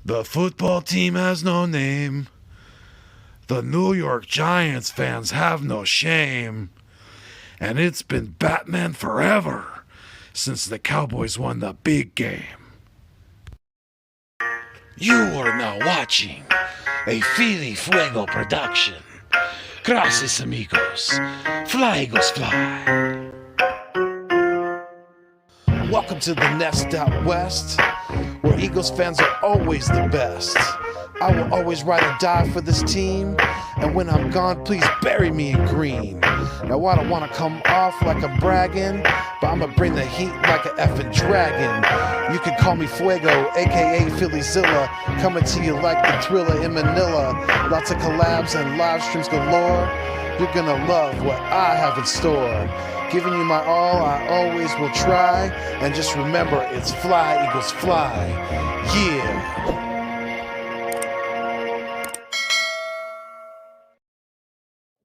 The football team has no name. The New York Giants fans have no shame. And it's been Batman forever since the Cowboys won the big game. You are now watching a Philly Fuego production. Gracias, amigos. Fly, Eagles, fly. Welcome to the Nest Out West, where Eagles fans are always the best. I will always ride or die for this team, and when I'm gone, please bury me in green. Now I don't want to come off like I'm bragging, but I'ma bring the heat like an effing dragon. You can call me Fuego, aka Phillyzilla, coming to you like the Thriller in Manila. Lots of collabs and live streams galore. You're gonna love what I have in store. Giving you my all, I always will try. And just remember, it's fly, Eagles, fly. Yeah.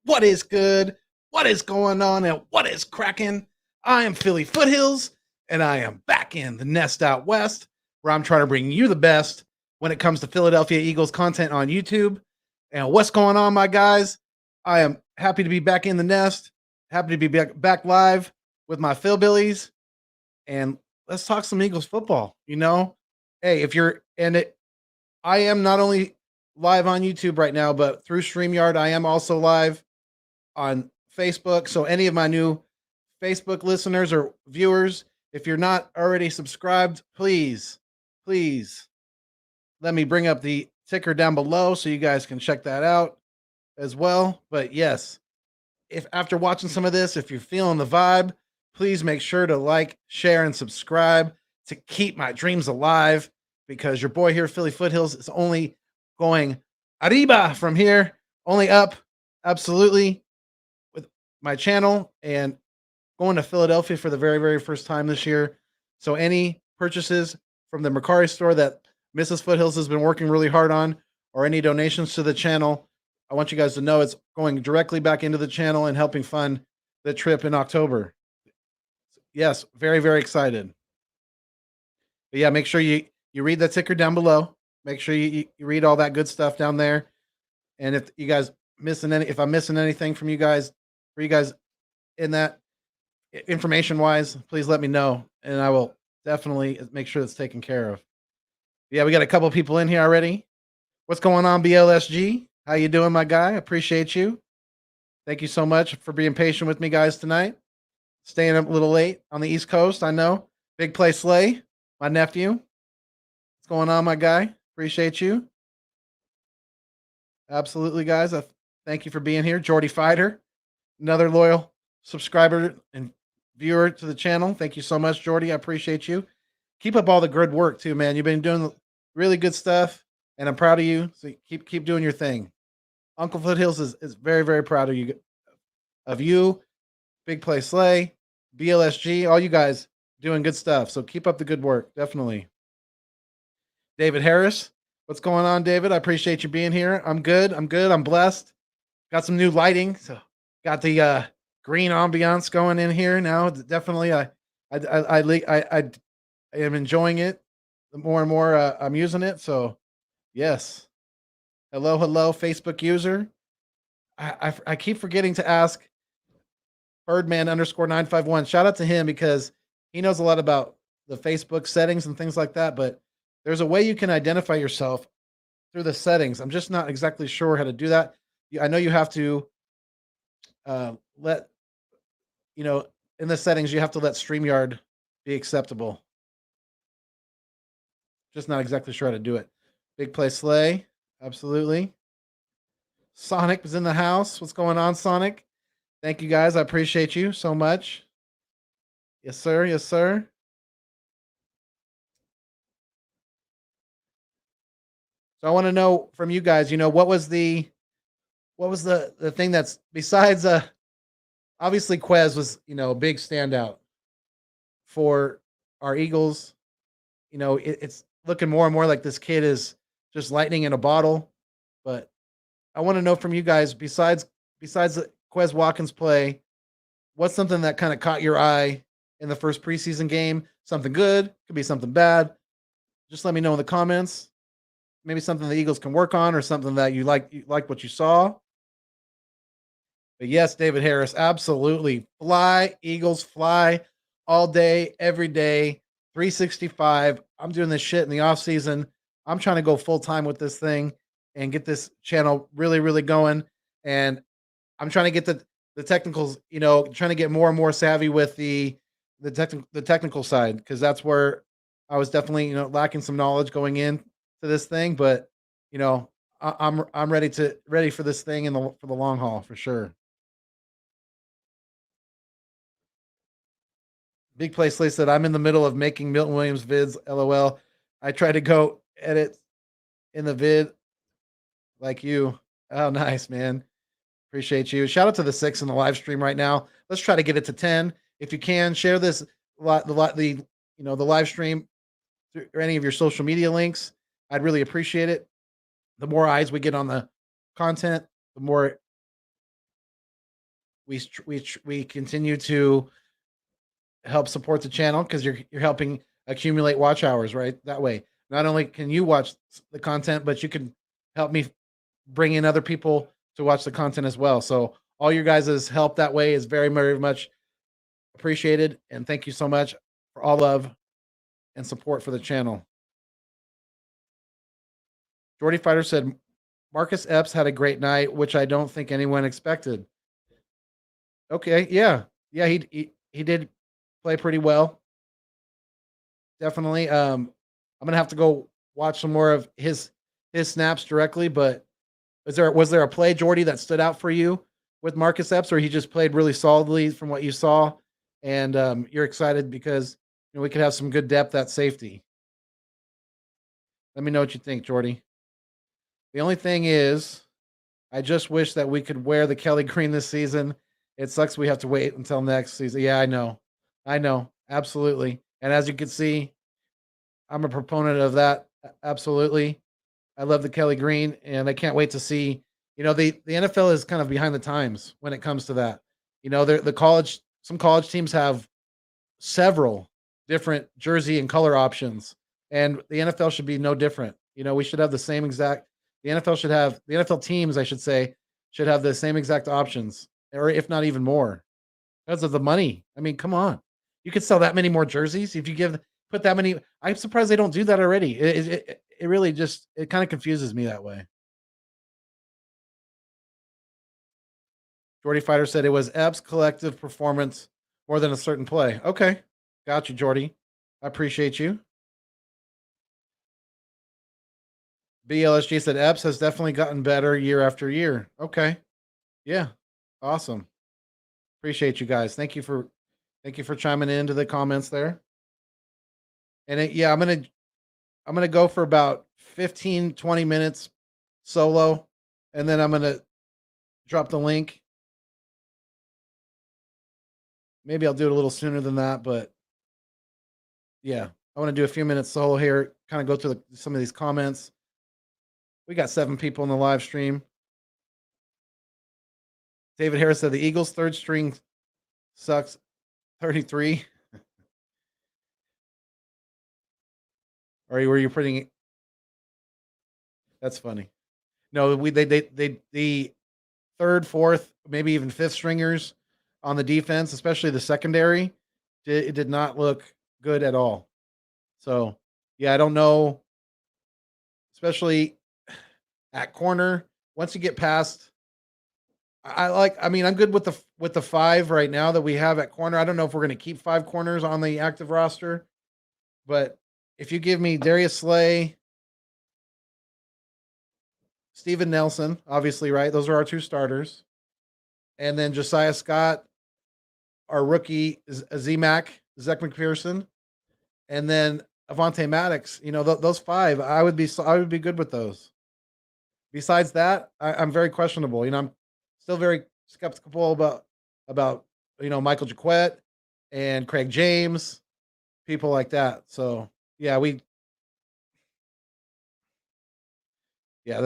What is good? What is going on? And what is cracking? I am Philly Foothills, and I am back in the Nest Out West, where I'm trying to bring you the best when it comes to Philadelphia Eagles content on YouTube. And what's going on, my guys? I am happy to be back in the nest. Happy to be back live with my Phill-Billies. And let's talk some Eagles football. You know, hey, if you're in it, I am not only live on YouTube right now, but through StreamYard, I am also live on Facebook. So any of my new Facebook listeners or viewers, if you're not already subscribed, please let me bring up the ticker down below so you guys can check that out as well. But yes, if after watching some of this, if you're feeling the vibe, please make sure to like, share, and subscribe to keep my dreams alive, because your boy here, Philly Foothills, is only going arriba from here, only up, absolutely, with my channel, and going to Philadelphia for the very, very first time this year. So any purchases from the Mercari store that Mrs. Foothills has been working really hard on, or any donations to the channel, I want you guys to know it's going directly back into the channel and helping fund the trip in October. Yes, very, very excited. But yeah, make sure you read the ticker down below. Make sure you read all that good stuff down there. And if you guys if I'm missing anything from you guys, for you guys in that information wise, please let me know, and I will definitely make sure it's taken care of. Yeah, we got a couple people in here already. What's going on, BLSG? How you doing, my guy? Appreciate you. Thank you so much for being patient with me, guys, tonight. Staying up a little late on the East Coast, I know. Big Play Slay, my nephew. What's going on, my guy? Appreciate you. Absolutely, guys. Thank you for being here. Jordy Fighter, another loyal subscriber and viewer to the channel. Thank you so much, Jordy. I appreciate you. Keep up all the good work, too, man. You've been doing really good stuff, and I'm proud of you. So keep doing your thing. Uncle Foothills is very, very proud of you. Big Play Slay, BLSG, all you guys doing good stuff. So keep up the good work, definitely. David Harris, what's going on, David? I appreciate you being here. I'm good. I'm blessed. Got some new lighting. So got the green ambiance going in here now. Definitely, I am enjoying it. The more and more I'm using it. So yes. Hello, Facebook user. I keep forgetting to ask Birdman_951. Shout out to him, because he knows a lot about the Facebook settings and things like that. But there's a way you can identify yourself through the settings. I'm just not exactly sure how to do that. I know you have to in the settings, you have to let StreamYard be acceptable. Just not exactly sure how to do it. Big Play Slay. Absolutely. Sonic was in the house. What's going on, Sonic? Thank you, guys. I appreciate you so much. Yes, sir. Yes, sir. So I want to know from you guys, what was the thing that's besides obviously Quez was, a big standout for our Eagles. It's looking more and more like this kid is just lightning in a bottle. But I want to know from you guys, besides the Quez Watkins play, what's something that kind of caught your eye in the first preseason game? Something good, could be something bad. Just let me know in the comments. maybe something the Eagles can work on, or something that you like what you saw. But yes, David Harris, absolutely. Fly, Eagles, fly all day, every day, 365. I'm doing this shit in the off season. I'm trying to go full time with this thing and get this channel really, really going. And I'm trying to get the technicals, trying to get more and more savvy with the technical side, because that's where I was definitely, lacking some knowledge going in to this thing. But I'm ready for this thing for the long haul for sure. Big Play Slay said, I'm in the middle of making Milton Williams vids. LOL. I try to go edit in the vid like you. Oh, nice, man. Appreciate you. Shout out to the 6 in the live stream right now. Let's try to get it to 10. If you can, share this the live stream through any of your social media links. I'd really appreciate it. The more eyes we get on the content, the more we continue to help support the channel, because you're helping accumulate watch hours, right? That way, not only can you watch the content, but you can help me bring in other people to watch the content as well. So all your guys' help that way is very, very much appreciated. And thank you so much for all love and support for the channel. Jordy Fighter said, Marcus Epps had a great night, which I don't think anyone expected. Okay, yeah. Yeah, he did play pretty well. Definitely. I'm gonna have to go watch some more of his snaps directly, but was there a play, Jordy, that stood out for you with Marcus Epps, or he just played really solidly from what you saw, and you're excited because we could have some good depth at safety? Let me know what you think, Jordy. The only thing is, I just wish that we could wear the Kelly green this season. It sucks we have to wait until next season. Yeah, I know, absolutely. And as you can see, I'm a proponent of that. Absolutely. I love the Kelly green, and I can't wait to see. The NFL is kind of behind the times when it comes to that. Some college teams have several different jersey and color options, and the NFL should be no different. We should have the same exact. The NFL teams, I should say, should have the same exact options, or if not even more, because of the money. I mean, come on, you could sell that many more jerseys if you put that many. I'm surprised they don't do that already. It really just kind of confuses me that way. Jordy Fighter said it was Epps' collective performance more than a certain play. Okay, got you, Jordy. I appreciate you. BLSG said Epps has definitely gotten better year after year. Okay, yeah, awesome. Appreciate you guys. Thank you for chiming into the comments there. And I'm gonna go for about 15, 20 minutes solo, and then I'm gonna drop the link. Maybe I'll do it a little sooner than that, but yeah, I want to do a few minutes solo here, kind of go through some of these comments. We got 7 people in the live stream. David Harris said the Eagles' third string sucks. 33. Or were you putting? That's funny. No, the third, fourth, maybe even fifth stringers on the defense, especially the secondary, it did not look good at all. So yeah, I don't know, especially at corner. Once you get past, I'm good with the 5 right now that we have at corner. I don't know if we're going to keep 5 corners on the active roster, but if you give me Darius Slay, Steven Nelson, obviously, right? Those are our 2 starters. And then Josiah Scott, our rookie, Zach McPherson, and then Avonte Maddox. Those 5, I would be good with those. Besides that, I'm very questionable. I'm still very skeptical about Michael Jaquette and Craig James, people like that. So yeah, the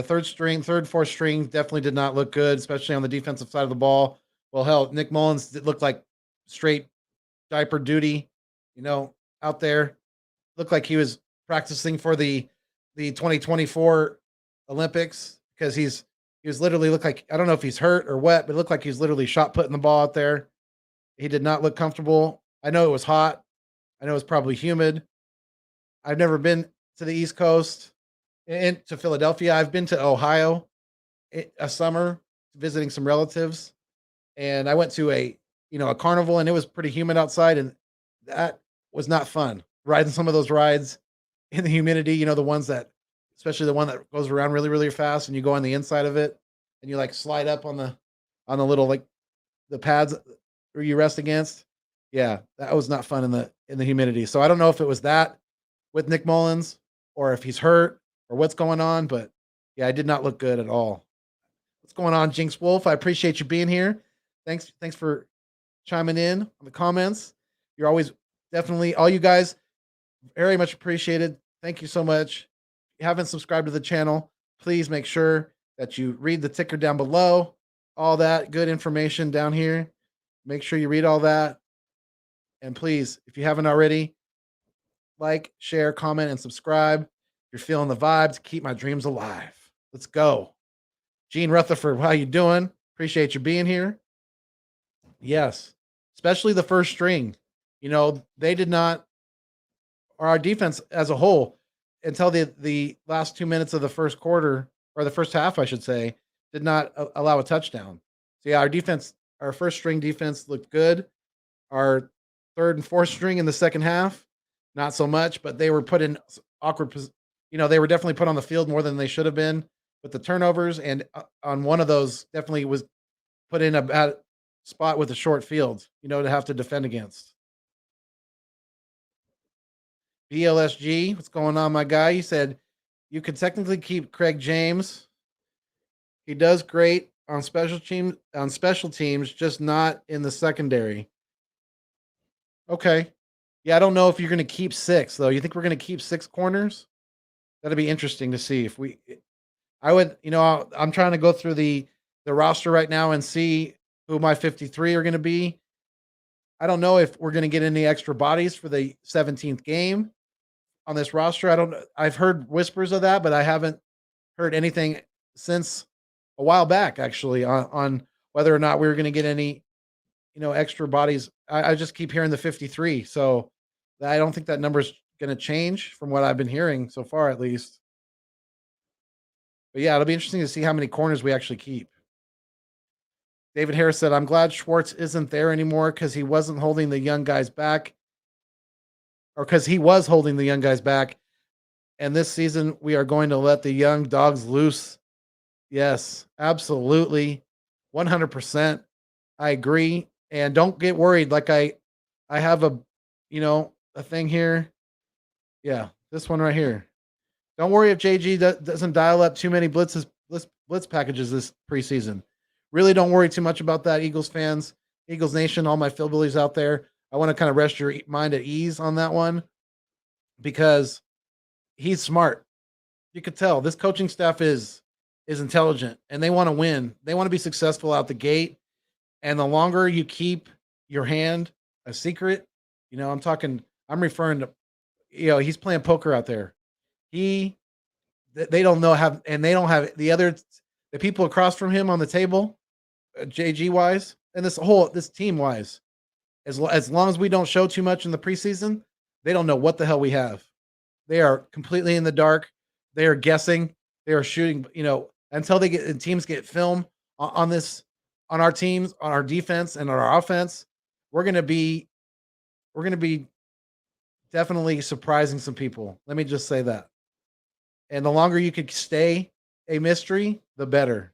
third, fourth string definitely did not look good, especially on the defensive side of the ball. Well, hell, Nick Mullins looked like straight diaper duty, out there. Looked like he was practicing for the the 2024 Olympics because he was literally looked like, I don't know if he's hurt or wet, but it looked like he was literally shot putting the ball out there. He did not look comfortable. I know it was hot. I know it was probably humid. I've never been to the East Coast and to Philadelphia. I've been to Ohio a summer visiting some relatives, and I went to a carnival, and it was pretty humid outside, and that was not fun. Riding some of those rides in the humidity, the ones that, especially the one that goes around really, really fast, and you go on the inside of it, and you like slide up on the little like the pads where you rest against. Yeah, that was not fun in the humidity. So I don't know if it was that with Nick Mullins or if he's hurt or what's going on, but yeah, I did not look good at all. What's going on, Jinx Wolf? I appreciate you being here. Thanks for chiming in on the comments. You're always definitely, all you guys, very much appreciated. Thank you so much. If you haven't subscribed to the channel, please make sure that you read the ticker down below. All that good information down here. Make sure you read all that. And please, if you haven't already, like, share, comment, and subscribe. If you're feeling the vibes, keep my dreams alive. Let's go. Gene Rutherford, how you doing? Appreciate you being here. Yes, especially the first string. They did not, or our defense as a whole, until the last 2 minutes of the first quarter, or the first half, I should say, did not allow a touchdown. So yeah, our first string defense looked good. Our third and fourth string in the second half, not so much, but they were put in awkward they were definitely put on the field more than they should have been with the turnovers, and on one of those definitely was put in a bad spot with a short field, to have to defend against. BLSG, what's going on, my guy? You said you could technically keep Craig James. He does great on special teams, just not in the secondary. Okay. Yeah, I don't know if you're going to keep 6 though. You think we're going to keep 6 corners? That'd be interesting to see if I would, I'm trying to go through the roster right now and see who my 53 are going to be. I don't know if we're going to get any extra bodies for the 17th game on this roster. I've heard whispers of that, but I haven't heard anything since a while back, actually, on whether or not we were going to get any, extra bodies. I just keep hearing the 53. So I don't think that number's going to change from what I've been hearing so far, at least. But yeah, it'll be interesting to see how many corners we actually keep. David Harris said, I'm glad Schwartz isn't there anymore because he wasn't holding the young guys back. Or because he was holding the young guys back. And this season, we are going to let the young dogs loose. Yes, absolutely. 100%. I agree. And don't get worried. Like I have a thing here. Yeah, this one right here. Don't worry if JG doesn't dial up too many blitz packages this preseason. Really don't worry too much about that, Eagles fans, Eagles Nation, all my Phill-Billies out there. I want to kind of rest your mind at ease on that one because he's smart. You could tell this coaching staff is intelligent and they want to win. They want to be successful out the gate. And the longer you keep your hand a secret, I'm referring to, he's playing poker out there. They don't know how, and they don't have the people across from him on the table, JG wise, and this team wise. As long as we don't show too much in the preseason, they don't know what the hell we have. They are completely in the dark. They are guessing. They are shooting, until teams get film on our teams, on our defense and on our offense. We're going to be definitely surprising some people. Let me just say that. And the longer you could stay a mystery, the better.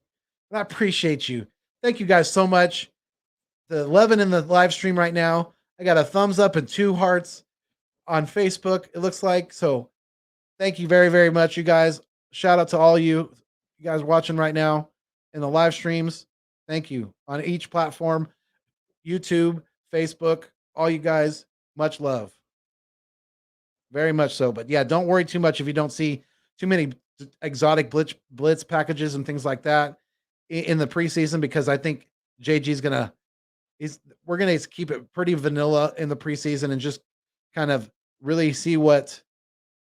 And I appreciate you. Thank you guys so much. The 11 in the live stream right now. I got a thumbs up and 2 hearts on Facebook, it looks like. So thank you very, very much, you guys. Shout out to all you guys watching right now in the live streams. Thank you on each platform, YouTube, Facebook, all you guys. Much love. Very much so. But yeah, don't worry too much if you don't see too many exotic blitz packages and things like that in the preseason, because I think JG's we're gonna keep it pretty vanilla in the preseason and just kind of really see what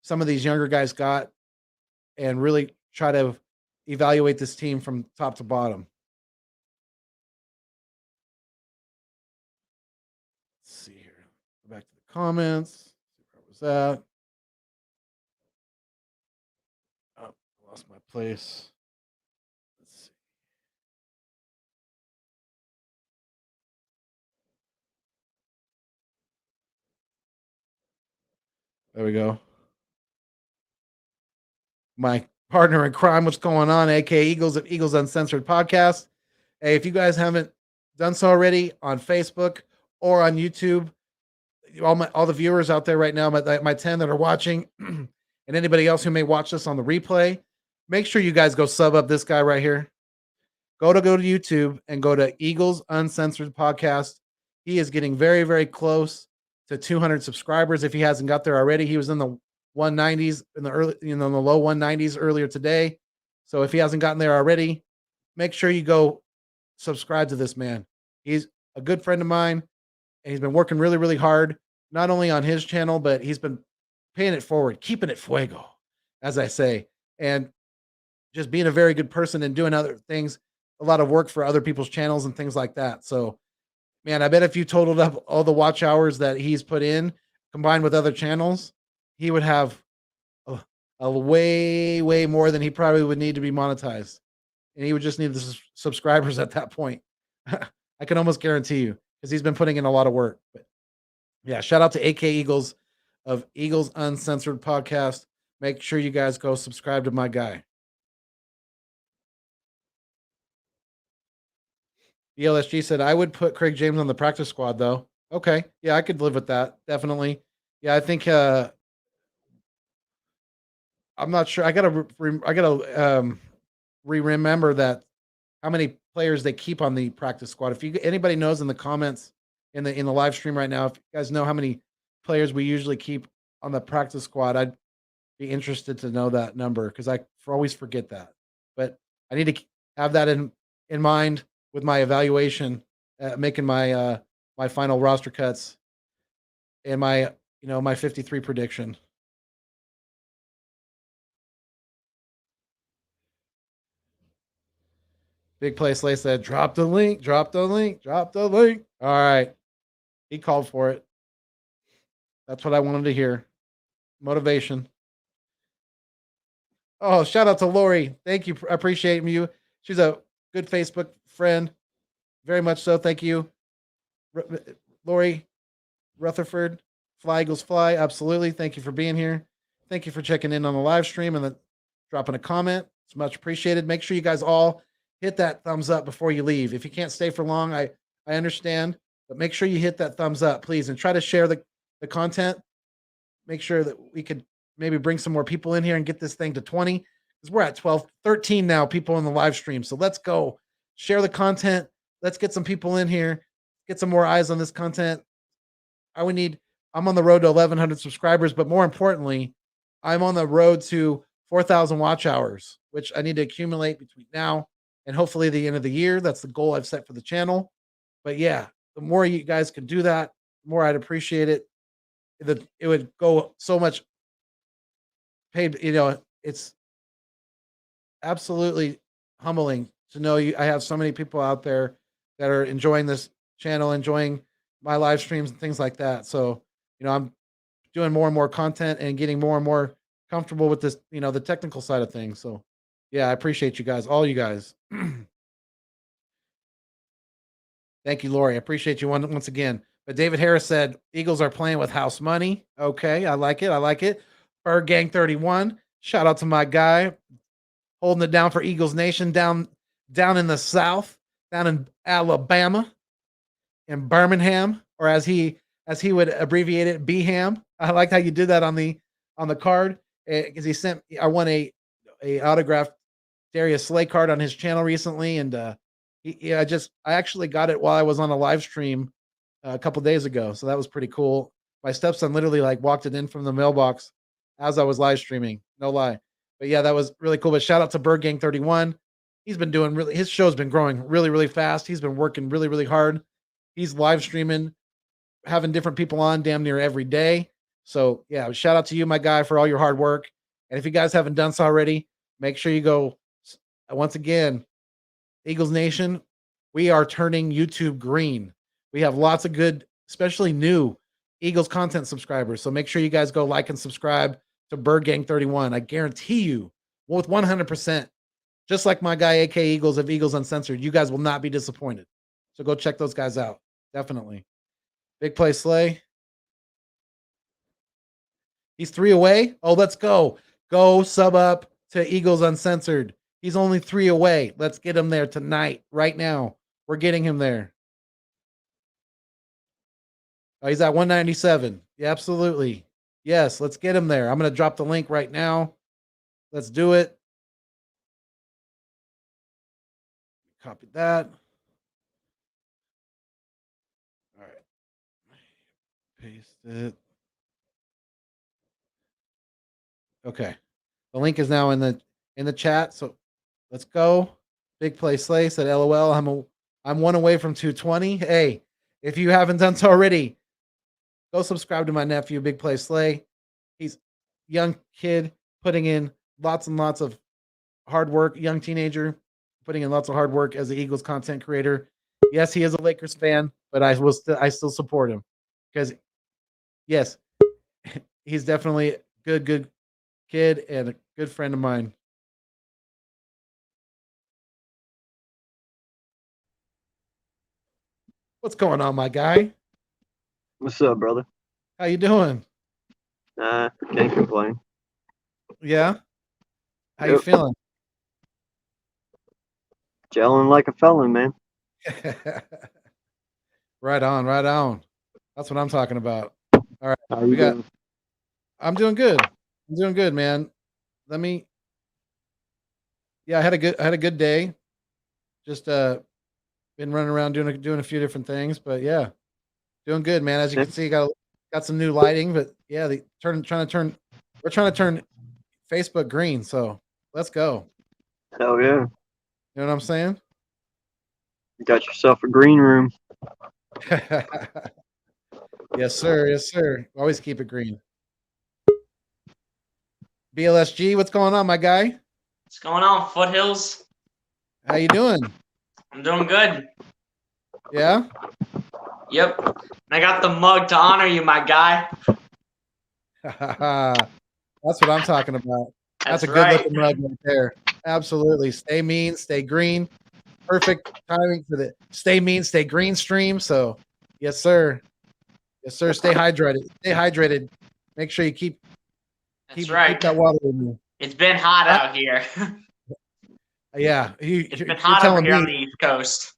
some of these younger guys got and really try to evaluate this team from top to bottom. Let's see here. Go back to the comments. Where was that? Oh, I lost my place. Let's see. There we go. My partner in crime, what's going on? AK Eagles Uncensored Podcast. Hey, if you guys haven't done so already on Facebook or on YouTube, all the viewers out there right now, my 10 that are watching, and anybody else who may watch this on the replay, make sure you guys go sub up this guy right here. Go to YouTube and go to Eagles Uncensored Podcast. He is getting very, very close to 200 subscribers. If he hasn't got there already, he was in the 190s in the early, in the low 190s earlier today. So if he hasn't gotten there already, make sure you go subscribe to this man. He's a good friend of mine, and he's been working really, really hard, not only on his channel, but he's been paying it forward, keeping it fuego, as I say, and just being a very good person and doing other things, a lot of work for other people's channels and things like that. So, man, I bet if you totaled up all the watch hours that he's put in combined with other channels, he would have a way, way more than he probably would need to be monetized. And he would just need the subscribers at that point. I can almost guarantee you, because he's been putting in a lot of work. But yeah, shout out to AK Eagles of Eagles Uncensored Podcast. Make sure you guys go subscribe to my guy. ELSG said, I would put Craig James on the practice squad, though. Okay. Yeah, I could live with that. Definitely. Yeah, I think I'm not sure. I gotta remember that how many players they keep on the practice squad. If anybody knows in the comments in the live stream right now, if you guys know how many players we usually keep on the practice squad, I'd be interested to know that number, because I always forget that. But I need to have that in mind with my evaluation, making my my final roster cuts and my my 53 prediction. Big Play Slay said, drop the link, drop the link, drop the link. All right. He called for it. That's what I wanted to hear. Motivation. Oh, shout out to Lori. Thank you. Appreciate you. She's a good Facebook friend. Very much so. Thank you. Lori Rutherford. Fly Eagles Fly. Absolutely. Thank you for being here. Thank you for checking in on the live stream and then dropping a comment. It's much appreciated. Make sure you guys all hit that thumbs up before you leave. If you can't stay for long, I understand, but make sure you hit that thumbs up, please, and try to share the content. Make sure that we could maybe bring some more people in here and get this thing to 20, because we're at 12, 13 now people in the live stream. So let's go share the content. Let's get some people in here, get some more eyes on this content. I'm on the road to 1,100 subscribers, but more importantly, I'm on the road to 4,000 watch hours, which I need to accumulate between now and hopefully the end of the year. That's the goal I've set for the channel. But yeah, the more you guys can do that, the more I'd appreciate it. It would go so much paid. It's absolutely humbling to know I have so many people out there that are enjoying this channel, enjoying my live streams and things like that. So, I'm doing more and more content and getting more and more comfortable with this, the technical side of things. So yeah, I appreciate you guys, all you guys. Thank you, Lori. I appreciate you once again. But David Harris said, Eagles are playing with house money. Okay, I like it. I like it. Bird Gang 31. Shout out to my guy holding it down for Eagles Nation down in the South, down in Alabama, in Birmingham, or as he would abbreviate it, B-Ham. I liked how you did that on the card, because I won a autographed Darius Slay card on his channel recently, and I actually got it while I was on a live stream a couple days ago, so that was pretty cool. My stepson literally walked it in from the mailbox as I was live streaming, no lie. But yeah, that was really cool. But shout out to Bird Gang 31. He's been doing his show's been growing really, really fast. He's been working really, really hard. He's live streaming, having different people on damn near every day. So yeah, shout out to you, my guy, for all your hard work. And if you guys haven't done so already, make sure you go. Once again, Eagles Nation, we are turning YouTube green. We have lots of good, especially new Eagles content subscribers. So make sure you guys go like and subscribe to Bird Gang 31. I guarantee you, with 100%, just like my guy AK Eagles of Eagles Uncensored, you guys will not be disappointed. So go check those guys out. Definitely. Big play Slay. He's 3 away. Oh, let's go. Go sub up to Eagles Uncensored. He's only 3 away. Let's get him there tonight, right now. We're getting him there. Oh, he's at 197. Yeah, absolutely. Yes, let's get him there. I'm going to drop the link right now. Let's do it. Copy that. All right. Paste it. Okay. The link is now in the chat. So let's go. Big play Slay said LOL. I'm 1 away from 220. Hey, if you haven't done so already, go subscribe to my nephew, Big Play Slay. He's a young kid putting in lots and lots of hard work, young teenager putting in lots of hard work as the Eagles content creator. Yes, he is a Lakers fan, but I still support him because yes, he's definitely a good kid and a good friend of mine. What's going on, my guy? What's up, brother? How you doing? Can't complain. Yeah? How you feeling? Gelling like a felon, man. Right on, right on. That's what I'm talking about. All right. How you doing? I'm doing good. I'm doing good, man. I had a good day. Just been running around doing a few different things, but yeah. Doing good, man. As you can see, got some new lighting, but yeah, we're trying to turn Facebook green, so let's go. Hell yeah. You know what I'm saying? You got yourself a green room. Yes, sir. Yes, sir. Always keep it green. BLSG, what's going on, my guy? What's going on, Foothills? How you doing? I'm doing good. Yeah? Yep. I got the mug to honor you, my guy. That's what I'm talking about. That's a right. good looking mug right there. Absolutely. Stay mean, stay green. Perfect timing for the stay mean, stay green stream. So, yes, sir. Yes, sir. Stay hydrated. Stay hydrated. Make sure you keep that water in you. It's been hot out here. Yeah. It's been hot over here on the East Coast.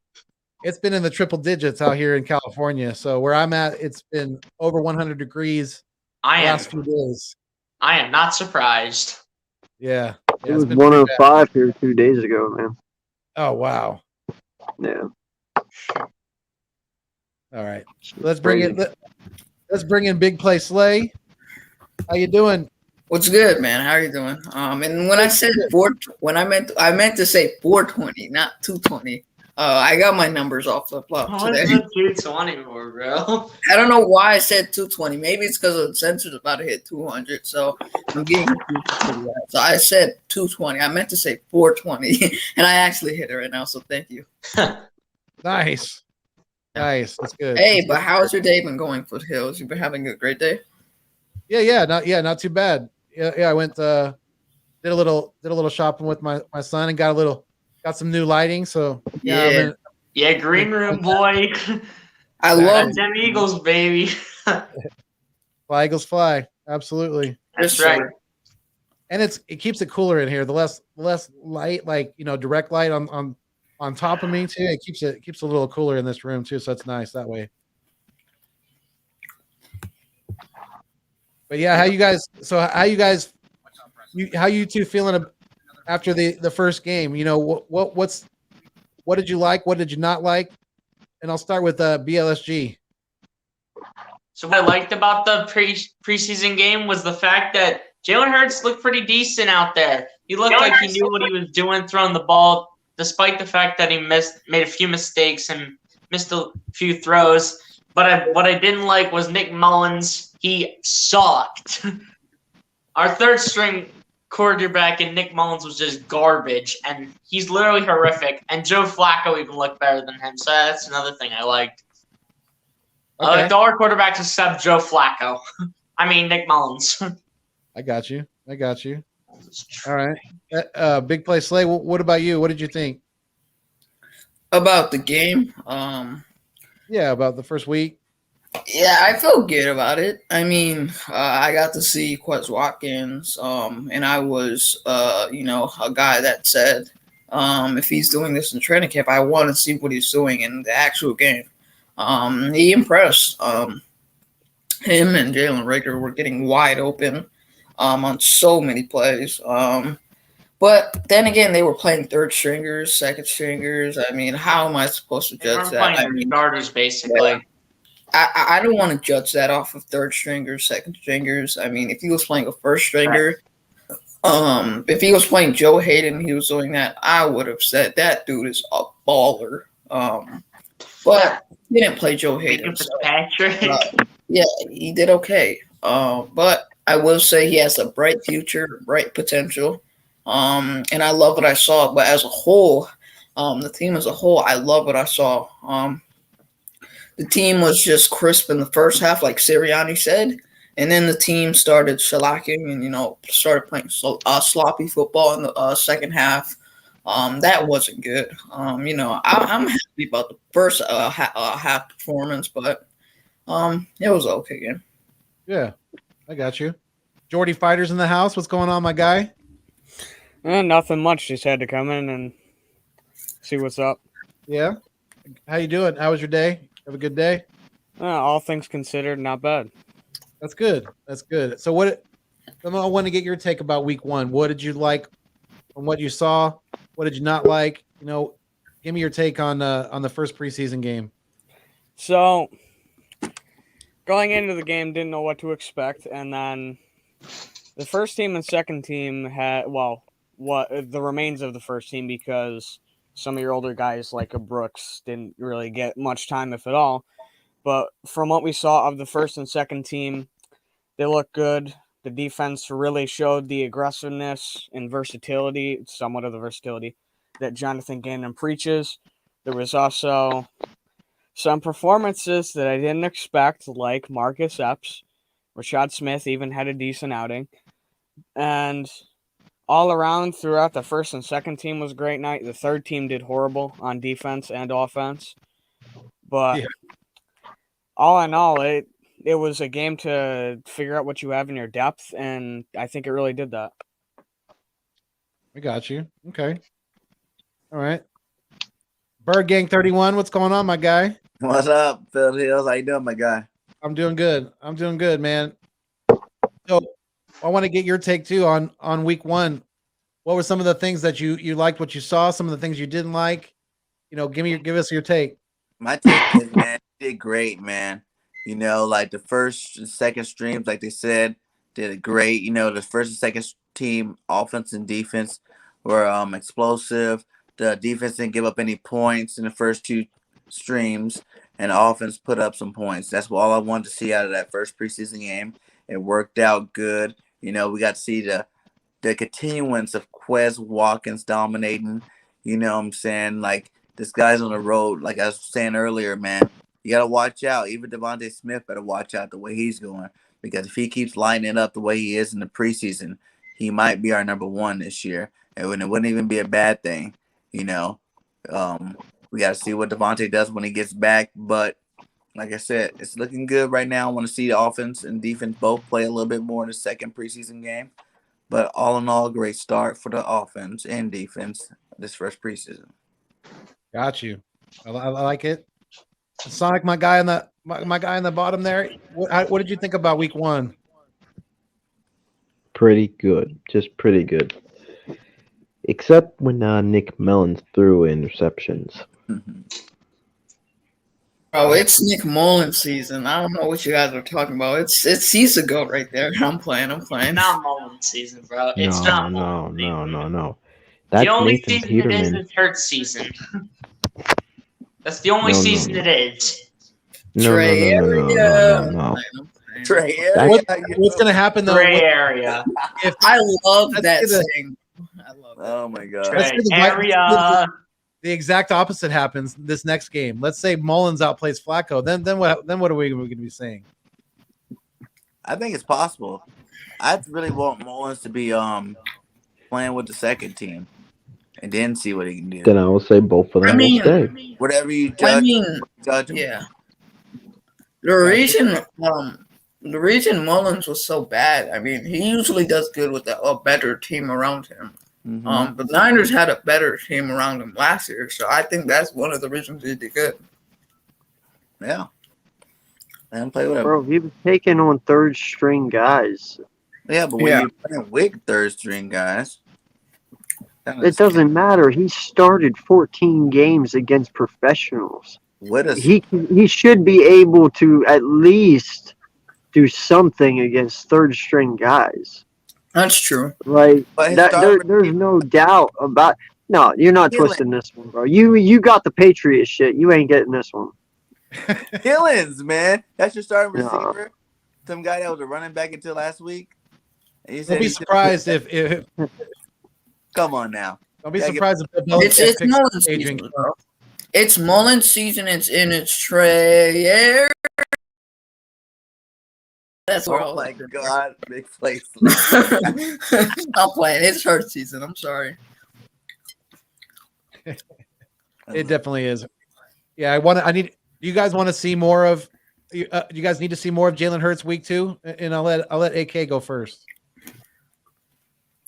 It's been in the triple digits out here in California. So where I'm at, it's been over 100 degrees the last few days. I am not surprised. Yeah. It was 105 here 2 days ago, man. Oh, wow. Yeah. All right. Let's bring in Big Play Slay. How you doing? What's good, man? How are you doing? And when I said I meant to say 420, not 220. I got my numbers off the plot today. What's the 220 for, bro? I don't know why I said 220. Maybe it's because the sensor's about to hit 200, so I'm getting confused. So I said 220. I meant to say 420, and I actually hit it right now. So thank you. Nice. That's good. Hey, but how's your day been going, Foothills? You've been having a great day? Yeah, not too bad. Yeah, I went did a little shopping with my son and got some new lighting. So yeah, green room boy. I love them Eagles, baby. Fly Eagles fly. Absolutely. That's right. And it keeps it cooler in here. The less light, like direct light on top of me too. It keeps a little cooler in this room too. So it's nice that way. But yeah, how you two feeling after the first game? What did you like? What did you not like? And I'll start with BLSG. So what I liked about the preseason game was the fact that Jalen Hurts looked pretty decent out there. He looked like he knew what he was doing throwing the ball, despite the fact that he made a few mistakes and missed a few throws. But what I didn't like was Nick Mullins. He sucked. Our third string quarterback and Nick Mullins was just garbage, and he's literally horrific. And Joe Flacco even looked better than him, so that's another thing I liked. I liked all our quarterbacks except Joe Flacco. I mean Nick Mullins. I got you. All right. Big Play Slay, what about you? What did you think? About the game, Yeah, about the first week. yeah, I felt good about it. I mean, I got to see Quez Watkins, and I was, a guy that said, if he's doing this in training camp, I want to see what he's doing in the actual game. He impressed. Him and Jalen Rager were getting wide open on so many plays. But then again, they were playing third stringers, second stringers. I mean, how am I supposed to judge that? I mean, starters basically. Yeah. I don't want to judge that off of third stringers, second stringers. I mean, if he was playing a first stringer, if he was playing Joe Hayden, he was doing that, I would have said that dude is a baller. But he didn't play Joe Hayden. So, yeah, he did okay. But I will say he has a bright future, bright potential. And I love what I saw. But as a whole, the team as a whole, I love what I saw. The team was just crisp in the first half, like Sirianni said. And then the team started shellacking and, started playing sloppy football in the second half. That wasn't good. I'm happy about the first half performance, but it was okay game. Yeah, I got you. Jordy Fighters in the house. What's going on, my guy? Nothing much. Just had to come in and see what's up. Yeah. How you doing? How was your day? Have a good day? All things considered, not bad. That's good. So I want to get your take about week one. What did you like from what you saw? What did you not like? Give me your take on the first preseason game. So going into the game, didn't know what to expect, and then the first team and second team had the remains of the first team, because some of your older guys like a Brooks didn't really get much time, if at all. But from what we saw of the first and second team, they looked good. The defense really showed the aggressiveness and versatility, somewhat of the versatility, that Jonathan Gannon preaches. There was also some performances that I didn't expect, like Marcus Epps. Rashad Smith even had a decent outing. And all around throughout the first and second team was a great night. The third team did horrible on defense and offense. But all in all, it was a game to figure out what you have in your depth, and I think it really did that. I got you. Okay. All right. Bird Gang 31, what's going on, my guy? What's up, Phil Hills? How you doing, my guy? I'm doing good, man. So I want to get your take too on week one. What were some of the things that you liked, what you saw, some of the things you didn't like? Give us your take. My take is, man, you did great, man. Like the first and second streams, like they said, did great. The first and second team offense and defense were explosive. The defense didn't give up any points in the first two streams, and the offense put up some points. That's all I wanted to see out of that first preseason game. It worked out good. We got to see the continuance of Quez Watkins dominating. You know what I'm saying? Like, this guy's on the road. Like I was saying earlier, man, you got to watch out. Even Devontae Smith better watch out the way he's going, because if he keeps lining it up the way he is in the preseason, he might be our number one this year. And it wouldn't even be a bad thing. We got to see what Devontae does when he gets back. But like I said, it's looking good right now. I want to see the offense and defense both play a little bit more in the second preseason game. But all in all, great start for the offense and defense this first preseason. Got you. I like it. Sonic, my guy in the bottom there. What did you think about week one? Pretty good. Just pretty good. Except when Nick Mullins threw interceptions. Bro, it's Nick Mullins season. I don't know what you guys are talking about. It's season ago right there. I'm playing. It's not Mullins season, bro. It's not Mullins season. No. That's the only Nathan season Peterman. it is Hurts season. That's the only season it is. No. Trey What- area. What's going to happen though? Gray area. If I love Let's that get a- saying. I love that. Oh my god. Let's Gray say area. the exact opposite happens this next game. Let's say Mullins outplays Flacco. Then what are we going to be saying? I think it's possible. I really want Mullins to be playing with the second team and then see what he can do. Then I will say both of them will stay. Whatever you I judge, mean, judge him. yeah. The reason Mullins was so bad, I mean, he usually does good with a better team around him. Mhm. The Niners had a better team around him last year, so I think that's one of the reasons he did good. Yeah. And play with him. Bro, he was taking on third string guys. Yeah, but when Yeah. you're playing with third string guys, It doesn't matter. He started 14 games against professionals. with us. He should be able to at least do something against third string guys. That's true. Like But his that, start- there's no doubt about. No, you're not Kill it. twisting this one, bro. You got the Patriot shit. You ain't getting this one. Killings, man. That's your starting No. receiver. Some guy that was a running back until last week. And you Don't said be he- surprised if Come on now. don't be Yeah, get- surprised if Bill It's Belichick picks Mullins Adrian. season, bro. It's Mullins season. It's in its Trey. That's where I Oh was my going. god, big place. I'm playing. It's Hurt season. I'm sorry. It definitely is. Yeah, I need. You guys want to see more of? You guys need to see more of Jalen Hurts week 2, and I'll let AK go first.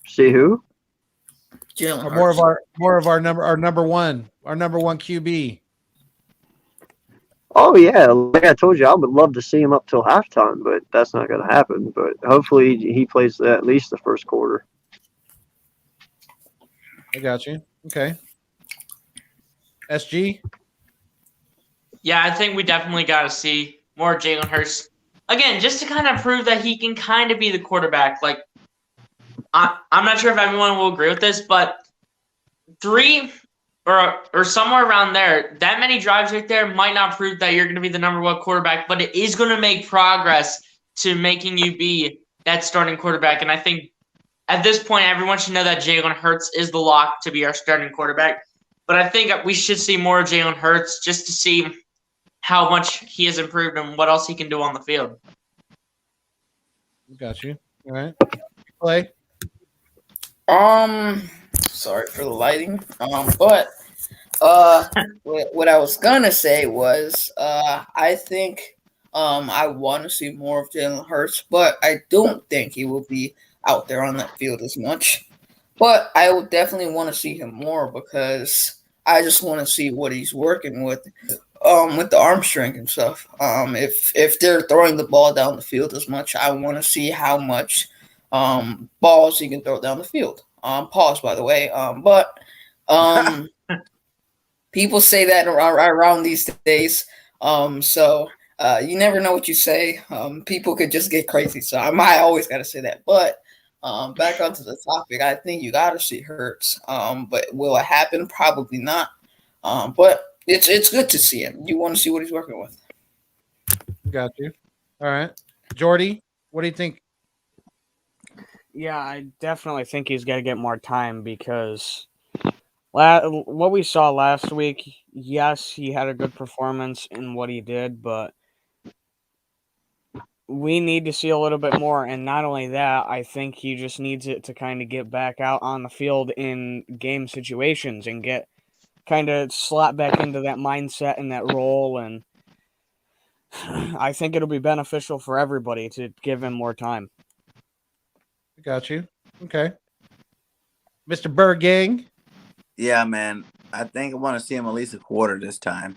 See who? Jalen Or more Hurts. of our number one QB. Oh yeah, like I told you, I would love to see him up till halftime, but that's not going to happen. But hopefully he plays at least the first quarter. I got you. Okay. SG. Yeah, I think we definitely got to see more Jalen Hurts again, just to kind of prove that he can kind of be the quarterback. Like, I'm not sure if everyone will agree with this, but 3 or somewhere around there, that many drives right there might not prove that you're going to be the number 1 quarterback, but it is going to make progress to making you be that starting quarterback. And I think at this point, everyone should know that Jalen Hurts is the lock to be our starting quarterback. But I think we should see more of Jalen Hurts just to see how much he has improved and what else he can do on the field. Got you. All right. Play. Sorry for the lighting. But what I was gonna say was, I think, I want to see more of Jalen Hurts, but I don't think he will be out there on that field as much. But I would definitely want to see him more because I just want to see what he's working with the arm strength and stuff. If they're throwing the ball down the field as much, I want to see how much balls he can throw down the field. Pause, by the way. But people say that around these days. So you never know what you say. People could just get crazy. So I always got to say that. But back onto the topic, I think you got to see Hurts. But will it happen? Probably not. But it's good to see him. You want to see what he's working with. Got you. All right. Jordy, what do you think? Yeah, I definitely think he's got to get more time because what we saw last week, yes, he had a good performance in what he did, but we need to see a little bit more. And not only that, I think he just needs it to kind of get back out on the field in game situations and get kind of slot back into that mindset and that role. And I think it'll be beneficial for everybody to give him more time. Got you. Okay. Mr. Bergang. Yeah, man. I think I want to see him at least a quarter this time.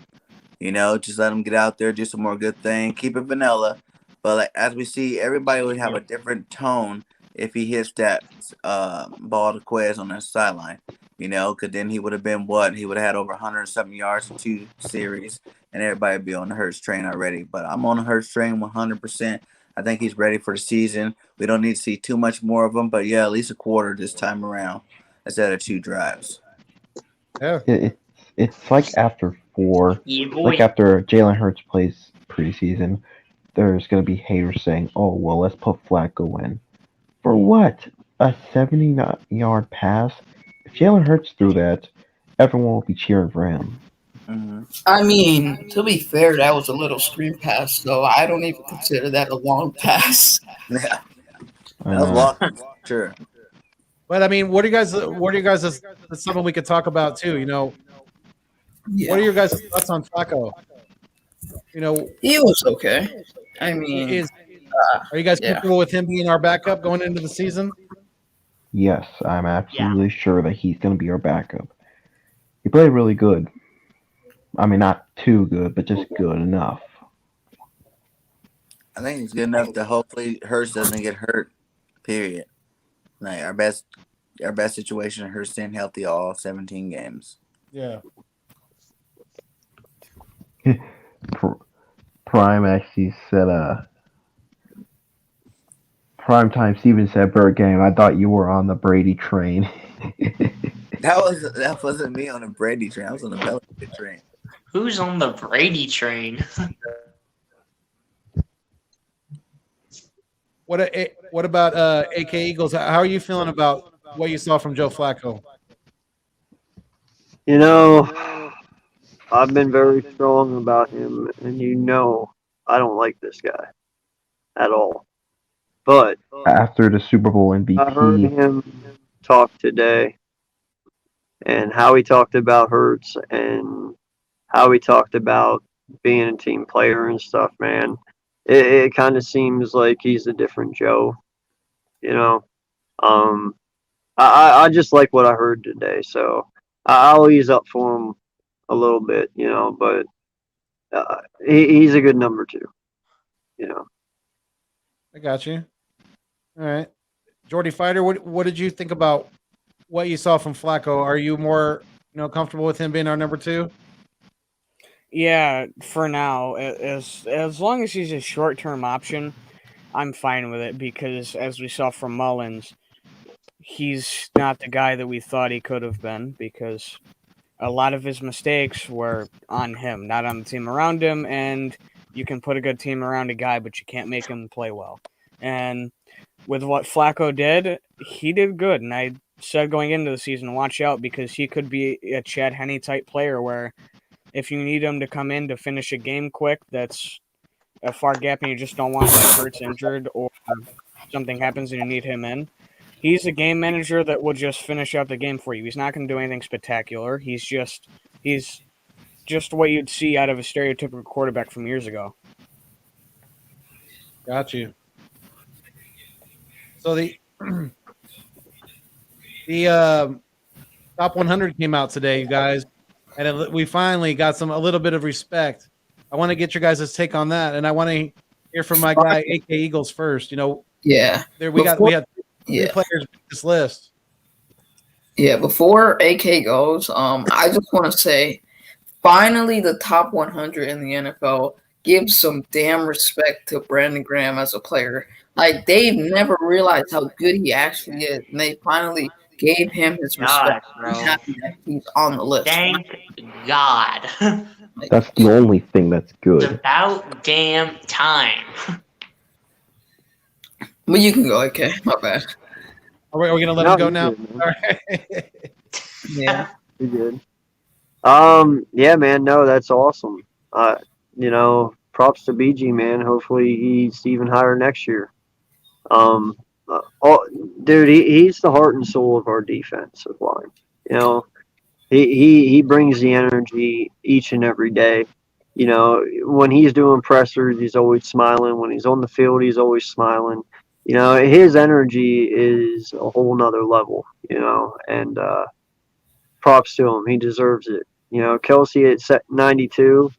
You know, just let him get out there, do some more good thing, keep it vanilla. But like, as we see, everybody would have a different tone if he hits that ball to Quez on the sideline. You know, because then he would have been what? He would have had over 107 yards in 2 series, and everybody would be on the Hurts train already. But I'm on the Hurts train 100%. I think he's ready for the season. We don't need to see too much more of him, but yeah, at least a quarter this time around instead of 2 drives. Yeah. It's like after 4, Yeah, boy. like after Jalen Hurts plays preseason, there's going to be haters saying, "Oh, well, let's put Flacco in." For what? A 70-yard pass? If Jalen Hurts threw that, everyone will be cheering for him. Mm-hmm. I mean, to be fair, that was a little screen pass, so I don't even consider that a long pass. Yeah, I that was know. walking. Sure. But I mean, what are you guys? What are you guys? That's something we could talk about too. What are Yeah, your guys' thoughts on Flacco? he was okay. I mean, Is Are you guys yeah. comfortable with him being our backup going into the season? Yes, I'm absolutely sure that he's going to be our backup. He played really good. I mean, not too good, but just good enough. I think it's good enough to hopefully Hurst doesn't get hurt. Period. Like our best situation, Hurst staying healthy all 17 games. Yeah. Prime actually said, Primetime Steven said, Bird Game, I thought you were on the Brady train. That wasn't me on a Brady train. I was on the Belichick train. Who's on the Brady train? What about AK Eagles? How are you feeling about what you saw from Joe Flacco? I've been very strong about him, and I don't like this guy at all. But After the Super Bowl I heard MVP, him talk today, and how he talked about Hurts and how he talked about being a team player and stuff, man. It kind of seems like he's a different Joe, you know. Um, I just like what I heard today, so I'll ease up for him a little bit, but he's a good number two, you know. I got you. All right, Jordy Fighter. What did you think about what you saw from Flacco? Are you more comfortable with him being our number two? Yeah, for now, as long as he's a short-term option, I'm fine with it because, as we saw from Mullins, he's not the guy that we thought he could have been because a lot of his mistakes were on him, not on the team around him, and you can put a good team around a guy, but you can't make him play well. And with what Flacco did, he did good, and I said going into the season, watch out because he could be a Chad Henne type player where if you need him to come in to finish a game quick, that's a far gap and you just don't want like Hurts injured or something happens and you need him in. He's a game manager that will just finish out the game for you. He's not going to do anything spectacular. He's just what you'd see out of a stereotypical quarterback from years ago. Got you. So the top 100 came out today, you guys, and we finally got a little bit of respect. I want to get your guys' take on that, and I want to hear from my guy AK Eagles first. Yeah. We had three players in this list. Yeah, before AK goes, I just want to say, finally, the top 100 in the NFL gives some damn respect to Brandon Graham as a player. Like, they've never realized how good he actually is, and they finally gave him his respect. bro. I'm happy that he's on the list. Thank God. that's the only thing that's It's good. about damn time. But you can go, AK. My bad. Are we going to let him go now? Good, All right. Yeah. You're good. Yeah, man. No, that's awesome. Props to BG, man. Hopefully he's even higher next year. Dude, he's the heart and soul of our defensive line. He brings the energy each and every day. When he's doing pressers, he's always smiling. When he's on the field, he's always smiling. His energy is a whole nother level, and props to him. He deserves it. Kelsey at 92.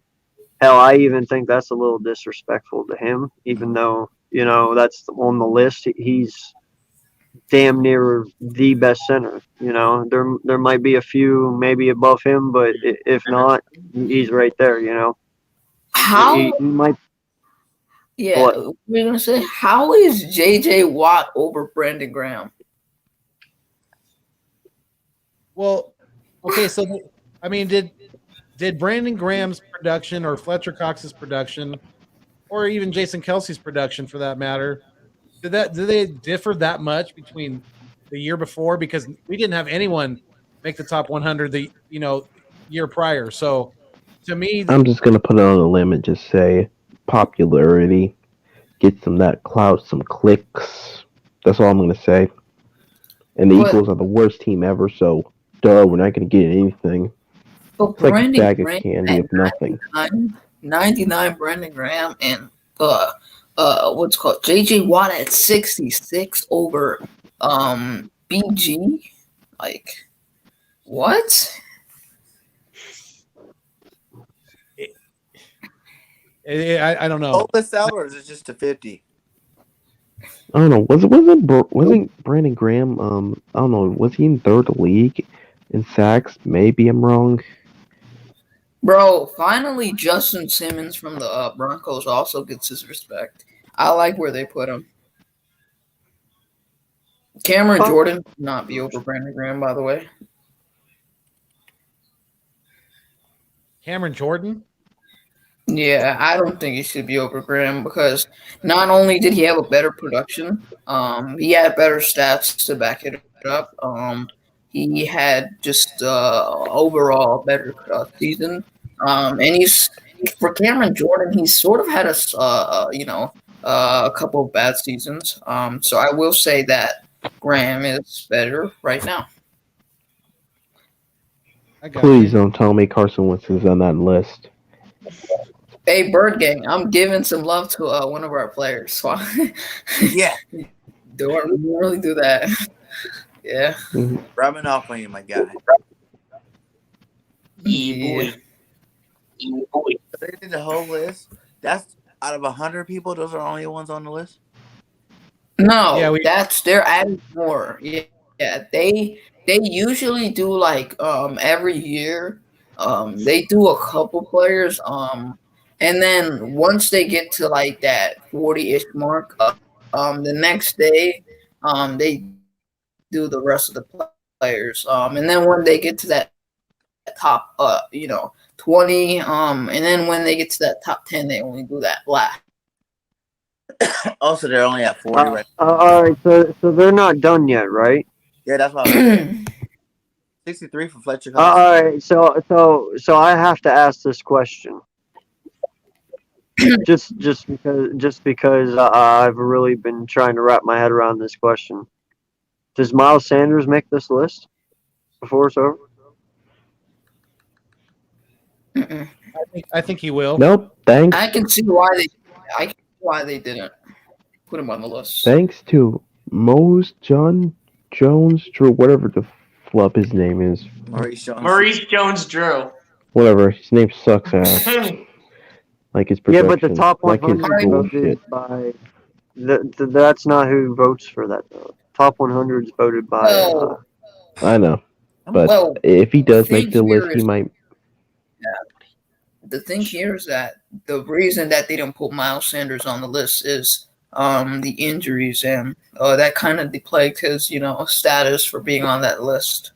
Hell, I even think that's a little disrespectful to him, even though, that's on the list. He's damn near the best center. There might be a few maybe above him, but if not, he's right there, How? He might. Yeah, What? we're going to say, how is JJ Watt over Brandon Graham? Well, okay. So, did Brandon Graham's production or Fletcher Cox's production or even Jason Kelsey's production for that matter, did they differ that much between the year before? Because we didn't have anyone make the top 100 the year prior. So to me, I'm just gonna put it on a limb and just say popularity, get some that clout, some clicks. That's all I'm gonna say. And the But- Eagles are the worst team ever, so duh, we're not gonna get anything. But It's like a Brandon bag of Graham candy at of nothing. 99 Brandon Graham and what's it called JJ Watt at 66 over BG. Like what? I don't know. All the sellers is just a 50. I don't know. Wasn't Brandon Graham? I don't know. Was he in third league in sacks? Maybe I'm wrong. Bro, finally Justin Simmons from the Broncos also gets his respect. I like where they put him. Cameron Jordan would not be over Brandon Graham, by the way. Cameron Jordan? Yeah, I don't think he should be over Graham because not only did he have a better production, he had better stats to back it up. He had just overall better season. And he's for Cameron Jordan, he's sort of had a couple of bad seasons. So I will say that Graham is better right now. Please don't tell me Carson Wentz is on that list. Hey, Bird Gang, I'm giving some love to one of our players. So Yeah. don't really do that. Yeah. Rubbing off on you, my guy. Yeah. So they did the whole list. That's out of 100 people. Those are the only ones on the list. No, Yeah, they're adding more. Yeah. They usually do like every year. They do a couple players. And then once they get to like that 40-ish mark, the next day, they do the rest of the players. And then when they get to that top 20, and then when they get to that top 10, they only do that last. Also, they're only at 40 right now. All right, so they're not done yet, right? Yeah, that's why I was saying. 63 for Fletcher Cox. All right, so I have to ask this question. just because I've really been trying to wrap my head around this question. Does Miles Sanders make this list before it's over? I think he will. Nope. Thanks. I can see why they didn't put him on the list. Thanks to John Jones Drew, whatever the flub his name is. Maurice Jones-Drew. Whatever. His name sucks ass. Like his production. Yeah, but the top like his 100 bullshit. voted by. That's not who votes for that though. Top 100 is voted by. I know, but if he does make the list, he might. The thing here is that the reason that they didn't put Miles Sanders on the list is the injuries, and that kind of deplagued his status for being on that list.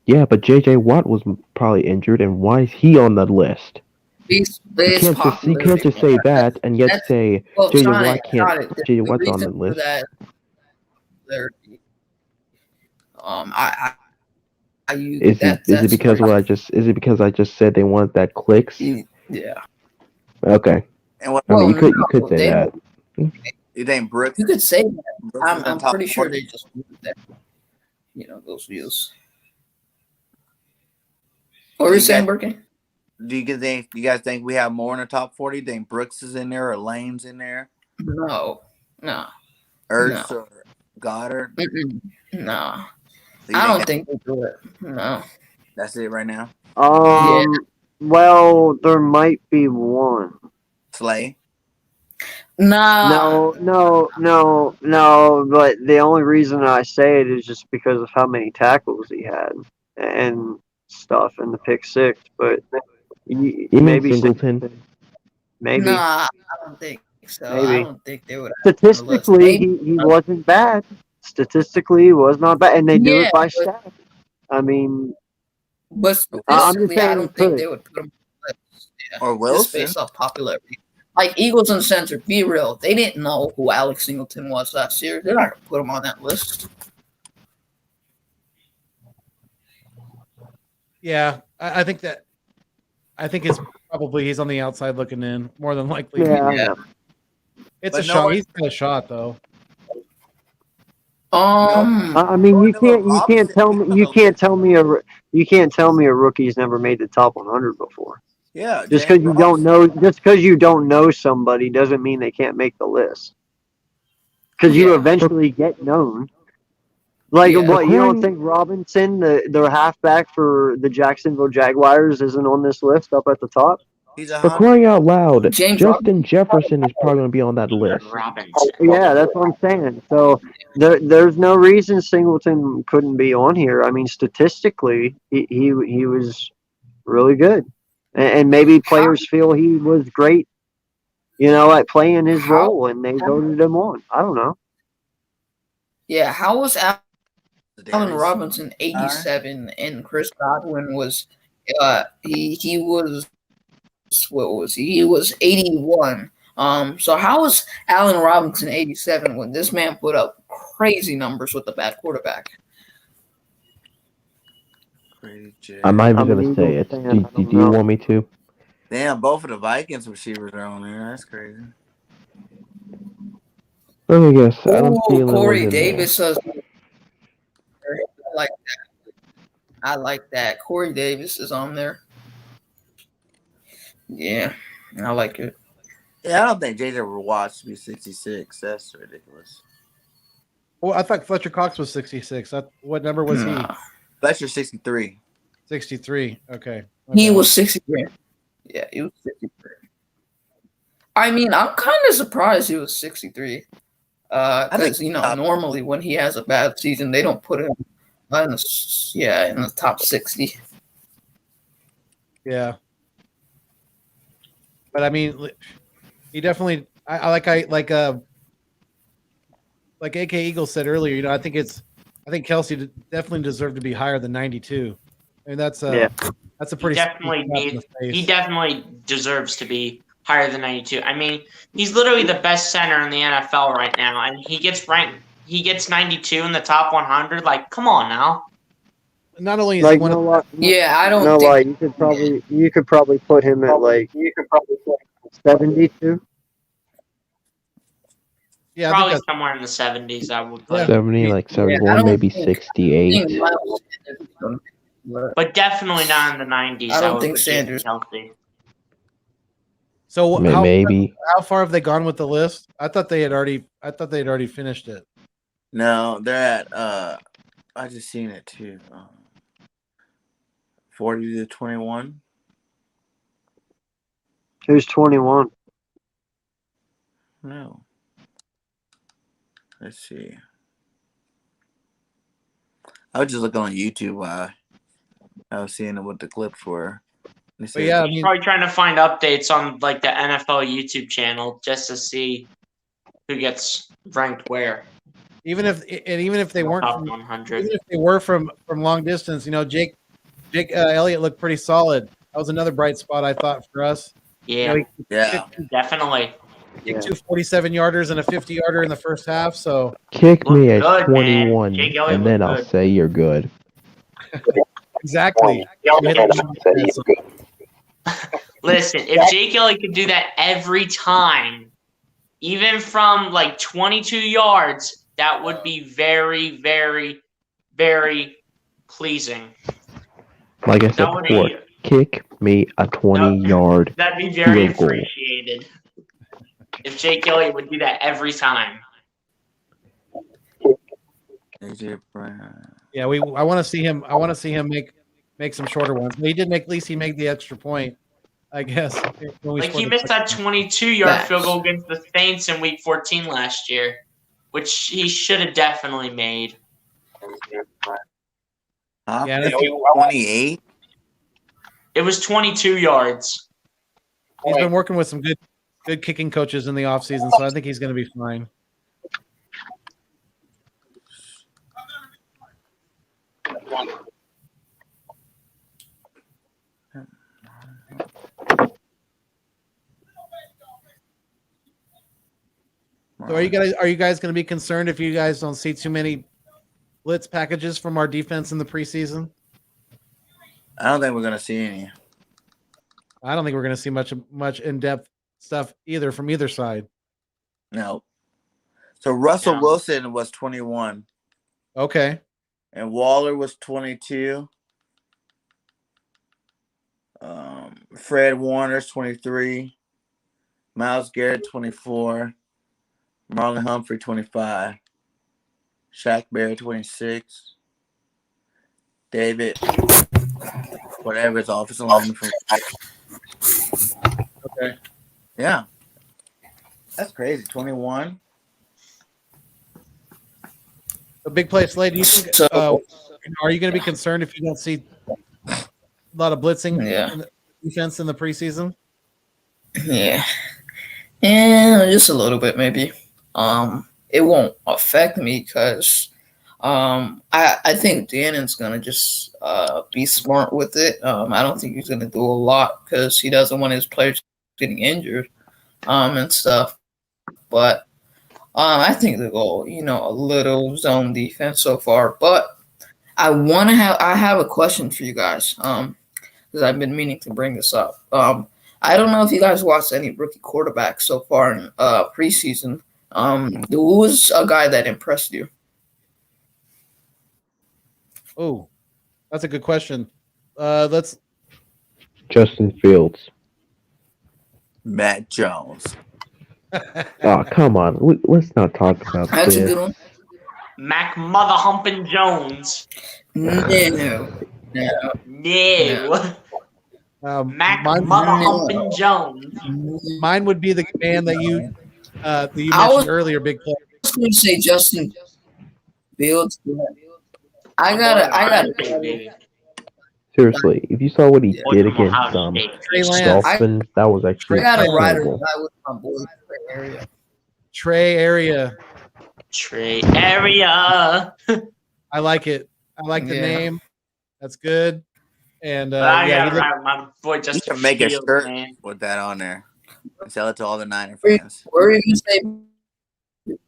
Yeah, but JJ Watt was probably injured, and why is he on the list? You can't just say that and yet say JJ Watt can't. JJ Watt's on the list. Is it because I just said they want that clicks? Yeah. Okay. And what? I mean, you could say that. You think Brooks? You could say that. Brooks I'm top pretty sure 40? they just moved that. Those views. What were you saying, Birkin? Do you guys think we have more in the top 40? Do you think Brooks is in there or Lane's in there? No. Ertz or Goddard? No. So I don't think they do it. No. That's it right now? Well, there might be one. Slay? No, but the only reason I say it is just because of how many tackles he had and stuff in the pick six, but maybe Singleton. Maybe. No, I don't think so. Maybe. I don't think they would. Statistically, he wasn't bad. Statistically, he was not bad, and they do it by stats. I mean, but statistically, I don't think could. they would put him Or Just Wilson. based off popularity. Like Eagles and center, be real. They didn't know who Alex Singleton was last year. They're not gonna put him on that list. Yeah, I think it's probably he's on the outside looking in more than likely. Yeah. It's But a no shot. one- He's got a shot though. I mean, you can't tell me a rookie's never made the top 100 before. Yeah, Just James because you don't know somebody doesn't mean they can't make the list. Because you Yeah. eventually get known. Like Yeah. what? You don't think Robinson, the halfback for the Jacksonville Jaguars, isn't on this list up at the top? He's a For 100. crying out loud, James Justin Jefferson is probably going to be on that list. Robinson. Yeah, that's what I'm saying. So there's no reason Singleton couldn't be on here. I mean, statistically, he was really good, and maybe players feel he was great, at playing his role, and they voted him on. I don't know. Yeah, how was Allen Darius. Robinson 87 and Chris Godwin was he was what was he? He was 81. So how was Allen Robinson 87 when this man put up crazy numbers with a bad quarterback? Crazy J. I'm not even I'm going an to say Eagles it. fan. Do I don't you know. want me to? Damn, both of the Vikings receivers are on there. That's crazy. Let me guess. Adam Ooh, Thielen Corey was in Davis. I like that. I like that. Corey Davis is on there. Yeah, I like it. Yeah, I don't think JJ Watt should be 66. That's ridiculous. Well, I thought Fletcher Cox was 66. What number was he? Nah. Fletcher 63. 63. Okay. He was 63. Yeah, he was 63. I mean, I'm kind of surprised he was 63. Because normally when he has a bad season, they don't put him in the top 60. Yeah. But I mean, he definitely. Like AK Eagle said earlier. I think Kelsey definitely deserved to be higher than 92. I mean, that's a pretty. He definitely deserves to be higher than 92. I mean, he's literally the best center in the NFL right now, and he gets ranked. He gets 92 in the top 100. Like, come on now. Not only is Like, he one of Yeah, I don't no think. lie, you could probably put him at like 72. yeah, I think Probably that's, somewhere in the 70s, I would put. 70, like 71, maybe 68. But definitely not in the 90s. I don't would think put Sanders- Kelsey. so. Maybe. How far have they gone with the list? I thought they'd already finished it. No, they're at I just seen it too. 40 to 21. Who's 21? No. Let's see. I was just looking on YouTube while I was seeing what the clips were. But yeah, I mean, Probably trying to find updates on like the NFL YouTube channel just to see who gets ranked where. even if they weren't Top from, 100. even if they were from long distance, Jake Elliott looked pretty solid. That was another bright spot I thought for us. Yeah, Yeah. definitely. Kicked 2 47-yarders and a 50-yarder in the first half. So Kick me Looked at good, man. 21, Jake Elliott and then looked I'll good. say you're good. exactly. Listen, if Jake Elliott could do that every time, even from like 22 yards, that would be very, very, very pleasing. Like I said That would before, be, kick me a 20-yard. that'd be very field goal. appreciated. If Jake Elliott would do that every time. AJ Brown. Yeah, I want to see him. I want to see him make some shorter ones. But he did make, at least he made the extra point, I guess. Like he missed that 22-yard field goal against the Saints in Week 14 last year, which he should have definitely made. Yeah, 28. It was 22 yards. He's been working with some good kicking coaches in the offseason, so I think he's going to be fine. So are you guys going to be concerned if you guys don't see too many blitz packages from our defense in the preseason? I don't think we're gonna see any. I don't think we're going to see much in-depth stuff either from either side. No. So Russell Yeah. Wilson was 21, Okay. and Waller was 22. Fred Warner's 23. Myles Garrett 24. Marlon Humphrey 25. Shaq Barrett 26. David, whatever his offensive lineman from. Okay. Yeah. That's crazy. 21. A big play slate. Do you think? So- Are you going to be concerned if you don't see a lot of blitzing Yeah. in the defense in the preseason? Yeah, just a little bit maybe. It won't affect me because I think Dannon's gonna just be smart with it. I don't think he's gonna do a lot because he doesn't want his players getting injured and stuff. But I think they'll go a little zone defense so far. But I have a question for you guys because I've been meaning to bring this up. I don't know if you guys watched any rookie quarterbacks so far in preseason. Who was a guy that impressed you? Oh, that's a good question. Let's. Justin Fields. Matt Jones. Oh, come on. Let's not talk about That's a this. good one. Mac Mother Humpin' Jones. No. No. Um, Mac mine, Mother Humpin' Jones. mine would be the man that you I mentioned was- earlier, big play. I was going to say Justin Fields. I got Baby. Seriously, if you saw what he Boy did from against Ohio State. Trey Lance. Dolphins, that was actually I got a rider terrible. guy with my boy area. Trey area. Trey area. I like it. I like the Yeah. name. That's good. And I yeah, gotta ride my boy You Justin can make a Fields, shirt man. with that on there and sell it to all the Niner Where fans. are you going to say?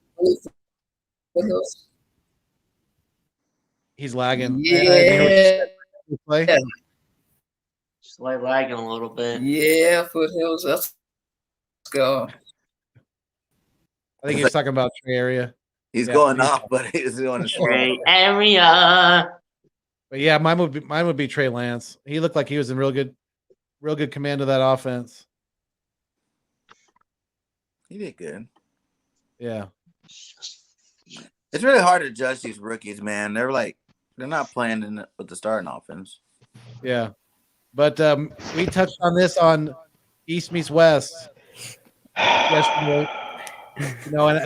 he's lagging. Yeah. Play. Yeah. Just like lagging a little bit. Yeah, Foothills. Let's go. I think he was talking about Trey area. He's Yeah, going he's- off, but he's doing the Trey area. But yeah, mine would be Trey Lance. He looked like he was in real good command of that offense. He did good. Yeah. It's really hard to judge these rookies, man. They're not playing with the starting offense. Yeah. But we touched on this on East meets West yesterday. And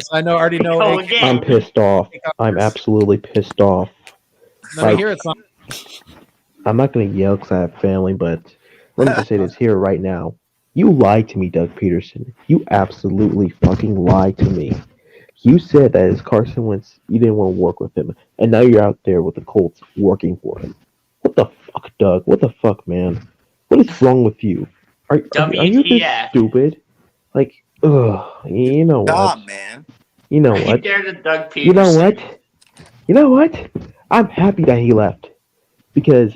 so I already know. Oh, AK yeah. I'm pissed off. I'm absolutely pissed off. Let me hear it. Son. I'm not going to yell because I have family, but let me just say this here right now. You lied to me, Doug Peterson. You absolutely fucking lied to me. You said that as Carson Wentz, you didn't want to work with him, and now you're out there with the Colts working for him. What the fuck, Doug? What the fuck, man? What is wrong with you? Are you this WTF. stupid? Like, ugh, you know what? Stop, man. You know You what? dare to Doug Peterson. You know what? You know what? I'm happy that he left because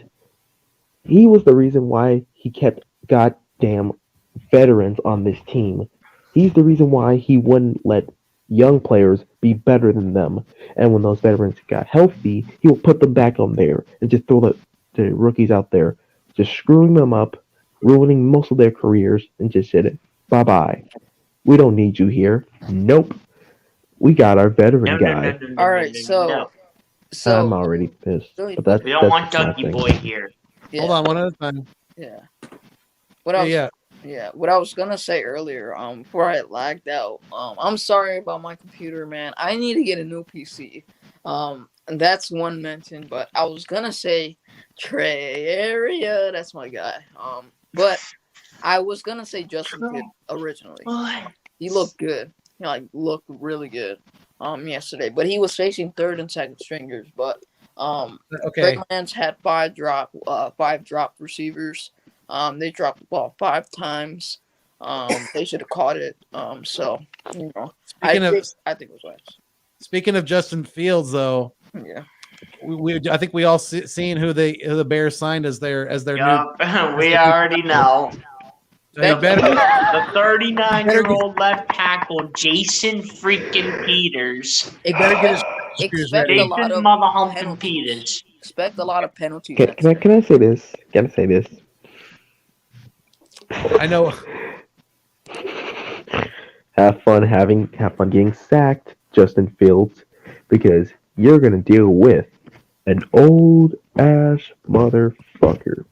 he was the reason why he kept goddamn veterans on this team. He's the reason why he wouldn't let young players be better than them. And when those veterans got healthy, he would put them back on there and just throw the rookies out there, just screwing them up, ruining most of their careers, and just said, bye-bye. We don't need you here. Nope. We got our veteran guy. All right, so I'm already pissed. But that's, We don't that's want just my Dougie thing. Boy here. yeah, Hold on one at a time. yeah. What I was, Yeah. what I was gonna say earlier, before I lagged out, I'm sorry about my computer, man. I need to get a new PC. And that's one mention, but I was gonna say Trey area, that's my guy. But I was gonna say Justin Fields originally. He looked good. Looked really good yesterday. But he was facing third and second stringers. But Okay. Trey Lance had five drop receivers. They dropped the ball 5 times. They should have caught it. So Speaking of I think it was last. speaking of Justin Fields, though, Yeah. I think we all seen who the Bears signed as their Yup, we already know. new. So he better, The 39-year-old left tackle, Jason freaking Peters. he better get his shoes Expect ready. a lot Jason of mother humping penalties. Peters. Expect a lot of penalties. Can I say this? Can I say this? I know. Have fun getting sacked, Justin Fields, because you're gonna deal with an old ass motherfucker.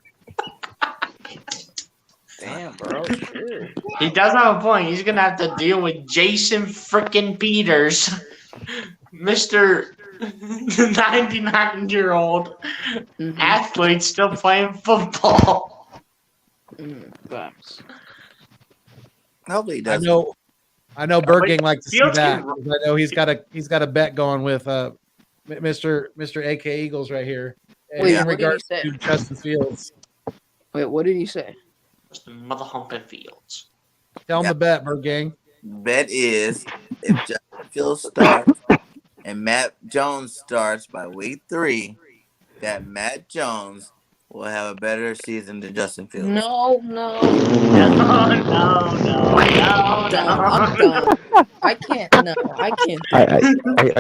Damn, bro. Sure. He does have a point. He's gonna have to deal with Jason freaking Peters, Mr. 99-year-old athlete still playing football. Facts. Hopefully he I does. know Bird Gang likes to see Fields that. can- 'Cause I know he's got a bet going with Mr. AK Eagles right here. Wait, in what did he regards say? to Justin Fields. Wait, what did he say? Mr. Mother humping Fields. Tell him Yeah. the bet, Bird Gang. Bet is if Justin Fields starts and Matt Jones starts by week 3, that Matt Jones will have a better season than Justin Fields. No. No. I'm done. I can't. No, I can't. Do Are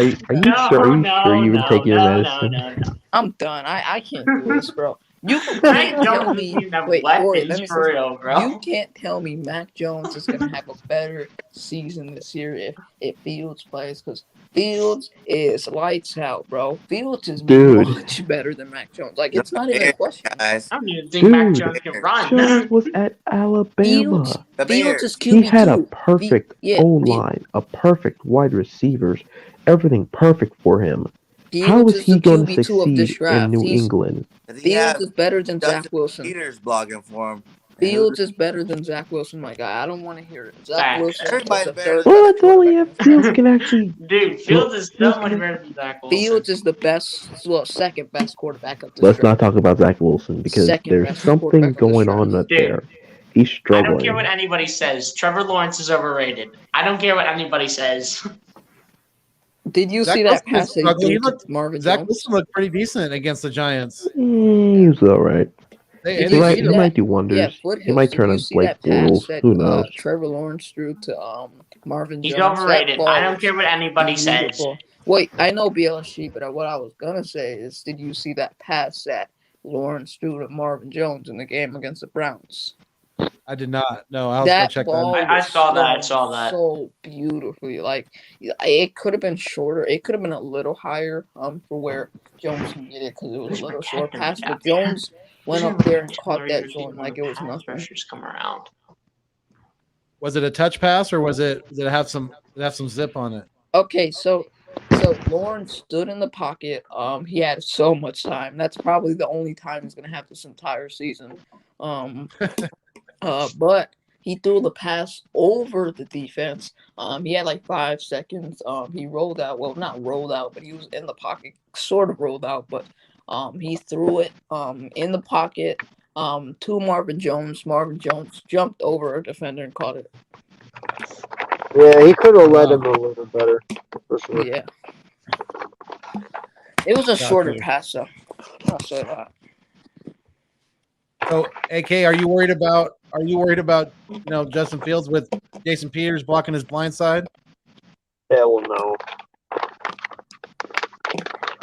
this, bro. you sure you even take your medicine? No. I'm done. I can't do this, bro. You Mac can't tell Jones me. doesn't have Wait, Corey, let weapons me for say. real, bro. You can't tell me Mac Jones is gonna have a better season this year if Fields plays, because Fields is lights out, bro. Fields is Dude. much better than Mac Jones. Like, it's not even a question. Guys, I don't even think Mac Dude. Jones can run. Jones was at Alabama. Fields, the Fields Bears. is He QB2. had a perfect yeah, O-line, a perfect wide receivers, everything perfect for him. Fields How is is he the going to QB2 of this succeed draft. in New England? Does he Fields have is better than Zach Justin Wilson. Peters blocking for him? Fields is better than Zach Wilson, my guy. I don't want to hear it. Zach Facts. Wilson Everybody's is the better third than Well, best it's only if quarterback. Fields can actually. Dude, Fields is so much better than Zach Wilson. Fields is the best, second best quarterback of this Let's draft. not talk about Zach Wilson because Second there's best something quarterback of this going draft. on up Dude, there. He's I don't care struggling. what anybody says. Trevor Lawrence is overrated. I don't care what anybody says. Did you Zach see that Wilson pass is that struggling. he He threw looked- to Marvin Zach Jones? Wilson looked pretty decent against the Giants. He was all right. They Did He you might, see he that? might do wonders. Yeah, He Foothills. might Did turn you into see Blake that pass Bortles. that Who knows? Trevor Lawrence threw to Marvin He's Jones? overrated. That ball I don't was care what anybody says. beautiful. Wait, I know BLSG, but what I was gonna say is, did you see that pass that Lawrence threw to Marvin Jones in the game against the Browns? I did not. No, I'll go That check ball that. I was saw that, I thrown saw that. so beautifully. Like, it could have been shorter. It could have been a little higher for where Jones can get it, because it was a little short pass. But Jones went up there and caught that joint like it was nothing. Rushers come around. Was it a touch pass or did it have some zip on it? Okay, so Lawrence stood in the pocket. He had so much time. That's probably the only time he's gonna have this entire season. But he threw the pass over the defense. He had like 5 seconds. He rolled out. Well, not rolled out, but he was in the pocket, sort of rolled out. But he threw it in the pocket to Marvin Jones. Marvin Jones jumped over a defender and caught it. Yeah, he could have led him a little better, for sure. Yeah. It was a shorter Gotcha. pass, though. I'll say that. So, AK, are you worried about Justin Fields with Jason Peters blocking his blind side? Yeah, well, no.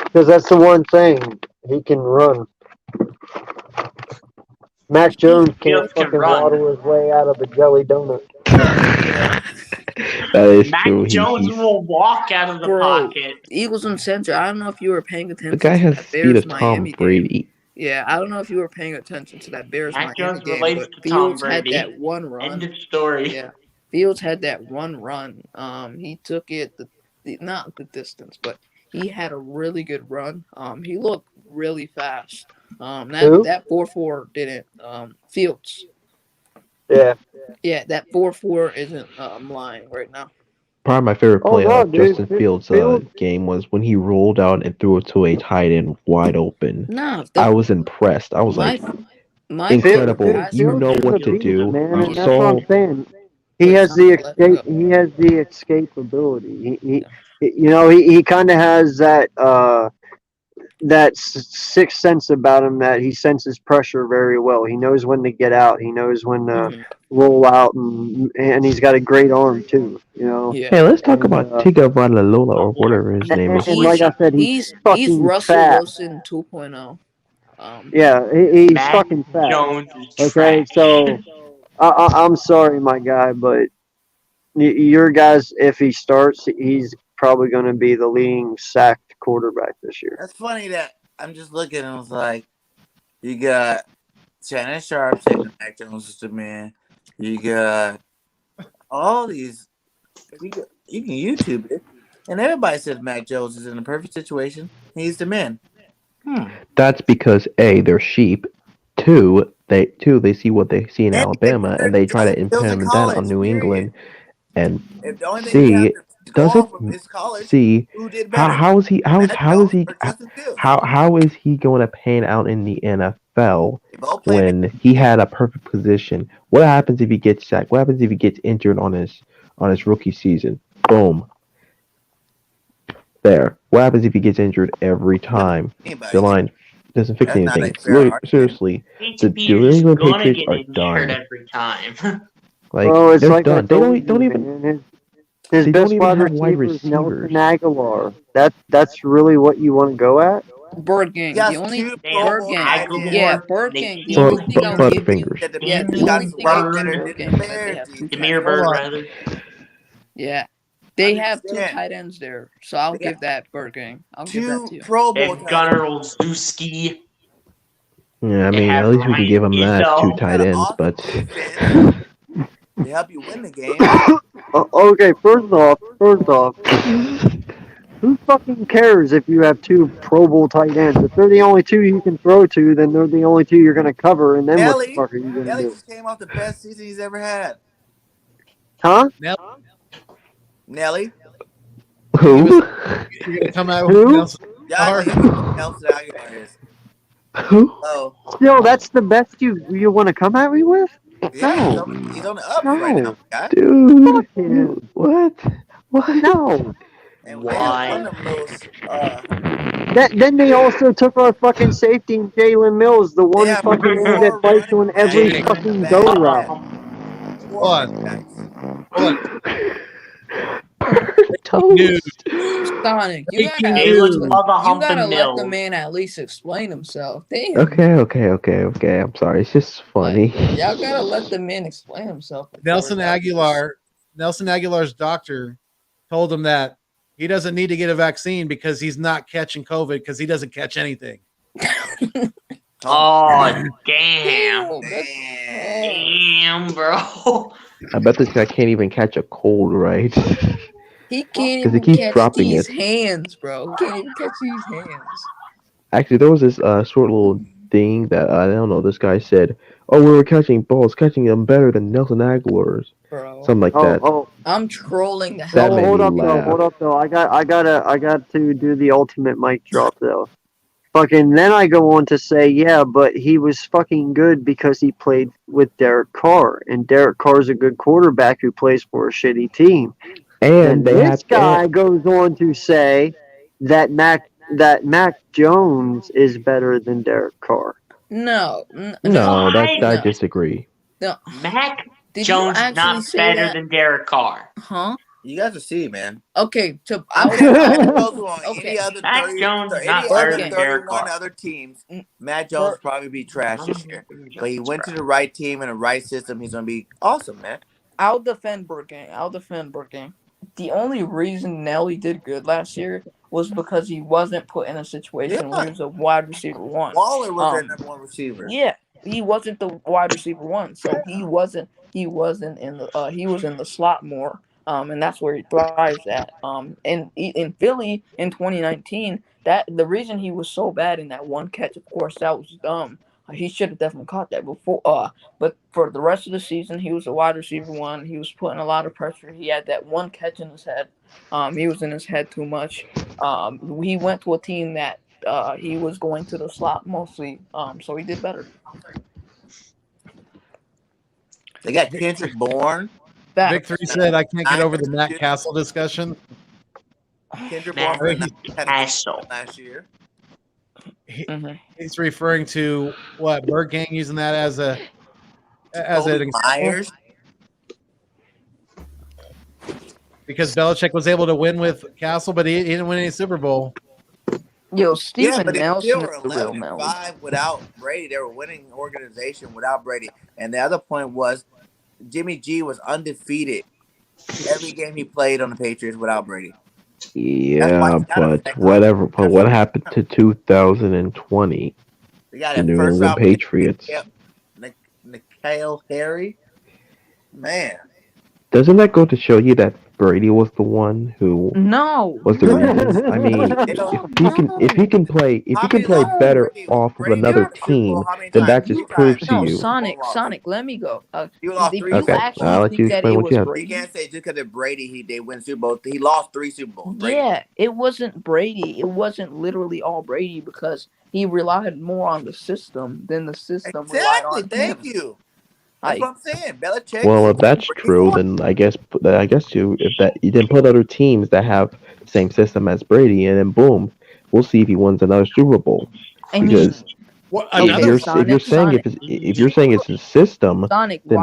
Because that's the one thing. He can run. Mac Jones can't Fields can fucking run. waddle his way out of a jelly donut. That is Mac true. Jones will walk out of the Bro. pocket. Eagles and Central. I don't know if you were paying attention. The guy to has that speed Bears of Tom Miami game. Brady. Yeah, I don't know if you were paying attention to that Bears Mac Miami Jones game, relates but to Tom Fields had Brady. that one run. End of story. Yeah, Fields had that one run. He took it not the distance, but he had a really good run. He looked really fast. Who? That 4.4 didn't. Fields. Yeah. Yeah, that 4.4 isn't lying right now. Probably my favorite Oh, play no, of dude. Justin Fields' Fields- game was when he rolled out and threw it to a tight end wide open. Nah, I was impressed. I was my like, incredible. Has You know Fields is a what to beast, do. man, You and that's what saw I'm saying. He Wait, has the Sonic, let escape. go. He has the escape ability. He kind of has that sixth sense about him that he senses pressure very well. He knows when to get out. He knows when to Mhm. roll out, and he's got a great arm too. You know, Yeah. Hey, let's talk and about Tigavalola or whatever his name is. and like I said, He's fucking Russell fat. Wilson 2.0. Yeah, he's Mac fucking fat. Jones is Okay, trash. so I'm sorry, my guy, but your guys, if he starts, he's probably going to be the leading sacked quarterback this year. That's funny that I'm just looking and I was like, you got Shannon Sharp saying that Mac Jones is the man. You got all these. You can YouTube it, and everybody says Mac Jones is in a perfect situation. He's the man. That's because A, they're sheep. They see what they see in And they Alabama, and compared they to try to Justin Fields in implement that on college. New Period. England. And If the only thing you have C, to go does it off of is college, C who did how better, how is he Mac Jones or Justin Fields? how is he going to pan out in the NFL They both played it. when he had a perfect position? What happens if he gets sacked? What happens if he gets injured on his rookie season? Boom. There. What happens if he gets injured every time? Anybody The get line doesn't fix that's not anything. a fair argument. Seriously, the New HB's England gonna Patriots get are injured done. every time. Like Oh, it's they're like I done. They told don't you, even man. His they don't best even wide have wide receiver is Nelson receivers. Aguilar. That's really what you want to go at? Bird He Gang. The has only two They have Pro Bird Bowl Gang. tight Yeah, ends. Aguilar. Bird They Gang. The can't only But thing use I'll but give you. fingers. That the Yeah, the he only got James some thing I'll work give better Bird, Bird than the Gang is that they Bears have two defense. tight Demir Hold Bird, on. rather. Yeah. They have two Understand? tight ends there. So I'll They got give that Bird Gang. I'll give that to two you. Pro They Bowl have tight ends. Gunnar Olszewski. Yeah, I They mean, have at least we can give Ryan him that two Ito. You got tight an ends. awesome But defense to help you win the games. Okay, first off, who fucking cares if you have two Pro Bowl tight ends? If they're the only two you can throw to, then they're the only two you're going to cover, and then what the fuck are you going to Nelly do? just came off the best season he's ever had. Huh? Now Nelly, give us who? you're gonna come out with Who? Nelson y'all ain't Star. gonna even know who Nelson Aguilar is. Who? Oh, Still, that's the best you want to come at me with? yeah, No. he's on the ups right now, No. guy. Dude, Fuck him. what? What? No. And they have one Why? of them those. Then they also took our fucking safety, Jalen Mills, the They one have fucking dude that 4 fights running on every backs Jake. back to fucking back. go route. 4 Hold running on. backs. Hold on. Bird News. toast. Sonic, Breaking Jalen news. Bubba you gotta Humping let the Mills. man at least explain himself. Damn. Okay. I'm sorry. It's just Like, funny. y'all gotta let the man explain himself before Nelson y'all just Aguilar. Nelson Aguilar's doctor told him that he doesn't need to get a vaccine because he's not catching COVID because he doesn't catch anything. Oh, damn. Damn, Damn, bro. I bet this guy can't even catch a cold, right? he can't 'Cause he even keeps catch dropping these it. hands, bro. Can't even catch these hands. Actually, there was this short little thing that I don't know. This guy said, "Oh, we were catching balls, catching them better than Nelson Aguilar's." Bro. Something like that. I'm trolling the That hell made out me Hold up laugh. though. I got to do the ultimate mic drop though. Fucking then I go on to say, yeah, but he was fucking good because he played with Derek Carr, and Derek Carr's a good quarterback who plays for a shitty team. And Then they this had guy goes on to say that Mac Jones is better than Derek Carr. No, no, Why? I no, disagree. no. Mac Did you Jones actually not say better that? than Derek Carr. Huh? You guys will see, man. Okay, I'm I'll saying Matt defend. Jones on Okay, any other Mac 30, Jones is any not better other Birkin. than Derek 31 Carr. other teams. Mm, Matt Jones Bir- will probably be trash this year. But he Jones, went bro. to the right team and the right system. He's gonna be awesome, man. I'll defend Birkin. The only reason Nelly did good last year was because he wasn't put in a situation where he Yeah, was a wide receiver one. Waller was their number 1 receiver. Yeah, he wasn't the wide receiver one, so he wasn't in the he was in the slot more. And that's where he thrives at. And in Philly in 2019, that the reason he was so bad in that one catch, of course, that was dumb. He should have definitely caught that before. But for the rest of the season, he was a wide receiver one. He was putting a lot of pressure. He had that one catch in his head. He was in his head too much. He went to a team that he was going to the slot mostly. So he did better. They got Kendrick Bourne. Victory said, "I can't get over the Matt Castle discussion." Kendrick Matt Bourne had a Castle. last year. He's referring to what Bird Gang using that as an example. Myers. Because Belichick was able to win with Castle, but he didn't win any Super Bowl. Yo, Steven Yeah, but they Nelson still is were the real 11-5 without Brady. They were winning organization without Brady. And the other point was Jimmy G was undefeated every game he played on the Patriots without Brady. Yeah, but whatever. But what happened to 2020? They got The a New first England round Patriots. N'Keal Harry. Man. Doesn't that go to show you that Brady was the one who No. was the reason? I mean, if he can play better off of another team, then that just proves to No, you. Sonic, let me go. You lost If three. you Okay, actually I'll let think you that explain it what was you have. You Brady, can't say just because of Brady they win Super Bowl. He lost 3 Super Bowls. Brady. yeah, it wasn't Brady. It wasn't literally all Brady because he relied more on the system than the system relied on Thank him. you. That's what I'm saying. Belichick. Well, if that's true, then I guess you then put other teams that have the same system as Brady, and then boom, we'll see if he wins another Super Bowl. Because if you're saying it's a system, Sonic, then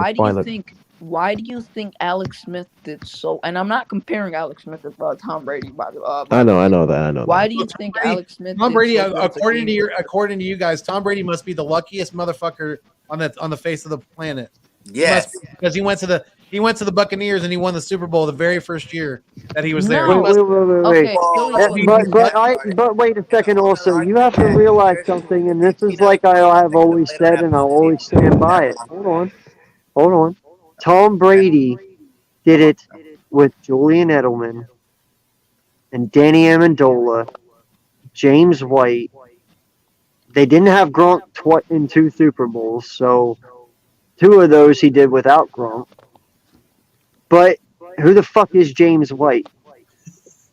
why do you think Alex Smith did so? And I'm not comparing Alex Smith with Tom Brady, by the way. I know that. Why do you think Alex Smith? Tom Brady, did so good as a according to you guys, Tom Brady must be the luckiest motherfucker on the face of the planet. Yes, because he went to the Buccaneers and he won the Super Bowl the very first year that he was there. Wait. But wait a second. Also, you have to realize something, and this is like I have always said, and I'll always stand by it. Hold on. Tom Brady did it with Julian Edelman and Danny Amendola, James White. They didn't have Gronk in 2 Super Bowls, so 2 of those he did without Gronk. But who the fuck is James White?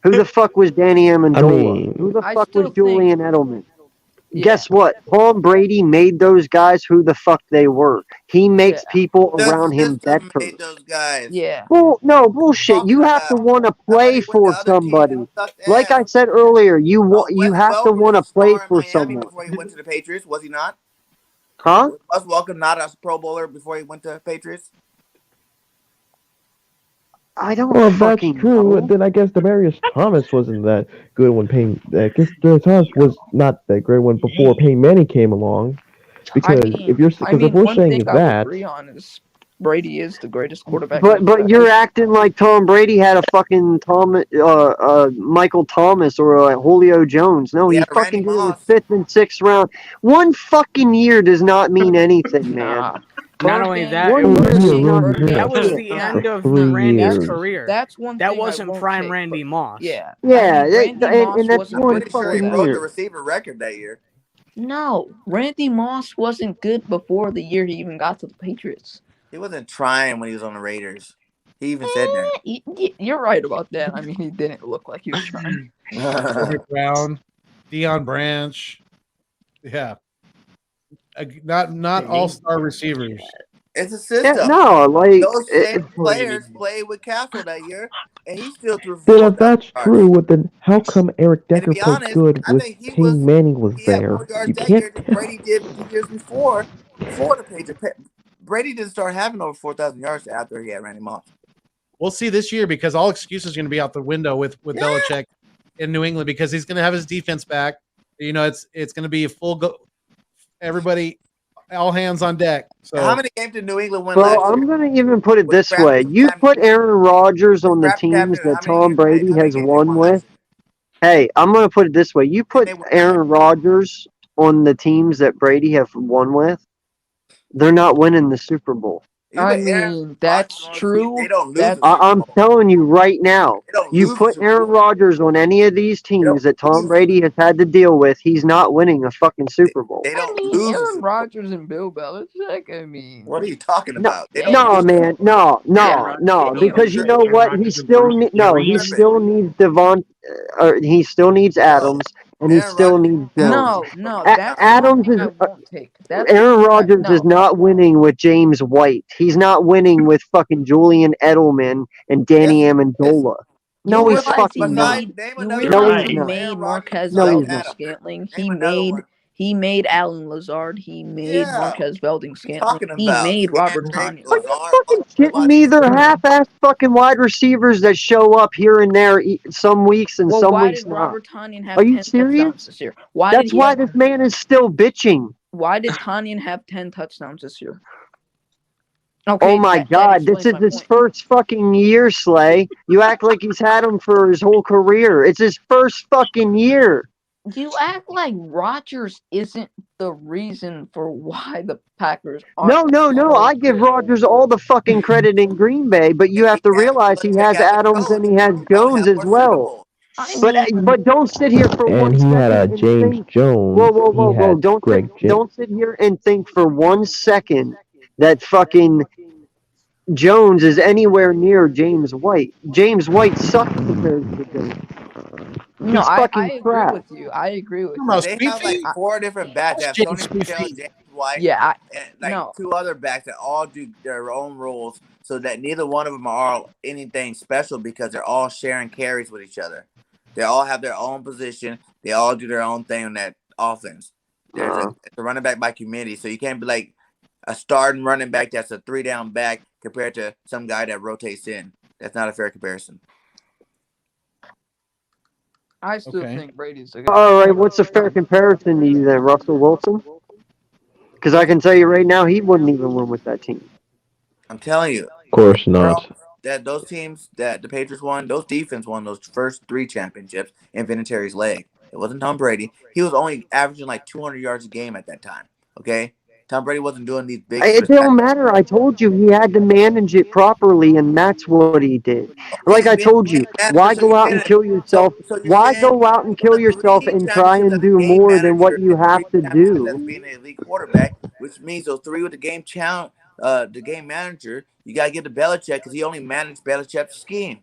Who the fuck was Danny Amendola? Who the fuck was Julian Edelman? Yeah. Guess what? Tom Brady made those guys who the fuck they were. He makes people around him better. Made those guys. Yeah. Well, no bullshit. You have to want to play for somebody. Like I said earlier, you have to want to play for someone. Before he went to the Patriots, was he not? Huh? Was Welcome not a Pro Bowler before he went to the Patriots? I don't. Well, if that's true, then I guess Demaryius Thomas wasn't that good when Peyton. I guess Demaryius Thomas was not that great when before Peyton Manning came along. Because if we're saying that, agree on is Brady is the greatest quarterback. But you're acting like Tom Brady had a fucking Michael Thomas or Julio Jones. No, he fucking did it with 5th and 6th round. 1 fucking year does not mean anything, man. Not only that, that was the end of Randy's career. That wasn't prime Randy Moss. Yeah, and that's 1 fucking he broke year. the receiver record that year. No, Randy Moss wasn't good before the year he even got to the Patriots. He wasn't trying when he was on the Raiders. He even said that. You're right about that. I mean, he didn't look like he was trying. Brown, Deion Branch, yeah. Not all-star receivers. It's a system. Yeah, no, like those same players played with Castle that year, and he still threw. But if that's true, then how come Eric Decker played good with Peyton Manning was there? You can't. Brady did 2 years before the Patriots. Brady didn't start having over 4,000 yards after he had Randy Moss. We'll see this year because all excuses are going to be out the window with Belichick in New England because he's going to have his defense back. You know, it's going to be a full go. Everybody, all hands on deck. So how many games did New England win? Well, I'm going to even put it this way: you put Aaron Rodgers on the teams that Tom Brady has won with. Hey, I'm going to put it this way: you put Aaron Rodgers on the teams that Brady have won with, they're not winning the Super Bowl. I mean, that's true. They don't lose. I'm telling you right now, you put Aaron Rodgers on any of these teams that Tom Brady has had to deal with, he's not winning a fucking Super Bowl. They don't lose. Aaron Rodgers and Bill Belichick. I mean, what are you talking about? No, man, no. Because you know what? He still needs Devon. He still needs Adams, and he Aaron still Rodgers- needs Jones. No, that's Adams one thing is I won't take. That's Aaron one Rodgers thing is not winning with James White. He's not winning with fucking Julian Edelman and Danny Yes, Amendola. You No, he's realize fucking not. name you another No, realize he's he not. made Marquez No, he's Valdez not. Scantling. Name another one. He made Alan Lazard. He made Yeah. Marquez Valdez Scantling. Talking He about made Robert Scantling, Tonyan. Are you Lazard, fucking shitting me? They're half-assed fucking wide receivers that show up here and there some weeks and Well, some why weeks did not. Robert Tonyan have Are you 10 serious? touchdowns this year? Why That's did he why have, this man is still bitching. Why did Tonyan have 10 touchdowns this year? Okay, Oh my that God, this explains is my his point. first fucking year, Slay. You act like he's had him for his whole career. It's his first fucking year. You act like Rodgers isn't the reason for why the Packers No, aren't. no. I give Rodgers all the fucking credit in Green Bay, but you have to realize he has Adams and he has Jones as well. But don't sit here for And 1 he second had a and James think. Jones. Whoa. He had Greg Don't sit here and think for 1 second that fucking Jones is anywhere near James White. James White sucks compared to Jones. No, He's I fucking agree crap. with you. I agree with Come on, you. They have like Squeefy? 4 different backs. They have James Tony Michel, Squeefy. James White, Yeah, and like no. 2 other backs that all do their own roles, so that neither one of them are anything special because they're all sharing carries with each other. They all have their own position. They all do their own thing on that offense. There's a running back by committee, so you can't be like a starting running back that's a 3-down back compared to some guy that rotates in. That's not a fair comparison. I still Okay. think Brady's a good. All right, what's a fair comparison to you then, Russell Wilson? Because I can tell you right now, he wouldn't even win with that team. I'm telling you, Of course not. that those teams that the Patriots won, those defense won those first 3 championships in Vinatieri's leg. It wasn't Tom Brady. He was only averaging like 200 yards a game at that time. Okay, Tom Brady wasn't doing these big. It don't matter. I told you he had to manage it properly, and that's what he did. Like I told you, why go out and kill yourself? So you're Why saying go out and kill the yourself 3 and try championships and as a do game more than what manager you and 3 have to championships as do? being an elite quarterback, which means those 3 with the game the game manager, you gotta give to Belichick because he only managed Belichick's scheme.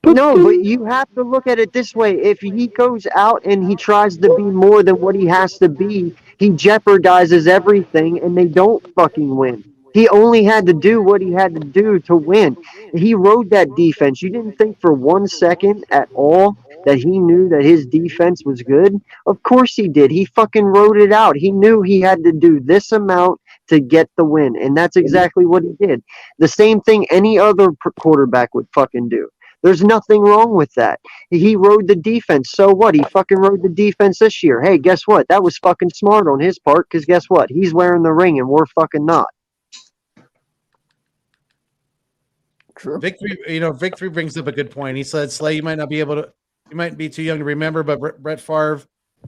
No, but you have to look at it this way. If he goes out and he tries to be more than what he has to be, he jeopardizes everything and they don't fucking win. He only had to do what he had to do to win. He rode that defense. You didn't think for 1 second at all that he knew that his defense was good? Of course he did. He fucking rode it out. He knew he had to do this amount to get the win, and that's exactly what he did. The same thing any other quarterback would fucking do. There's nothing wrong with that. He rode the defense. So what? He fucking rode the defense this year. Hey, guess what? That was fucking smart on his part because guess what? He's wearing the ring and we're fucking not. True. Victory brings up a good point. He said, Slay, you might be too young to remember, but Brett Favre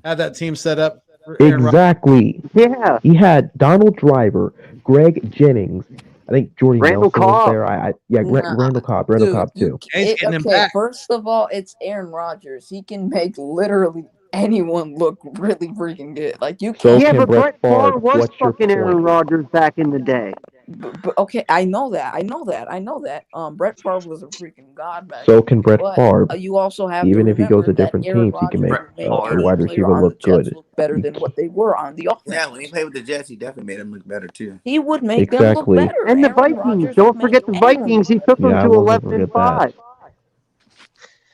had that team set up for Aaron Rodgers. Exactly. Yeah. He had Donald Driver, Greg Jennings. I think Jordy Randall Nelson Cobb. was there. Randall Cobb too. He's getting him back. First of all, it's Aaron Rodgers. He can make literally anyone look really freaking good. Like you So can't. Yeah, can but Brett Favre was What's your fucking Aaron point? Rodgers back in the day. But okay, I know that. Brett Favre was a freaking god back. So can Brett But Favre. you also have Even to if he goes to remember that different Aaron teams, he can Rodgers make would a any wide player receiver on the look Jets good. look better than what they were on the offense. Yeah, when he played with the Jets, he definitely made him look better too. He would make them look Exactly. better. And the Aaron Vikings. Rodgers Don't would forget make the anyone Vikings. He look took better. them Yeah, I to wasn't 11 and forget that. 5.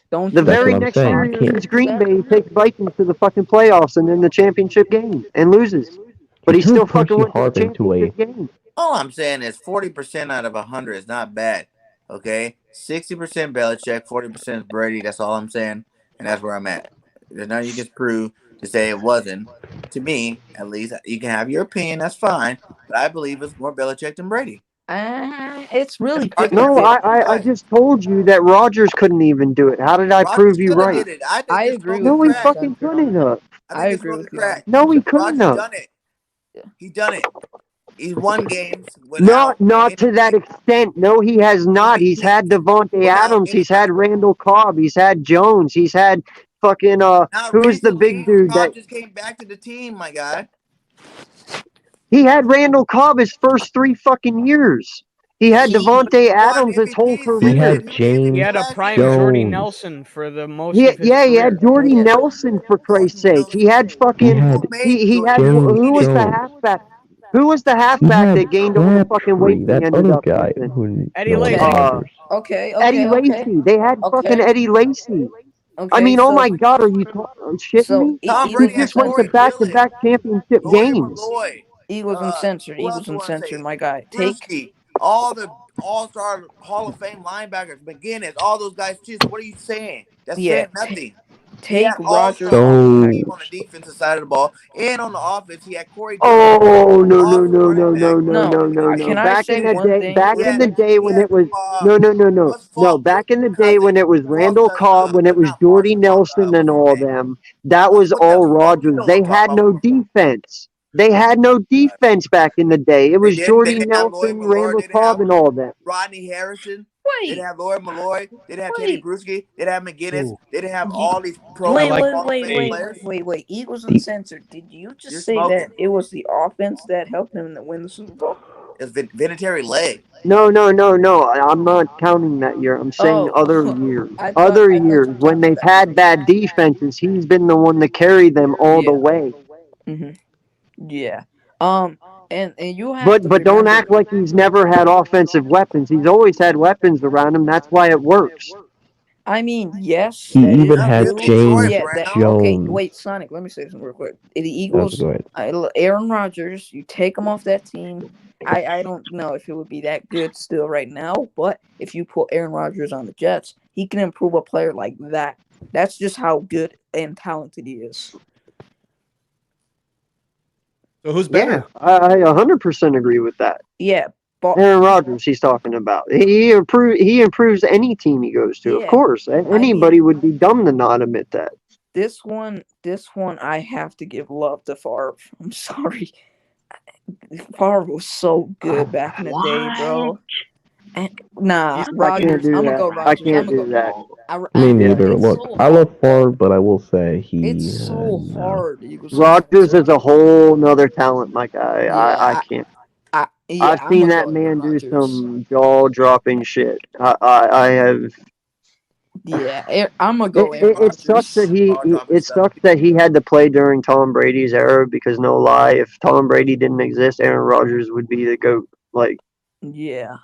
Don't The you That's very what I'm next saying. year You he can't- was Green Bay. He takes Vikings to the fucking playoffs and then the championship game and loses. But he still fucking went to the championship game. All I'm saying is 40% out of 100 is not bad. Okay, 60% Belichick, 40% is Brady. That's all I'm saying, and that's where I'm at. There's nothing you can prove to say it wasn't. To me, at least, you can have your opinion. That's fine, but I believe it's more Belichick than Brady. It's really No, I just told you that Rodgers couldn't even do it. How did I prove you right? Did it. I think I it's agree No, with he you. fucking couldn't have. I agree with you. No, he couldn't have. Done it. He done it. He's won games without Not to that extent. No, he has not. He's had Devontae Adams. He's had Randall Cobb. He's had Jones. He's had fucking who's the big dude Cobb that just came back to the team, my guy. he had Randall Cobb his first 3 fucking years. He had Devontae Adams his whole MVP career. He had MVP James He had a last prime year. Jordy Jones. Nelson for the most of his Yeah, he career. had Jordy Yeah. Nelson for Christ's sake. He had fucking. He had He had James who was the Jones. halfback? Who was the He halfback had that gained all the fucking weight Crabtree, he that ended other up guy using? who Eddie no one Lacy. remembers. Okay. Eddie Lacy. They had fucking Okay. Eddie Lacy. I Okay. mean, oh So my God, are you shitting so me? Tom He Brady had just went to Corey uncensored. Dillon, back-to-back championship Lawyer games. Malloy. Eagles uncensored. Who else Eagles do I want to uncensored. say? My guy. Take. Brewski. All the all-star Hall of Fame linebackers, McGinnis, all those guys too. So what are you saying? That's Yeah. saying nothing. He Take had all-stars Rogers. on the team So on the defensive side of the ball, and on the offense, he had Corey Dillon, Oh no no awesome no running no back. no no No. no no no! Can I Back say in the one day, thing back real in the quick? day when it was no. What's No, Falk? back in the day when it was Falk, Randall Cobb, when it was not Jordy Marshall Falk. Nelson What's and his all name? them, that was What the all fuck? You Rodgers. know what They I'm talking had about. no defense. They had no defense back in the day. It They was didn't. They Jordy didn't have Lloyd Nelson, Malloy. Randall They didn't have Cobb, and all them. Rodney Harrison. They Wait. didn't have Lloyd Malloy. They didn't have Teddy Wait. Bruschi. They didn't have McGinnis. Ooh, They didn't have Ye- all these Pro I Wait, Football like wait, Hall of wait, Fame a wait, players. wait. Eagles he, uncensored. Did you You're just say that smoking. it was the offense that helped him to win the Super Bowl? It's Vinatieri leg. No. I'm not counting that year. I'm saying Oh, other years. I Other thought you years were when talking they've about. had bad defenses, he's been the one to carry them all the Yeah. way. hmm Yeah. Um. And you have to But don't remember. act like he's never had offensive weapons. He's always had weapons around him. That's why it works. I mean, yes, he that even is Yeah, had Billy true. Troy James Yeah. That Brown. okay. Jones. Wait, Sonic. Let me say something real quick. The Okay, Eagles. go ahead. Aaron Rodgers. You take him off that team. I don't know if it would be that good still right now, but if you put Aaron Rodgers on the Jets, he can improve a player like that. That's just how good and talented he is. So who's Yeah, better? I 100% agree with that. Yeah, but Aaron Rodgers, he's talking about. He improves any team he goes to. Of yeah, course, I mean, anybody would be dumb to not admit that. this one, I have to give love to Favre. I'm sorry, Favre was so good back in the day, bro. Nah, He's I can't Rodgers. do I'm gonna that. go I Rodgers. I'm can't gonna do go. that. Me neither. It's Look, so I hard. love Favre, but I will say It's he so no. hard. Eagles Rodgers uncensored. is a whole nother talent, my guy. I Yeah, can't. yeah. I've I'm seen gonna that go Aaron man do Rodgers. some jaw dropping shit. I have. Yeah, I'm gonna go Aaron It sucks that Rodgers. it sucks that he had to play during Tom Brady's era because no lie, if Tom Brady didn't exist, Aaron Rodgers would be the GOAT. Like Yeah.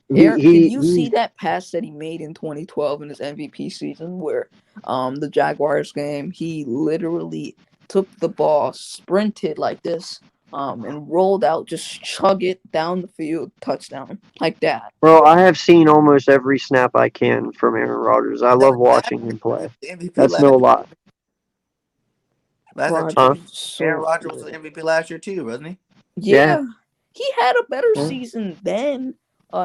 he Did he you see he. that pass that he made in 2012 in his MVP season where the Jaguars game, he literally took the ball, sprinted like this, and rolled out, just chug it down the field, touchdown. Like that. Bro, I have seen almost every snap I can from Aaron Rodgers. I That love was last watching him play. year. The MVP That's no last lie. year. Huh? Rodgers is Aaron so Rodgers was the good. MVP last year too, wasn't he? Yeah. Yeah. He had a better Yeah. season then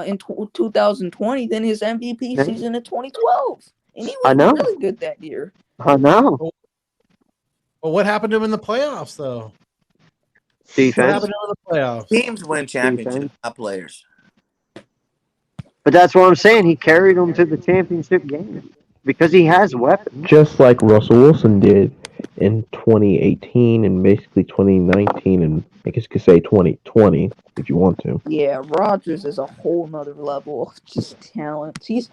in 2020 than his MVP Yeah. season in 2012. And he I was know. really good that year. I know. Well, what happened to him in the playoffs, though? What Defense. happened to him in the playoffs? Teams win championships, Defense. not players. But that's what I'm saying. He carried them to the championship game because he has weapons. Just like Russell Wilson did in 2018 and basically 2019 and I guess you could say 2020 if you want to. Yeah, Rodgers is a whole nother level of just talent. He's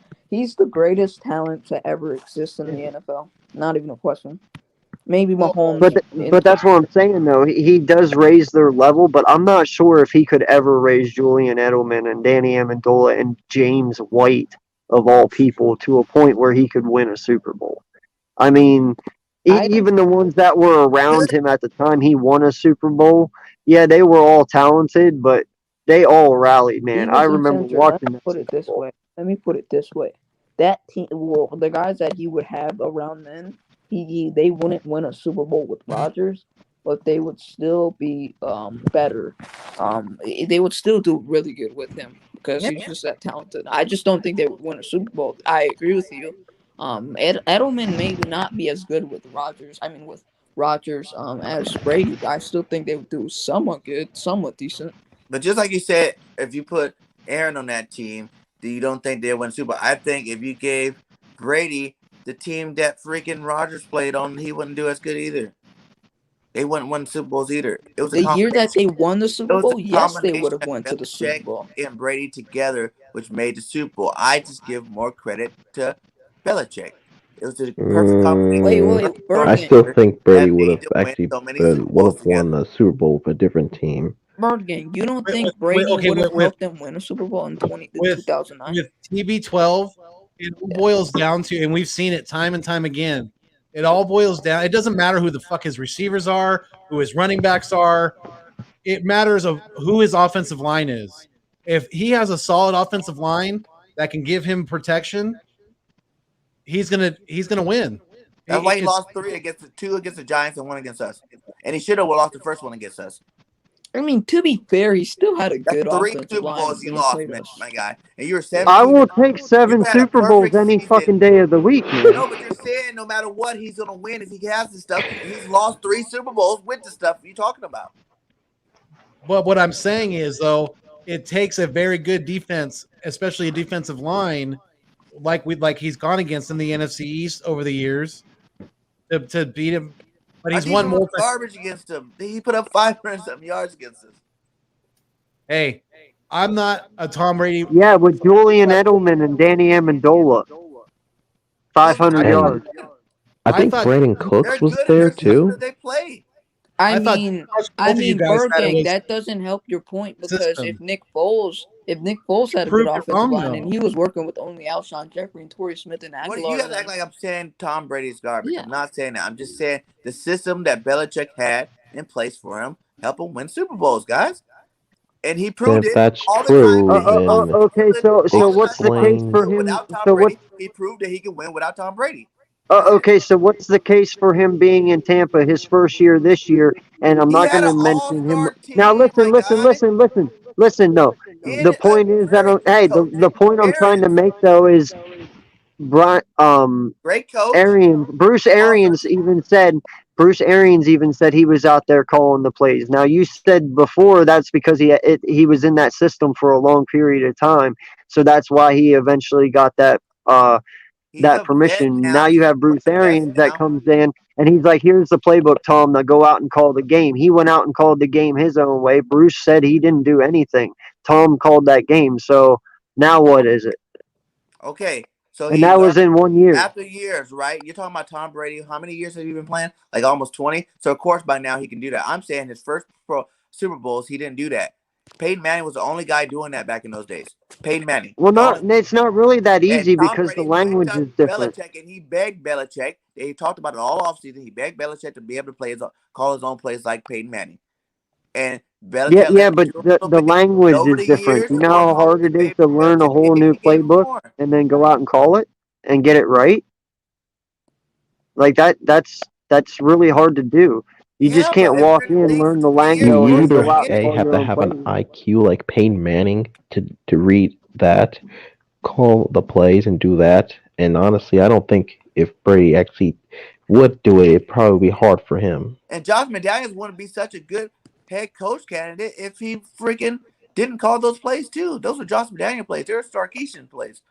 the greatest talent to ever exist in the NFL. Not even a question. Maybe Well, Mahomes. But that's what I'm saying though. He does raise their level, but I'm not sure if he could ever raise Julian Edelman and Danny Amendola and James White of all people to a point where he could win a Super Bowl. I mean, I don't. even the ones that were around him at the time he won a Super Bowl, yeah, they were all talented, but they all rallied, man. I Eagles remember uncensored. Let watching me that put it Super this Bowl. way. Let me put it this way. That team, well, the guys that he would have around then, they wouldn't win a Super Bowl with Rodgers, but they would still be better. They would still do really good with him because he's just that talented. I just don't think they would win a Super Bowl. I agree with you. Edelman may not be as good with Rodgers. I mean, with Rodgers as Brady. I still think they would do somewhat good, somewhat decent. But just like you said, if you put Aaron on that team, you don't think they'll win Super Bowl. I think if you gave Brady the team that freaking Rodgers played on, he wouldn't do as good either. They wouldn't win Super Bowls either. It was a The year that they combination. won the It Super was Bowl, a yes, they would combination have of went to the Super Belichick Bowl. and Brady together, which made the Super Bowl. I just give more credit to Belichick. It was the perfect combination. Wait, Perfect I Bergen. still coordinator think Brady that would made have them win actually so many Super would Bowls have won together. the Super Bowl with a different team. Bergen, you don't think Wait, Brady okay, would have with helped them win a Super Bowl in with 2009? with TB12, it all boils down to, and we've seen it time and time again. It all boils down. It doesn't matter who the fuck his receivers are, who his running backs are. It matters of who his offensive line is. If he has a solid offensive line that can give him protection, he's gonna win. That's why he It's lost two against the Giants and one against us. And he should have lost the first one against us. I mean, to be fair, he still had a That's good 3 offensive Super line Bowls he when he lost, played man, us. my guy. And you were I 17. will take 7 You had a Super Bowls perfect any season. fucking day of the week, man. No, but you're saying no matter what, he's gonna win if he has this stuff. And he's lost 3 Super Bowls with the stuff you're talking about. But what I'm saying is, though, it takes a very good defense, especially a defensive line, like he's gone against in the NFC East over the years, to beat him. But he's won more. Garbage against him. He put up 500-something yards against us. Hey, I'm not a Tom Brady. Yeah, with Julian Edelman and Danny Amendola. 500 And yards. I think thought Brandon They're Cooks was good in there their system too. that they play. I I thought mean, both of you guys said it Bergen, was that doesn't help your point because system. if Nick Foles had a good Proved it offensive wrong, line though. and he was working with only Alshon Jeffrey and Torrey Smith and What, Aguilar, you have to act then- like I'm saying Tom Brady's garbage. Yeah. I'm not saying that. I'm just saying the system that Belichick had in place for him helped him win Super Bowls, guys. And he And proved if it that's all the true, time. then Okay, so All the what's the time case he for could him? without Tom So Brady, what's he proved that he can win without Tom Brady. okay, so what's the case for him being in Tampa his first year this year? And I'm He not had going an to mention him. all-star Now team, listen, my listen, guy. listen, listen, listen. No, And the point is that the point I'm trying to make though is Brian great coach. Bruce Arians even said he was out there calling the plays. Now you said before that's because he was in that system for a long period of time, so that's why he eventually got that He's a vet permission. now. Now you have Bruce Arians that comes in and he's like, "Here's the playbook, Tom. Now go out and call the game." He went out and called the game his own way. Bruce said he didn't do anything. Tom called that game. So now what is it? Okay, so And he that was learned in 1 year. after years, right? You're talking about Tom Brady. How many years have you been playing? Like almost 20. So of course by now he can do that. I'm saying his first pro Super Bowls, he didn't do that. Peyton Manning was the only guy doing that back in those days. Peyton Manning. Well, it's not really that easy And Tom because the Brady went language to is different. Belichick, and he begged Belichick. They talked about it all offseason. He begged Belichick to be able to call his own plays like Peyton Manning. And Belichick Yeah, but the language is different. You know how hard it is to learn a whole new playbook and then go out and call it and get it right? Like that's really hard to do. You just can't walk in, learn the You lingo, and then either go out and call have your to own have plays. an IQ like Peyton Manning to read that, call the plays, and do that. And honestly, I don't think if Brady actually would do it, it'd probably be hard for him. And Josh McDaniels wouldn't be such a good head coach candidate if he freaking didn't call those plays too. Those were Josh McDaniel plays. They're Sarkisian plays.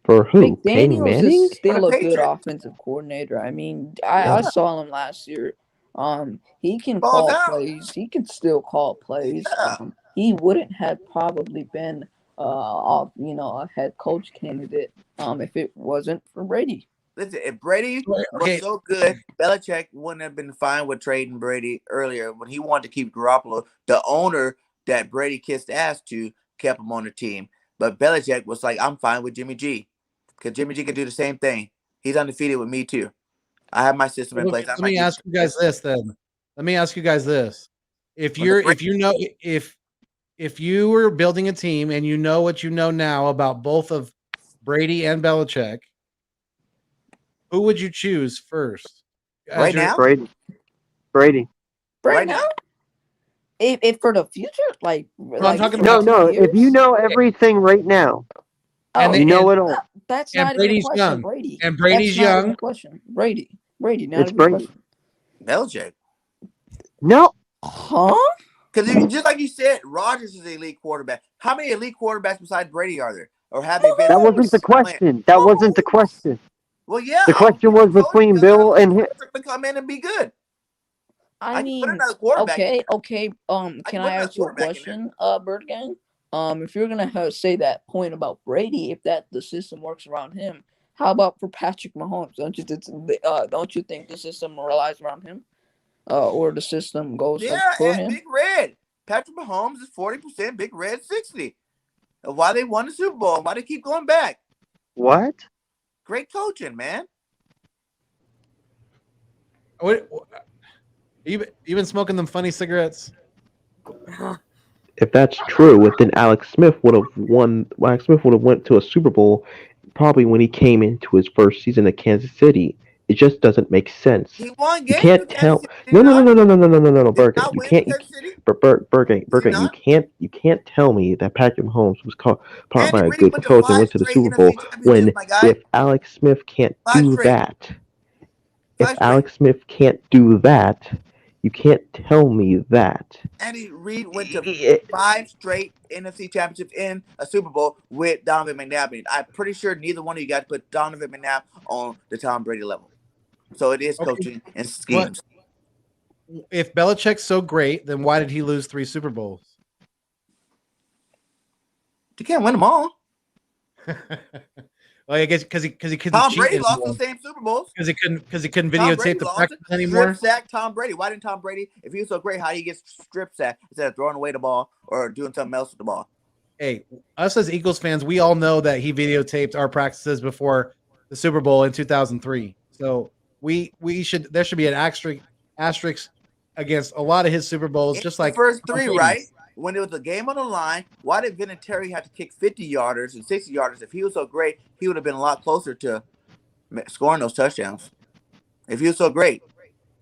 For who? Peyton McDaniels Manning? is still For a the good Patriots. offensive coordinator. I mean, I saw him last year. He can Balls call out. plays. He can still call plays. Yeah. He wouldn't have probably been a head coach candidate if it wasn't for Brady. Listen, if Brady was so good, Belichick wouldn't have been fine with trading Brady earlier when he wanted to keep Garoppolo. The owner that Brady kissed ass to kept him on the team. But Belichick was like, I'm fine with Jimmy G. Because Jimmy G can do the same thing. He's undefeated with me too. I have my system in place. Let me ask you guys this then. Let me ask you guys this. If you were building a team and you know what you know now about both of Brady and Belichick, who would you choose first? Right now? Brady. Right now? If for the future, I'm talking No, about no. If you know everything right now, And you know it all. That's and not even a Brady's question. young. Brady. And Brady's That's not even young. a question. Brady. Not It's even a Brady. question. Belichick. No. Huh? Because just like you said, Rodgers is an elite quarterback. How many elite quarterbacks besides Brady are there? Or have they been? That wasn't the question. That wasn't the question. Well, yeah. The question was between Bill and him. to come in and be good. I can put mean, another quarterback. okay. Can put I another ask you a quarterback in there. question, Bird Gang? If you're gonna say that point about Brady, if that the system works around him, how about for Patrick Mahomes? Don't you think the system relies around him, or the system goes like Yeah, for at him? Big Red. Patrick Mahomes is 40%, Big Red 60. Why they won the Super Bowl? Why they keep going back? What? Great coaching, man. What, you been smoking them funny cigarettes? If that's true, then Alex Smith would have won. Alex Smith would have went to a Super Bowl probably when he came into his first season at Kansas City. It just doesn't make sense. He won You games can't with Kansas tell. City. Did No, he no, no, not? no, no, no, no, no, no, no, Did he Bergen. not You win can't. with Kansas City? Bergen. Did he You not? can't tell me that Patrick Mahomes was part Andy by a Reid good went to coach and 5 went to the straight Super Bowl. NFC championships, When my guy. if Alex Smith can't 5 do straight. that, 5 if straight. Alex Smith can't do that, you can't tell me that. Andy Reid went to 5 straight NFC championships in a Super Bowl with Donovan McNabb. I'm pretty sure neither one of you guys put Donovan McNabb on the Tom Brady level. So it is coaching and schemes. If Belichick's so great, then why did he lose 3 Super Bowls? You can't win them all. Well, I guess because he couldn't Tom cheat Brady lost anymore. the same Super Bowls. Because he couldn't Tom videotape Brady the lost practice it. anymore. Strip sack Tom Brady. Why didn't Tom Brady, if he was so great, how do you get strip sack instead of throwing away the ball or doing something else with the ball? Hey, us as Eagles fans, we all know that he videotaped our practices before the Super Bowl in 2003. So there should be an asterisk against a lot of his Super Bowls, In just the like first Tom 3, Brady's. right? When there was a game on the line, why did Vinatieri have to kick 50-yarders and 60-yarders? If he was so great, he would have been a lot closer to scoring those touchdowns. If he was so great,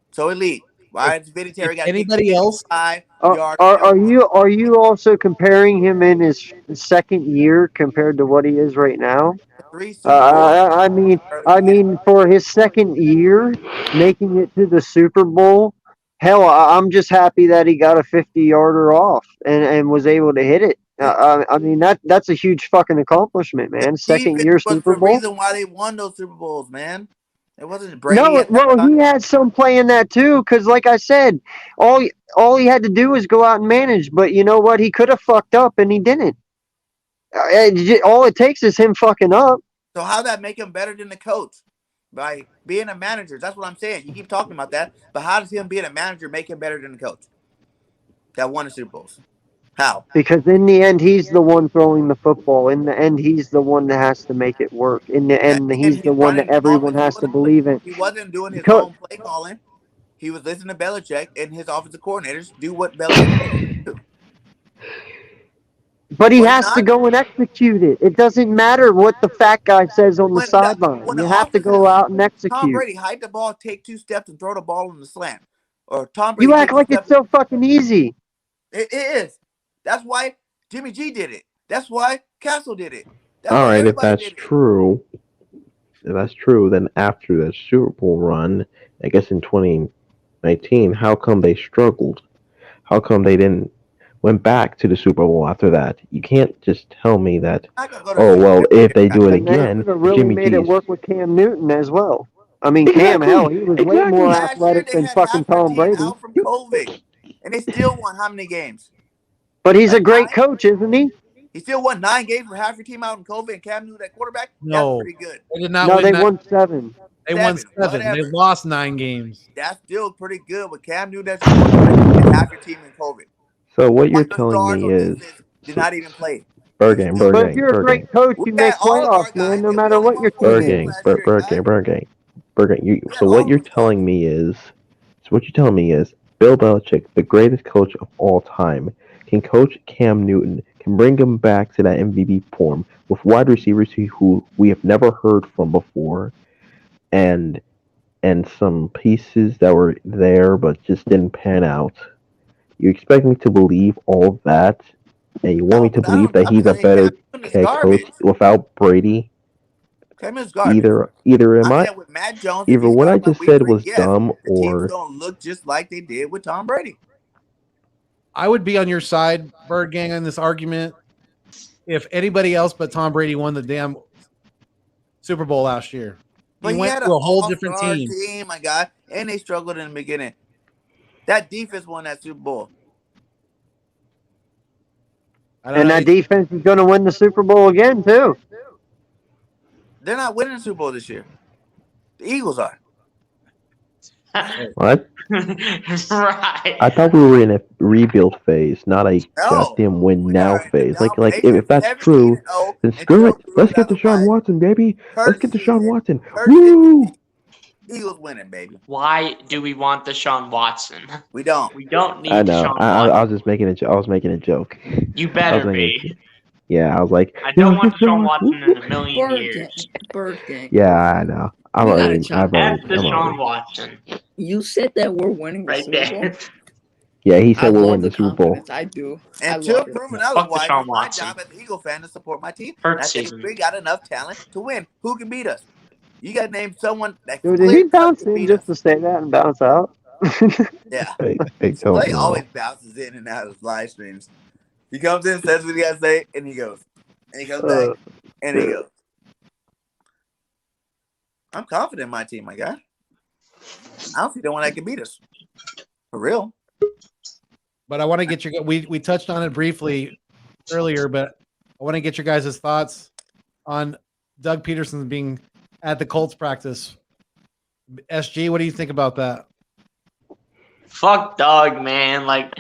so elite, why does Vinatieri got to kick Anybody else? 5 Are, yards? are you also comparing him in his second year compared to what he is right now? 3 Super Bowls. I mean, for his second year, making it to the Super Bowl, hell, I'm just happy that he got a 50-yarder off and was able to hit it. I mean, that's a huge fucking accomplishment, man. Second Defense year was Super the Bowl. reason why they won those Super Bowls, man. It wasn't Brady. No, well, he had some play in that too, because like I said, all he had to do was go out and manage. But you know what? He could have fucked up, and he didn't. All it takes is him fucking up. So how that make him better than the coach? By being a manager. That's what I'm saying. You keep talking about that, but how does him being a manager make him better than the coach that won the Super Bowls? How? Because in the end, he's the one throwing the football. In the end, he's the one that has to make it work. In the end, he's the one that everyone has to believe in. He wasn't doing his Because- own play calling. He was listening to Belichick and his offensive coordinators do what Belichick do. But he has to go and execute it. It doesn't matter what the fat guy says on the sideline. You have to go out and Tom execute. Brady hide the ball, take 2 steps, and throw the ball in the slant. Or Tom Brady. You act like it's so fucking easy. It is. That's why Jimmy G did it. That's why Castle did it. All right, if that's true, then after the Super Bowl run, I guess in 2019, how come they struggled? How come they didn't went back to the Super Bowl after that? You can't just tell me that. Oh well, if they do it again, really Jimmy made G's. it work with Cam Newton as well. I mean, Cam, hell, he was way more athletic than fucking Tom Brady. Out from COVID, and they still won how many games? But he's a great coach, isn't he? He still won 9 games for half your team out in COVID, and Cam Newton at quarterback. No, that's pretty good. They did not. No, win they 9. won 7. They won 7. Whatever. They lost 9 games. That's still pretty good with Cam Newton as your quarterback and half your team in COVID. So what you're telling me is, did not even play. But if you're a great coach, you make playoffs, man, no matter what your team is. So what you're telling me is, Bill Belichick, the greatest coach of all time, can coach Cam Newton, can bring him back to that MVP form with wide receivers who we have never heard from before, and some pieces that were there but just didn't pan out. You expect me to believe all that, and you want me to believe that he's a better head coach without Brady? Either am I? Either what I just said was dumb, or don't look just like they did with Tom Brady. I would be on your side, Bird Gang, on this argument if anybody else but Tom Brady won the damn Super Bowl last year. But he went had to a whole different all-star team. My God, and they struggled in the beginning. That defense won that Super Bowl. I don't And know. that defense is going to win the Super Bowl again, too. They're not winning the Super Bowl this year. The Eagles are. What? Right. I thought we were in a rebuild phase, not a No. goddamn win We now are in the phase. Like domination, if that's 17-0, true, then and screw it. Joe Burrow Let's get got Deshaun away. Watson, baby. Let's get Hurts Deshaun season. Watson. Hurts Woo! Eagles winning, baby. Why do we want Deshaun Watson? We don't. We don't need I know. Deshaun I Watson. was just making a. I was making a joke. You I was better making be. Yeah, I was like, I don't want let's get Deshaun Watson in a million Bird years. gang. Bird gang. Yeah, I know. I'm You gotta already. chop I've F already. I'm Deshaun already. Watson. You said that we're winning the Right Super Bowl. there. Yeah, he I said we're love winning the the Super Bowl. confidence. I do. I Until love it. proven Fuck otherwise, Deshaun it's my Watson. job as an Eagle fan to support my team. Hurts I think season. we got enough talent to win. Who can beat us? You got to name someone that Dude, did he clear cut bounce can in beat just us. to say that and bounce out? Yeah. Hey, don't Clay know. always bounces in and out of live streams. He comes in, says what he got to say, and he goes. And he comes back, and he goes. I'm confident in my team, my guy. I don't see no one that can beat us. For real. But I want to get your. We touched on it briefly earlier, but I want to get your guys' thoughts on Doug Peterson being at the Colts practice. SG, what do you think about that? Fuck Doug, man. Like,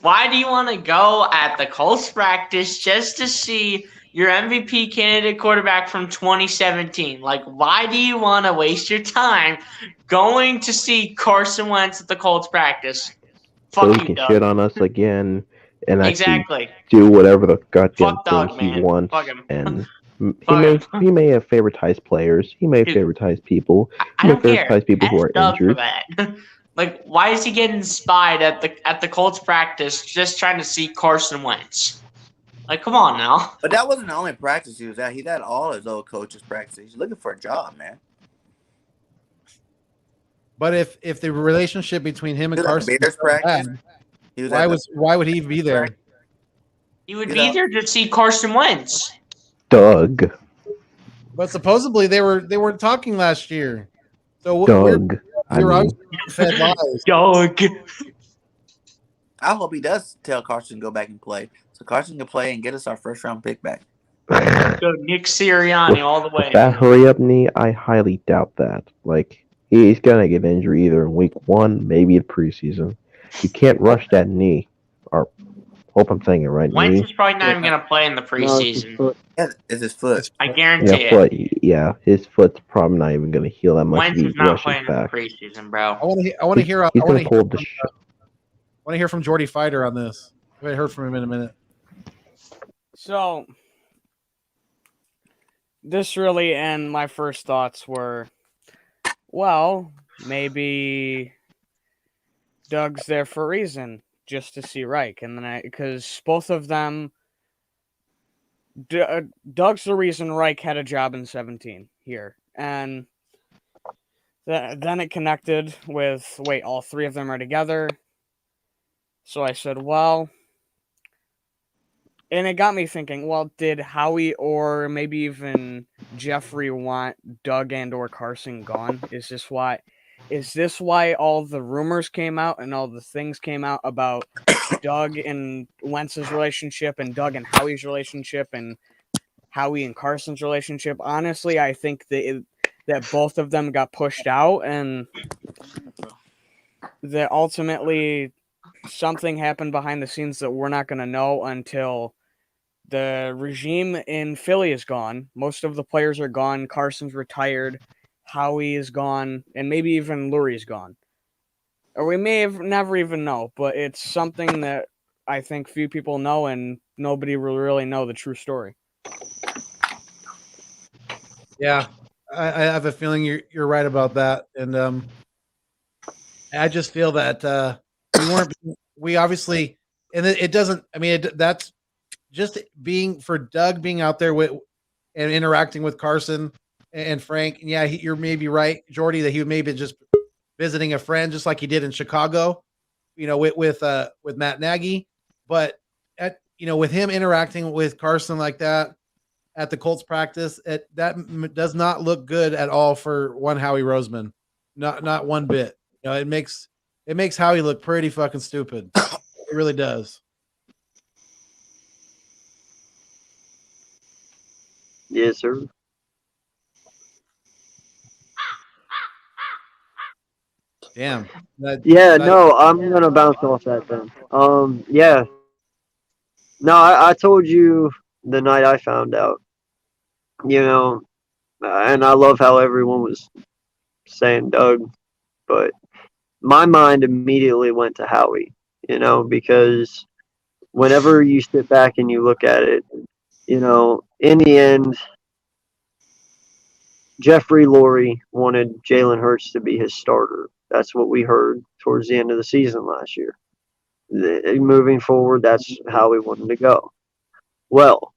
why do you want to go at the Colts practice just to see your MVP candidate quarterback from 2017? Like, why do you want to waste your time going to see Carson Wentz at the Colts practice? So Fuck he you, can Doug. shit on us again and actually Exactly. do whatever the goddamn Fuck thing Doug, he man. wants. Fuck him. And Fuck him. he may have favoritized players. He may have Dude, favoritized people. I He may don't care. favoritized people who Ask are Doug for injured. that. Like, why is he getting spied at the Colts practice just trying to see Carson Wentz? Like, come on now. But that wasn't the only practice he was at. He's at all his old coaches' practices. He's looking for a job, man. But if the relationship between him and He was at Carson Bears is so bad, practice. He was at the- why would he be there? He would You be know- there to see Carson Wentz. Doug. But supposedly they were talking last year. So Doug. you're I mean, obviously fed lies. Doug. I hope he does tell Carson to go back and play, so Carson can play and get us our first round pick back. Go Nick Sirianni all the way. with that hurry up knee, I highly doubt that. Like, he's gonna get injury either in week 1, maybe in preseason. You can't rush that knee. Or hope I'm saying it right. Wentz Knee. is probably not even going to play in the No, it's his preseason. foot. Yeah, it's his foot. I guarantee Yeah, it. foot. Yeah, his foot's probably not even gonna heal that much Wentz if is he not rushes playing in the back. preseason, bro. I want to hear. I He's want gonna to pull hear. up the. I want to hear from Jordy Fighter on this. I haven't heard from him in a minute. So, this really, and my first thoughts were, well, maybe Doug's there for a reason, just to see Reich. And then because both of them, Doug's the reason Reich had a job in 17 here. And then it connected with, wait, all three of them are together. So I said, well, and it got me thinking, well, did Howie or maybe even Jeffrey want Doug and or Carson gone? Is this why all the rumors came out and all the things came out about Doug and Wentz's relationship and Doug and Howie's relationship and Howie and Carson's relationship? Honestly, I think that both of them got pushed out and that ultimately something happened behind the scenes that we're not going to know until the regime in Philly is gone. Most of the players are gone. Carson's retired. Howie is gone. And maybe even Lurie's gone. Or we may have never even know. But it's something that I think few people know and nobody will really know the true story. Yeah, I have a feeling you're right about that, and I just feel that we obviously, and it doesn't. I mean, that's just being for Doug being out there with and interacting with Carson and Frank. And yeah, you're maybe right, Jordy, that he maybe just visiting a friend, just like he did in Chicago, with Matt Nagy. But with him interacting with Carson like that at the Colts practice, that does not look good at all for one Howie Roseman. Not one bit. It makes it makes Howie look pretty fucking stupid. It really does. Yes, sir. Damn. Yeah, no, I'm gonna bounce off that then. Yeah. No, I told you the night I found out. You know, and I love how everyone was saying Doug, but my mind immediately went to Howie. You know, because whenever you sit back and you look at it, you know, in the end, Jeffrey Lurie wanted Jalen Hurts to be his starter. That's what we heard towards the end of the season last year. Moving forward, that's how we wanted to go. Well,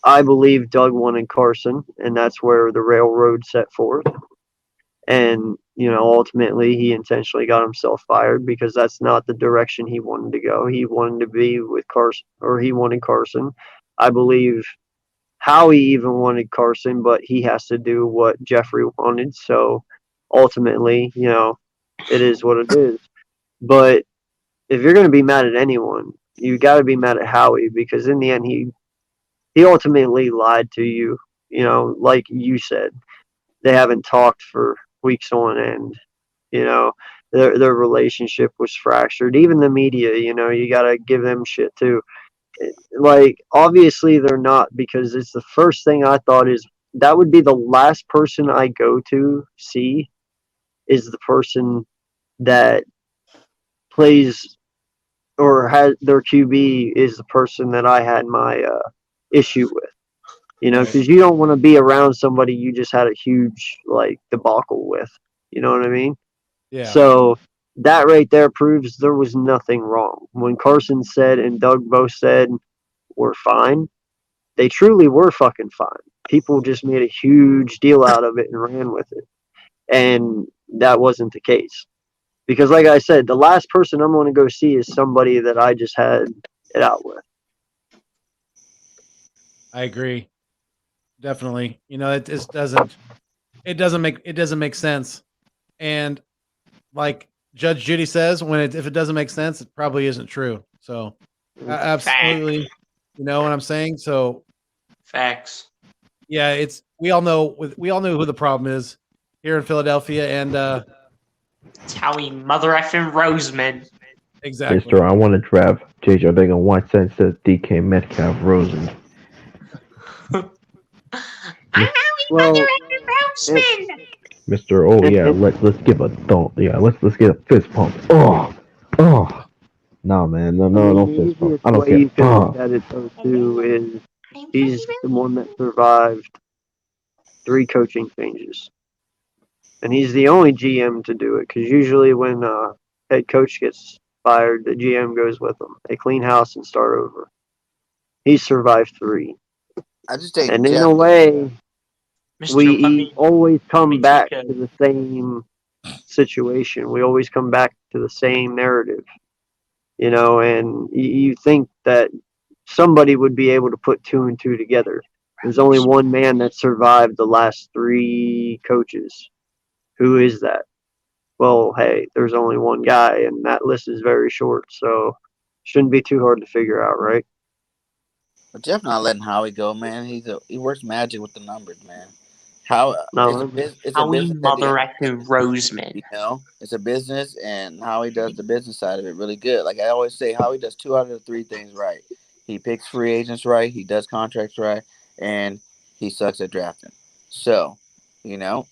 I believe Doug wanted Carson, and that's where the railroad set forth. And, you know, ultimately he intentionally got himself fired because that's not the direction he wanted to go. He wanted to be with Carson, or he wanted Carson. I believe Howie even wanted Carson, but he has to do what Jeffrey wanted. So ultimately, you know, it is what it is. But if you're going to be mad at anyone, you got to be mad at Howie because in the end, he ultimately lied to you. You know, like you said, they haven't talked for weeks on end. You know, their relationship was fractured. Even the media, you know, you got to give them shit too. Like, obviously they're not, because it's the first thing I thought is that would be the last person I go to see is the person that plays or has their QB is the person that I had my issue with. You know, because you don't want to be around somebody you just had a huge like debacle with. You know what I mean? Yeah. So that right there proves there was nothing wrong. When Carson said and Doug both said we're fine, they truly were fucking fine. People just made a huge deal out of it and ran with it. And that wasn't the case. Because like I said, the last person I'm going to go see is somebody that I just had it out with. I agree. Definitely. You know, it just doesn't make sense. And like Judge Judy says, if it doesn't make sense, it probably isn't true. So absolutely, you know what I'm saying? So Facts. yeah, we all know who the problem is here in Philadelphia, and It's Howie Mother effing Roseman. exactly. Mister, I want to draft JJ Big on one sense says DK Metcalf Rosen. I'm Howie Well, Mother effing Roseman. Mister, oh yeah, let's give a thump. Yeah, let's get a fist pump. Oh. No man, no the fist pump. easiest I don't way care. you can look at it though too is he's the one that survived 3 coaching changes. And he's the only GM to do it because usually when head coach gets fired, the GM goes with them. They clean house and start over. He's survived 3, I just take and in Jeff. a way, Mr. we always come me back take to the same situation. We always come back to the same narrative, you know. And you think that somebody would be able to put 2 and 2 together. There's only one man that survived the last 3 coaches. Who is that? Well, hey, there's only one guy, and that list is very short, so shouldn't be too hard to figure out, right? But Jeff not letting Howie go, man. He works magic with the numbers, man. How No, it's a Howie business at the Mother end. effing Roseman. You know, it's a business, and Howie does the business side of it really good. Like I always say, Howie does 2 out of the 3 things right. He picks free agents right, he does contracts right, and he sucks at drafting. So, you know,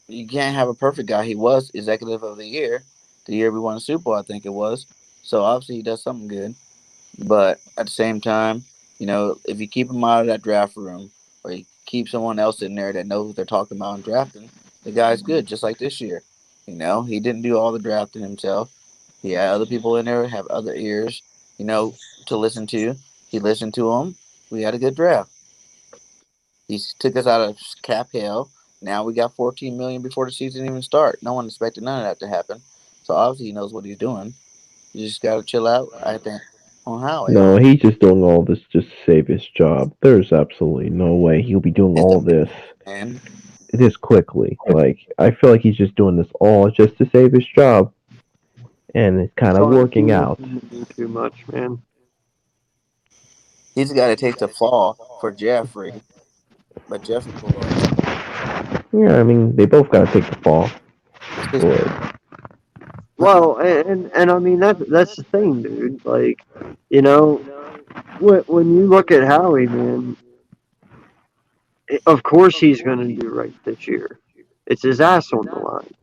you can't have a perfect guy. He was executive of the year we won the Super Bowl, I think it was. So obviously he does something good. But at the same time, you know, if you keep him out of that draft room, or you keep someone else in there that knows what they're talking about and drafting, the guy's good, just like this year. You know, he didn't do all the drafting himself. He had other people in there have other ears, you know, to listen to. He listened to them. We had a good draft. He took us out of cap hell. Now we got 14 million before the season even start. No one expected none of that to happen. So obviously he knows what he's doing. You just gotta chill out, I think, on Howie. No, he's just doing all this just to save his job. There's absolutely no way he'll be doing It's a all this. man. this quickly. Like, I feel like he's just doing this all just to save his job, and it's kind of working out. Do too much, man. He's got to take the fall for Jeffrey, but Jeffrey pulled off. Yeah, I mean, they both got to take the fall. But, Well, and I mean that's the thing, dude. Like, you know, when you look at Howie, man, of course he's going to do right this year. It's his ass on the line.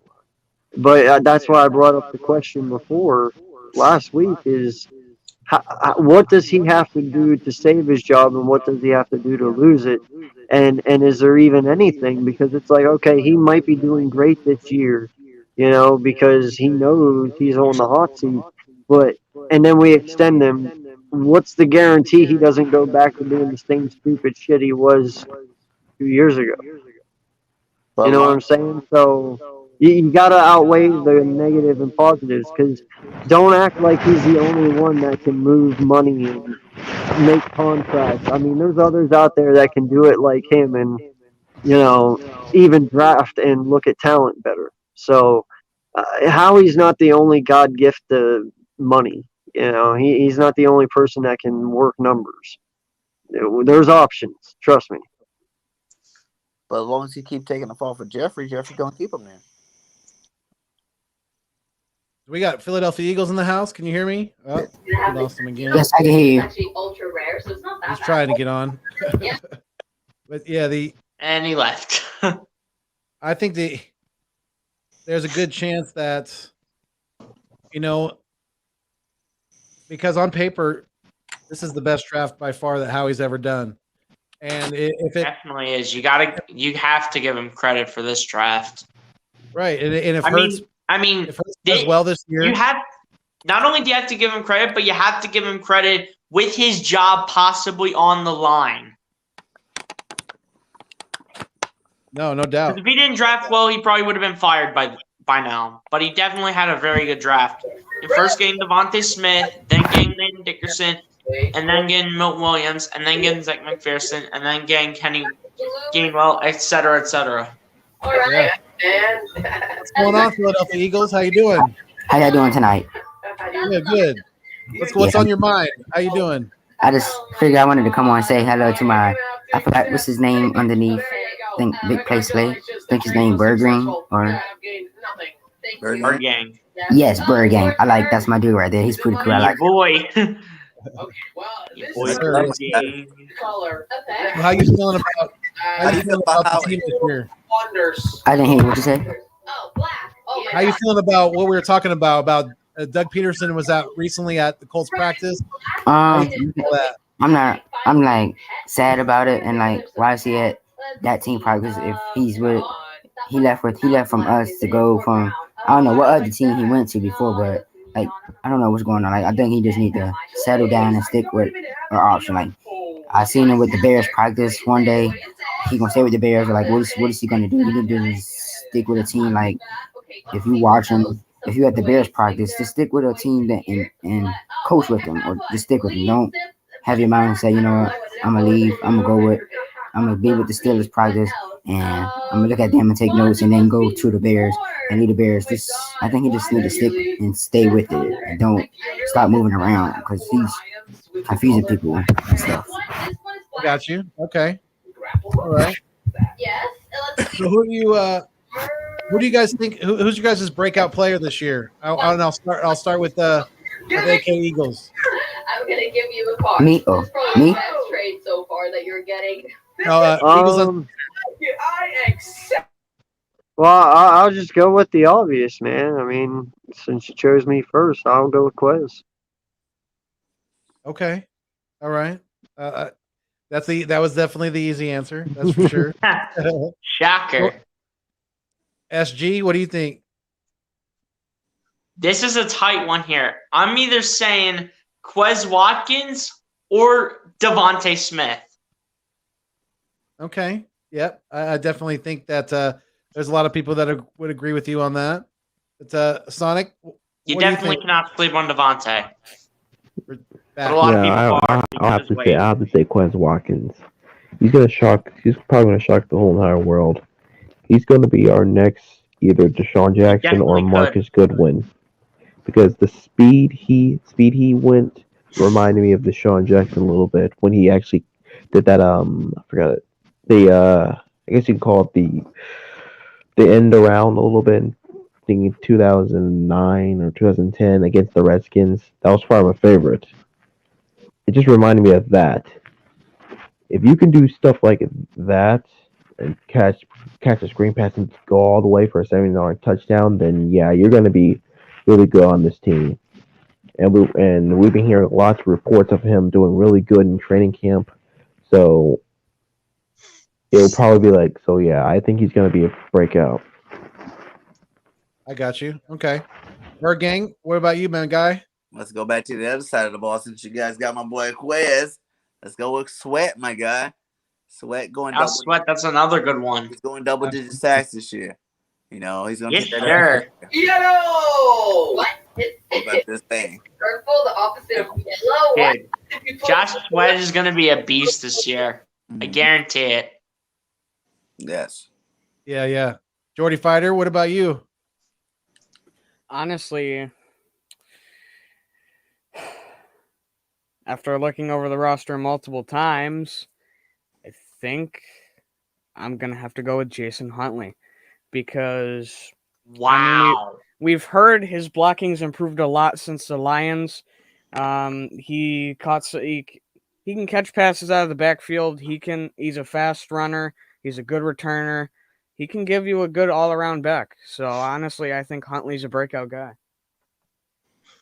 But that's why I brought up the question before last week is what does he have to do to save his job and what does he have to do to lose it? And is there even anything? Because it's like, okay, he might be doing great this year, you know, because he knows he's on the hot seat. And then we extend him. What's the guarantee he doesn't go back to doing the same stupid shit he was 2 years ago? You know what I'm saying? So you got to outweigh the negative and positives, because don't act like he's the only one that can move money and make contracts. I mean, there's others out there that can do it like him and, you know, even draft and look at talent better. So Howie's not the only God gift to money. You know, he's not the only person that can work numbers. There's options. Trust me. But as long as he keep taking the fall for Jeffrey's going to keep him there. We got Philadelphia Eagles in the house. Can you hear me? Oh, I lost him again. Yes, I can hear you. Actually ultra rare, so it's not that He's bad. trying to get on. But yeah, And he left. I think there's a good chance that, you know, because on paper, this is the best draft by far that Howie's ever done. And if it definitely is, you have to give him credit for this draft. Right, and if Hurts does well this year, you have not only do you have to give him credit, but you have to give him credit with his job possibly on the line. No doubt. If he didn't draft well, he probably would have been fired by now. But he definitely had a very good draft. In first getting Devontae Smith, then getting Nathan Dickerson, and then getting Milton Williams, and then getting Zach McPherson, and then getting Kenny Gainwell, et cetera, et cetera. All right, What's going on, Philadelphia Eagles? How you doing? How y'all doing tonight? Yeah, good. What's on your mind? How you doing? I just figured I wanted to come on and say hello to I forgot what's his name underneath. I think Big Play Slay. I think his name Bergring or Bergang. Yes, Bergang. That's my dude right there. He's pretty cool. I like boy. How you feeling about the team this year? I didn't hear what you said. How you feeling about what we were talking about Doug Peterson was out recently at the Colts practice? I'm like sad about it, and like why is he at that team practice if he left from us to go from I don't know what other team he went to before, but like I don't know what's going on. Like I think he just need to settle down and stick with our option. Like I seen him with the Bears practice one day. He gonna stay with the Bears. Like what is he gonna do? He need to just stick with a team. Like if you watch him, if you at the Bears practice, just stick with a team that and coach with them, or just stick with them. Don't have your mind and say, you know what, I'm gonna leave. I'm gonna be with the Steelers practice, and I'm gonna look at them and take notes, and then go to the Bears and lead the Bears. I think he just need to stick and stay with it, and don't stop moving around because he's confusing people and stuff. Got you. Okay. All right. So who do you guys think? Who's your guys' breakout player this year? I'll start with AK Eagles. I'm gonna give you a card. Me? This is probably the best trade so far that you're getting. Eagles. I accept. Well, I'll just go with the obvious, man. I mean, since you chose me first, I'll go with Quez. Okay. All right. That was definitely the easy answer. That's for sure. Shocker. SG, what do you think? This is a tight one here. I'm either saying Quez Watkins or Devontae Smith. Okay. Yep. I definitely think that there's a lot of people that would agree with you on that. But Sonic, You definitely cannot sleep on Devontae. But a lot of people I'll have to say Quez Watkins. He's probably gonna shock the whole entire world. He's going to be our next either Deshaun Jackson or definitely could. Marcus Goodwin because the speed he went reminded me of Deshaun Jackson a little bit when he actually did that. I forgot it. I guess you can call it the end around a little bit. I think in 2009 or 2010 against the Redskins. That was probably my favorite. It just reminded me of that. If you can do stuff like that and catch a screen pass and go all the way for a 70-yard touchdown, then yeah, you're going to be really good on this team. And we've been hearing lots of reports of him doing really good in training camp. So it'll probably be like, so yeah, I think he's going to be a breakout. I got you. Okay. Bird Gang, what about you, man, guy? Let's go back to the other side of the ball since you guys got my boy Quez. Let's go with Sweat, my guy. Sweat going double. Sweat, that's another good one. He's going double-digit sacks this year. You know, he's going to Yes, take that. sir. Yellow! What? What about this thing? Purple, the opposite of yellow. What? Dude, Josh Sweat is going to be a beast this year. I guarantee it. Yes. Yeah. Jordy Fighter, what about you? Honestly, after looking over the roster multiple times, I think I'm going to have to go with Jason Huntley because Wow. we've heard his blocking's improved a lot since the Lions. He can catch passes out of the backfield. He's a fast runner. He's a good returner. He can give you a good all-around back. So honestly, I think Huntley's a breakout guy.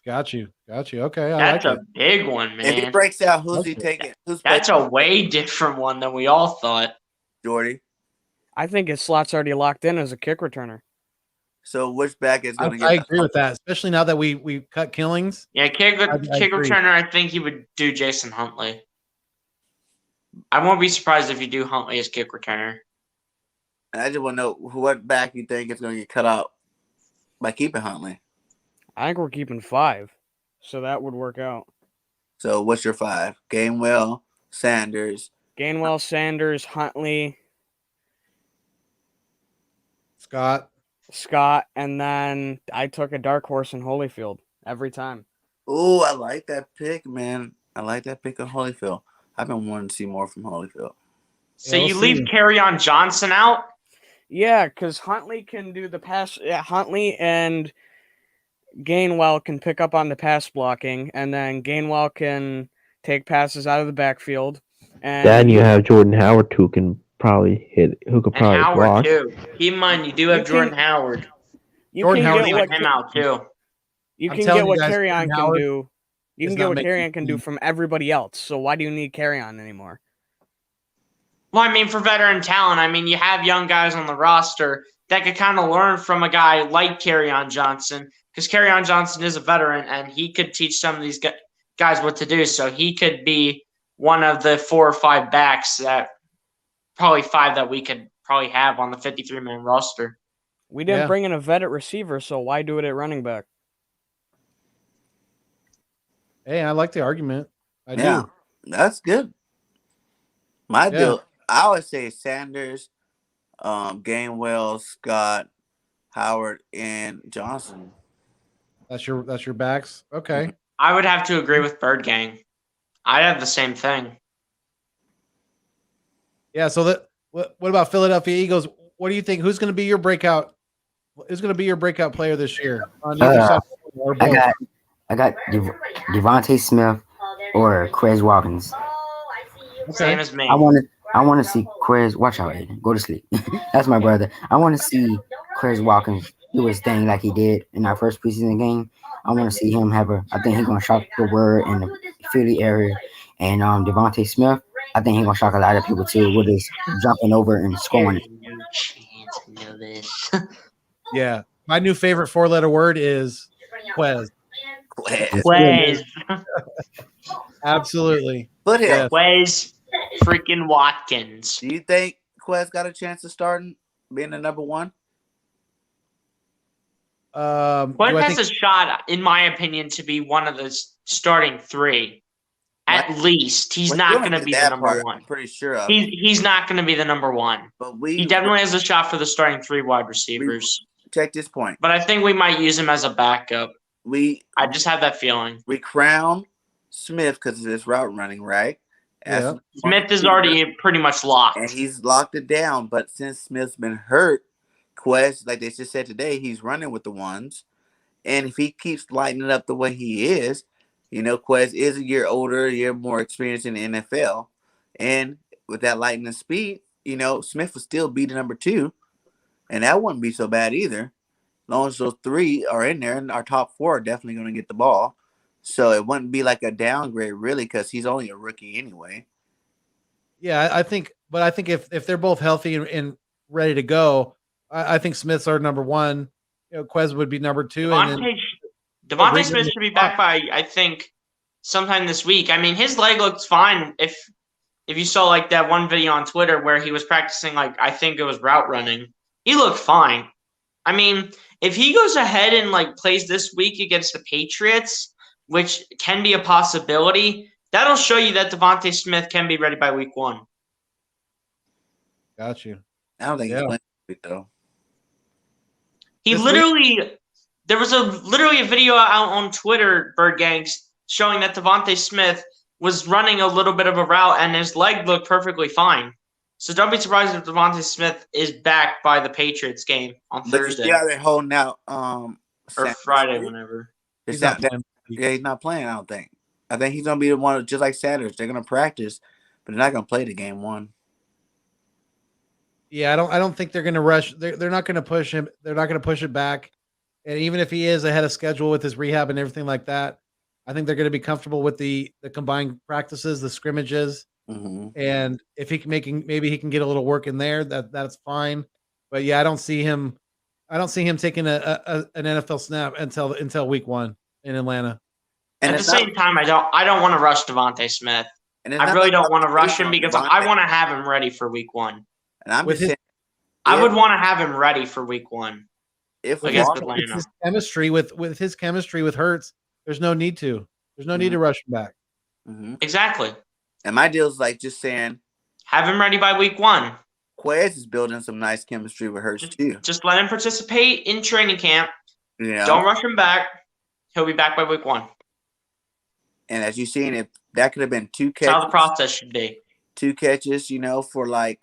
Got you. Okay, That's I like a big one, man. If he breaks out, who's he taking? That's a way different one than we all thought. Jordy. I think his slot's already locked in as a kick returner. So which back is going to get? I agree with that, especially now that we cut Killings. Yeah, kick agree. returner, I think he would do Jason Huntley. I won't be surprised if you do Huntley as kick returner. I just want to know what back you think is going to get cut out by keeping Huntley. I think we're keeping 5, so that would work out. So what's your 5? Gainwell, Sanders. Gainwell, Sanders, Huntley, Scott, and then I took a dark horse in Holyfield every time. Oh, I like that pick, man. I like that pick on Holyfield. I've been wanting to see more from Holyfield. So you leave Kerryon Johnson out? Yeah, because Huntley can do the pass. Yeah, Huntley and Gainwell can pick up on the pass blocking, and then Gainwell can take passes out of the backfield. And then you have Jordan Howard who can probably Howard block. too. Keep in mind, you do have Jordan Howard. Jordan Howard, leaving him out too. You can get what Kerryon can do. You can get what Kerryon can do from everybody else. So why do you need Kerryon anymore? Well, I mean, for veteran talent, I mean, you have young guys on the roster that could kind of learn from a guy like Kerryon Johnson, because Kerryon Johnson is a veteran, and he could teach some of these guys what to do. So he could be one of the 4 or 5 backs probably 5 that we could probably have on the 53-man roster. We didn't bring in a vet at receiver, so why do it at running back? Hey, I like the argument. I do. That's good. My deal, I would say Sanders, Gainwell, Scott, Howard, and Johnson. That's your backs? Okay. I would have to agree with Bird Gang. I'd have the same thing. Yeah, so what about Philadelphia Eagles? What do you think? Who's going to be your breakout? Who's going to be your breakout player this year? On either side or both? I got Devontae Smith or Quez Watkins. Okay. Same as me. I want to see Quez. Watch out, Aiden. Go to sleep. That's my brother. I want to see Quez Watkins do his thing like he did in our first preseason game. I want to see him have I think he's gonna shock the world in the Philly area. And Devontae Smith, I think he's gonna shock a lot of people too with his jumping over and scoring. No chance to know this. Yeah, my new favorite 4-letter word is Quez. Quez. Absolutely. Put him. Quez freaking Watkins. Do you think Quez got a chance to start being the number 1? Quez has a shot, in my opinion, to be one of the starting 3. At least he's We're not still going to get be the that number part, one. I'm pretty sure of. He's not going to be the number one. But He definitely has a shot for the starting 3 wide receivers. Check this point. But I think we might use him as a backup. I just have that feeling. We crown Smith because of his route running, right? Yeah. Smith is already pretty much locked. And he's locked it down. But since Smith's been hurt, Quest, like they just said today, he's running with the ones. And if he keeps lighting it up the way he is, Quest is a year older, a year more experienced in the NFL. And with that lightning speed, Smith would still be the number 2. And that wouldn't be so bad either. As long as those 3 are in there, and our top 4 are definitely going to get the ball. So it wouldn't be like a downgrade, really, because he's only a rookie anyway. Yeah, I think if they're both healthy and ready to go, I think Smith's our number 1. Quez would be number 2. Devontae Smith should be back by, I think, sometime this week. I mean, his leg looks fine. If you saw like that one video on Twitter where he was practicing, like I think it was route running, he looked fine. I mean, if he goes ahead and like plays this week against the Patriots, which can be a possibility, that'll show you that Devontae Smith can be ready by week 1. Got you. I don't think he's playing this week, though. There was literally a video out on Twitter, Bird Gangs, showing that Devontae Smith was running a little bit of a route and his leg looked perfectly fine. So don't be surprised if Devontae Smith is back by the Patriots game on Thursday. Yeah, they're holding out or Friday, whenever. He's not playing. Yeah, he's not playing, I don't think. I think he's gonna be the one just like Sanders. They're gonna practice, but they're not gonna play the game 1. Yeah, I don't think they're gonna rush. They're not gonna push him. They're not gonna push it back. And even if he is ahead of schedule with his rehab and everything like that, I think they're gonna be comfortable with the combined practices, the scrimmages. Mm-hmm. And if he can maybe he can get a little work in there, that's fine. But yeah, I don't see him taking an NFL snap until week 1 in Atlanta. And at the same time, I don't want to rush Devontae Smith. I really don't want to rush him because I want to have him ready for week 1. And I'm just saying, I would want to have him ready for week 1 against Atlanta. His chemistry with his chemistry with Hurts, there's no need to. There's no need to rush him back. Mm-hmm. Exactly. And my deal is like just saying, have him ready by week 1. Quez is building some nice chemistry with Hurts too. Just let him participate in training camp. Don't rush him back. He'll be back by week 1. And as you've seen, if that could have been 2 catches, that's how the process should be. 2 catches, for like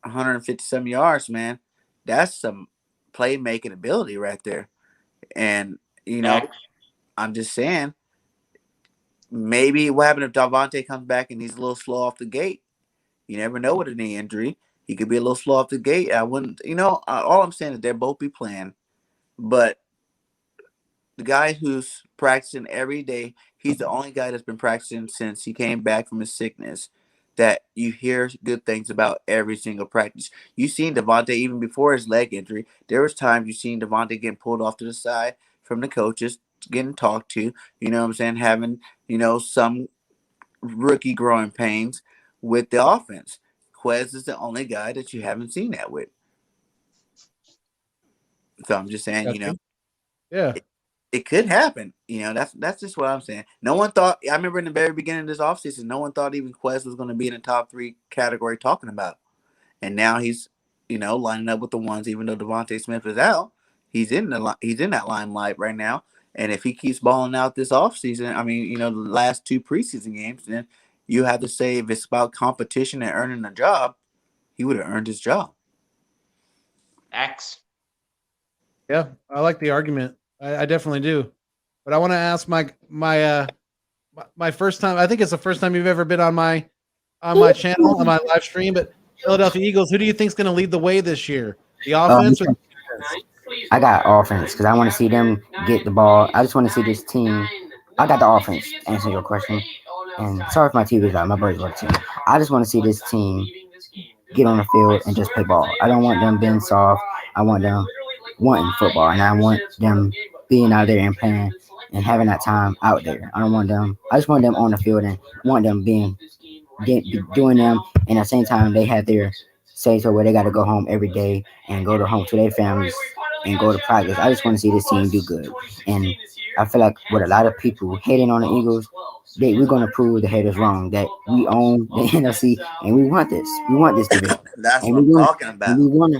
150-some yards, man. That's some playmaking ability right there. And I'm just saying, maybe what happened if Davante comes back and he's a little slow off the gate? You never know with a knee injury. He could be a little slow off the gate. I wouldn't, all I'm saying is they'll both be playing. But the guy who's practicing every day, he's the only guy that's been practicing since he came back from his sickness that you hear good things about every single practice. You've seen Devontae even before his leg injury. There was times you've seen Devontae getting pulled off to the side from the coaches, getting talked to, having, some rookie growing pains with the offense. Quez is the only guy that you haven't seen that with. So I'm just saying, yeah, it could happen. That's just what I'm saying. No one thought, I remember in the very beginning of this offseason, no one thought even Quez was going to be in the top 3 category talking about. And now he's, lining up with the ones, even though Devontae Smith is out, he's in that limelight right now. And if he keeps balling out this offseason, the last 2 preseason games, then you have to say if it's about competition and earning a job, he would have earned his job. X. Yeah, I like the argument. I definitely do. But I want to ask my first time. I think it's the first time you've ever been on my channel, on my live stream. But Philadelphia Eagles, who do you think is going to lead the way this year? The offense or the defense? I got offense because I want to see them get the ball. I just want to see this team. I got the offense. To answer your question. And sorry if my TV's out. My birds watching. I just want to see this team get on the field and just play ball. I don't want them being soft. I want them wanting football, and I want them being out there and playing and having that time out there. I just want them on the field and want them doing them. And at the same time, they have their say so where they got to go home every day and go home to their families and go to practice. I just want to see this team do good. And I feel like with a lot of people hating on the Eagles, we're gonna prove the haters wrong that we own the NFC and we want this. We want this division. That's And what I'm talking about. we want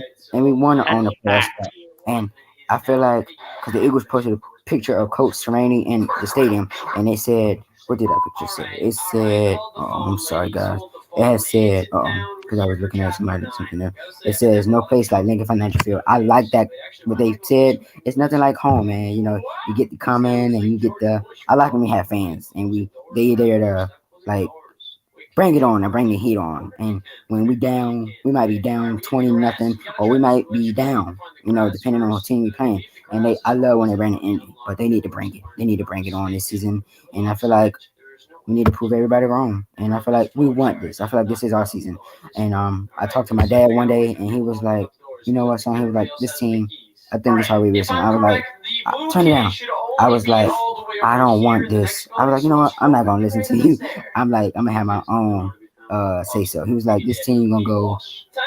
to own a That's playoff spot. And I feel like because the Eagles posted a picture of Coach Serrani in the stadium, and they said, "What did that picture say?" It said, "I'm sorry, guys." It had said, because I was looking at something there. It says, "No place like Lincoln Financial Field." I like that. What they said, it's nothing like home, man. You know, you get to come in and you get the. I like when we have fans and they there to like bring it on and bring the heat on. And when we down, we might be down 20-0, or we might be down, depending on what team we playing. And I love when they bring the energy, but they need to bring it. They need to bring it on this season. And I feel like we need to prove everybody wrong. And I feel like we want this. I feel like this is our season. And I talked to my dad one day, and he was like, "You know what, son?" He was like, "This team, I think this is how we listen." I was like, "Turn it down." I was like, "I don't want this." I was like, "You know what? I'm not gonna listen to you." I'm like, "I'm gonna have my own say so." He was like, "This team gonna go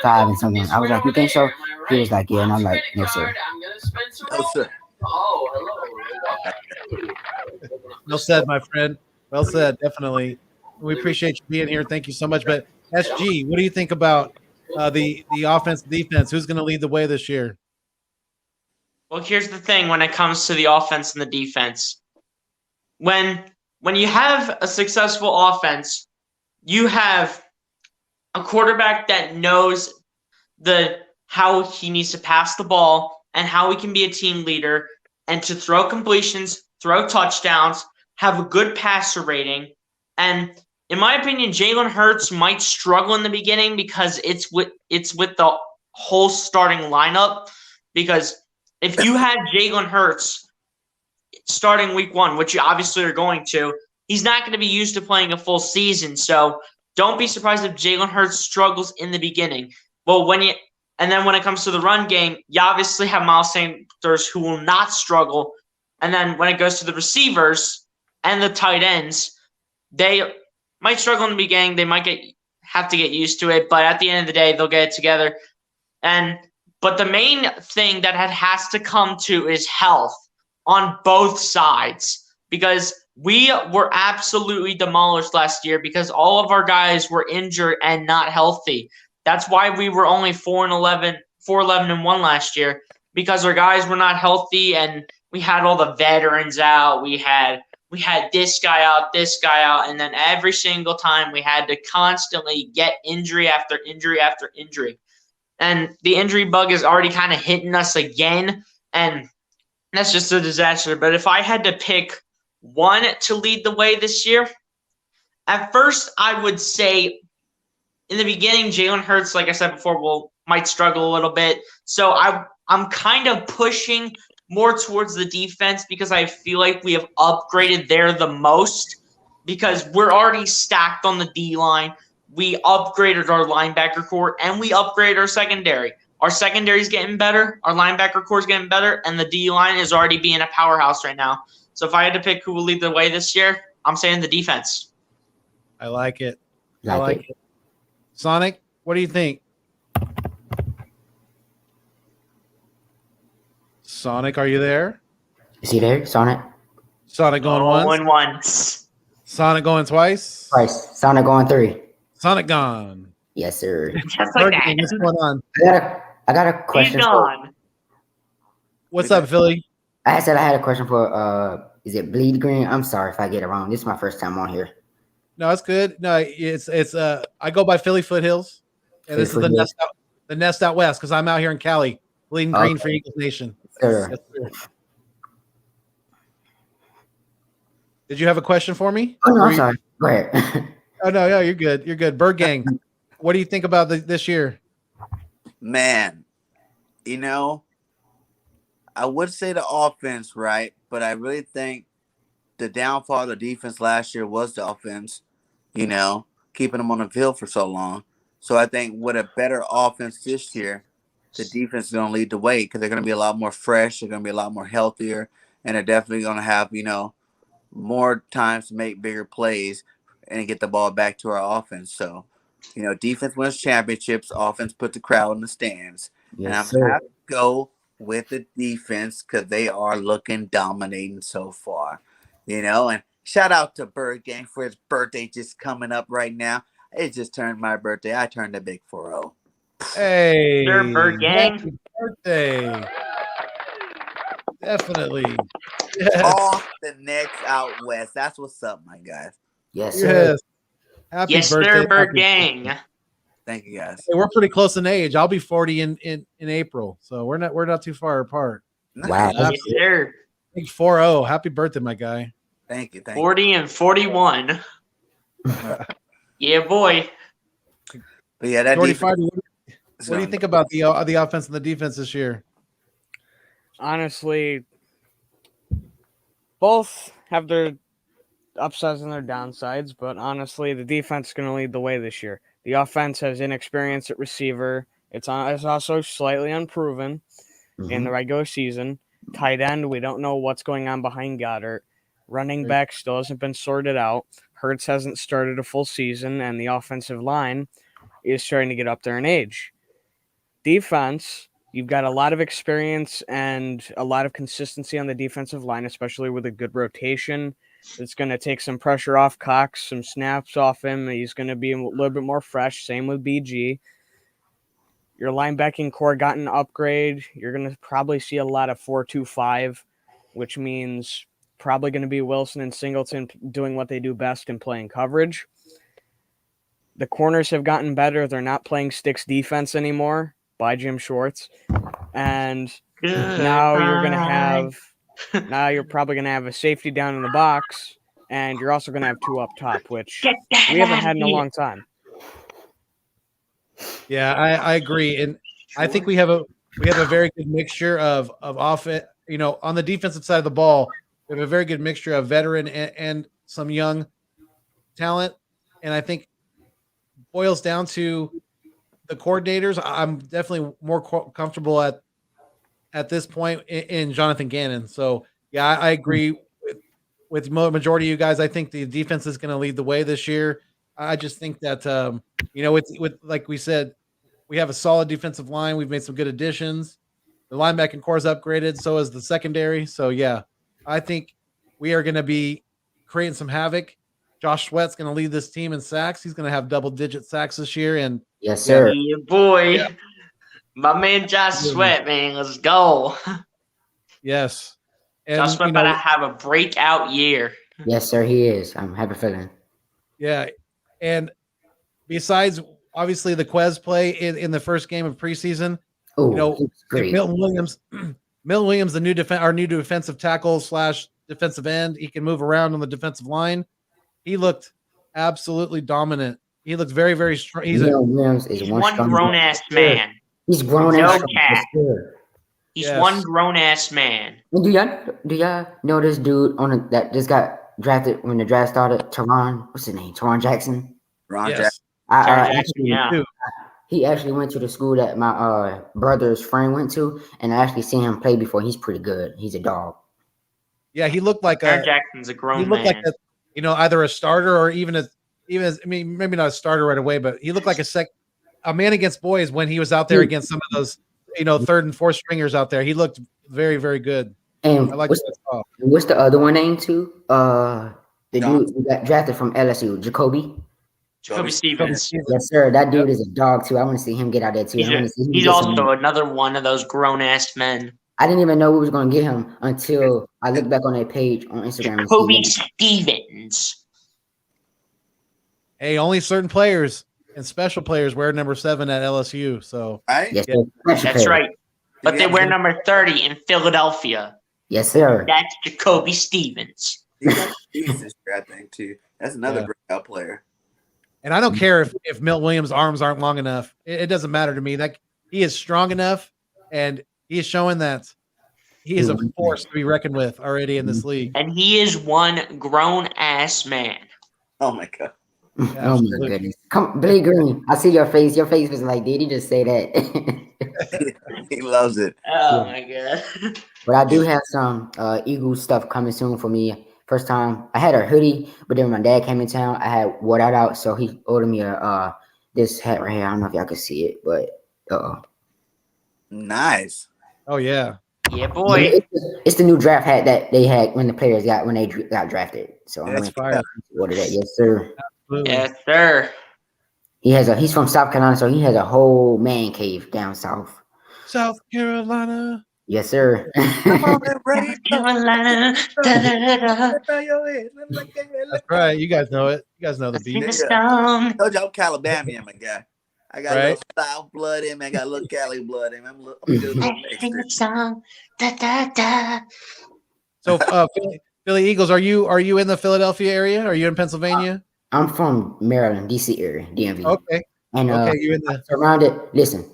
5 and something." I was like, "You think so?" He was like, "Yeah," and I'm like, "No, sir." No, sir. Well said, my friend. Well said, definitely. We appreciate you being here. Thank you so much. But SG, what do you think about the offense, defense? Who's going to lead the way this year? Well, here's the thing when it comes to the offense and the defense. When you have a successful offense, you have a quarterback that knows how he needs to pass the ball and how he can be a team leader and to throw completions, throw touchdowns, have a good passer rating. And in my opinion, Jalen Hurts might struggle in the beginning because it's with the whole starting lineup. Because if you had Jalen Hurts starting week 1, which you obviously are going to, he's not going to be used to playing a full season. So don't be surprised if Jalen Hurts struggles in the beginning. Well, and then when it comes to the run game, you obviously have Miles Sanders who will not struggle. And then when it goes to the receivers and the tight ends, they might struggle in the beginning. They might have to get used to it, but at the end of the day, they'll get it together. But the main thing that has to come to is health on both sides, because we were absolutely demolished last year because all of our guys were injured and not healthy. That's why we were only 4-11 and 1 last year, because our guys were not healthy and we had all the veterans out. We had this guy out, and then every single time we had to constantly get injury after injury after injury. And the injury bug is already kind of hitting us again, and that's just a disaster. But if I had to pick one to lead the way this year, at first I would say in the beginning, Jalen Hurts, like I said before, might struggle a little bit. So I'm kind of pushing more towards the defense because I feel like we have upgraded there the most, because we're already stacked on the D-line. We upgraded our linebacker core, and we upgraded our secondary. Our secondary is getting better. Our linebacker core is getting better, and the D-line is already being a powerhouse right now. So if I had to pick who will lead the way this year, I'm saying the defense. I like it. Like I like it. Sonic, what do you think? Sonic, are you there? Is he there, Sonic? Sonic going once. Once. Sonic going twice. Twice. Sonic going 3. Sonic gone. Yes, sir. Just like that. What's going on? I got a question. He's gone. What's up, Philly? I had a question for is it Bleed Green? I'm sorry if I get it wrong. This is my first time on here. No, it's good. No, it's I go by Philly Foothills, and this is the nest out west because I'm out here in Cali, bleeding green for Eagles Nation. Sure. Yes, sir. Did you have a question for me? Oh, no, I'm sorry. Go ahead. Oh no, you're good. You're good. Bird Gang, what do you think about this year? Man, I would say the offense, right? But I really think the downfall of the defense last year was the offense, keeping them on the field for so long. So I think with a better offense this year, the defense is going to lead the way because they're going to be a lot more fresh. They're going to be a lot more healthier, and they're definitely going to have, more times to make bigger plays and get the ball back to our offense. So, defense wins championships. Offense put the crowd in the stands. Yes, and I'm sir. going to have to go with the defense because they are looking dominating so far. And Shout out to Bird Gang for his birthday just coming up right now. It just turned my birthday. I turned a big 4-0. Hey, Sir, Bird Gang. happy birthday! Definitely. Yes. Off the Knicks out west. That's what's up, my guys. Yes, sir. Yes. Happy Yes, birthday. sir, Bird happy Gang. birthday. Thank you, guys. Hey, we're pretty close in age. I'll be 40 in April, so we're not too far apart. Wow. Nice. Yes, sir. Big 4-0. Happy birthday, my guy. Thank you. 40 and 41. Yeah, boy. But yeah, that Jordy defense. Fighter, what do you think about the offense and the defense this year? Honestly, both have their upsides and their downsides, but honestly, the defense is going to lead the way this year. The offense has inexperience at receiver. It's also slightly unproven in the regular season. Tight end, we don't know what's going on behind Goddard. Running back still hasn't been sorted out. Hurts hasn't started a full season, and the offensive line is starting to get up there in age. Defense, you've got a lot of experience and a lot of consistency on the defensive line, especially with a good rotation. It's going to take some pressure off Cox, some snaps off him. He's going to be a little bit more fresh. Same with BG. Your linebacking core got an upgrade. You're going to probably see a lot of 4-2-5, which means probably going to be Wilson and Singleton doing what they do best in playing coverage. The corners have gotten better. They're not playing sticks defense anymore by Jim Schwartz. And now you're probably going to have a safety down in the box, and you're also going to have two up top, which we haven't had in a long time. Yeah, I agree, and I think we have a very good mixture of offense. On the defensive side of the ball, we have a very good mixture of veteran and some young talent, and I think boils down to the coordinators. I'm definitely more comfortable at this point in Jonathan Gannon. So yeah, I agree with majority of you guys. I think the defense is going to lead the way this year. I just think that with like we said, we have a solid defensive line. We've made some good additions. The linebacking core is upgraded, so is the secondary. So yeah, I think we are going to be creating some havoc. Josh Sweat's going to lead this team in sacks. He's going to have double-digit sacks this year. And yes, sir. Yeah, boy. Yeah. My man Josh Sweat, man. Let's go. Yes. And, Josh Sweat about to have a breakout year. Yes, sir, he is. I'm happy feeling. Yeah. And besides, obviously, the Quez play in the first game of preseason, Milton Williams, our new defensive tackle / defensive end, he can move around on the defensive line. He looked absolutely dominant. He looks very, very strong. He's one grown ass man. He's grown no ass. cat. He's one grown ass man. Do y'all know this dude that just got drafted when the draft started? What's his name? Teron Jackson. Jackson. He actually went to the school that my brother's friend went to, and I actually seen him play before. He's pretty good. He's a dog. Yeah, he looked like Jackson's a grown man. He looked like either a starter or even as maybe not a starter right away, but he looked like a man against boys when he was out there against some of those, third and fourth stringers out there. He looked very, very good. And I like what's the other one named too? The dude who got drafted from LSU, Jacoby Stevens. Yes, sir. That dude is a dog too. I want to see him get out there too. He's also another one of those grown ass men. I didn't even know we was going to get him until I looked back on that page on Instagram. Jacoby Stevens. Hey, only certain players and special players wear number 7 at LSU. So yes, yeah. That's right. But they wear number 30 in Philadelphia. Yes, sir. That's Jacoby Stevens. Jesus, I think too. That's another breakout player. And I don't care if Milton Williams' arms aren't long enough. It doesn't matter to me. That he is strong enough, and he is showing that he is a force to be reckoned with already in this league. And he is one grown ass man. Oh my god. Oh my goodness. Come, Blake Green. I see your face. Your face was like, did he just say that? He loves it. Oh my god. But I do have some Eagles stuff coming soon for me. First time I had a hoodie, but then when my dad came in town, I had wore that out, so he ordered me this hat right here. I don't know if y'all can see it, but nice. Oh yeah. Yeah, boy. It's the new draft hat that they had when the players got when they got drafted. So I'm That's gonna fire. order that. Yes, sir. Absolutely. Yes, sir. He's from South Carolina, so he has a whole man cave down south. South Carolina. Yes, sir. Come on and raise Carolina. Da-da-da-da. That's right. You guys know it. You guys know the Sing beat. a song. Told you I'm Calabamian, my guy. I got a Right. little South blood in me. I got a little Cali blood in me. I'm gonna do a little Sing a mixture. song. Da-da-da. So, Philly Eagles, are you in the Philadelphia area? Are you in Pennsylvania? I'm from Maryland, DC area, DMV. Okay. And Okay. You in the?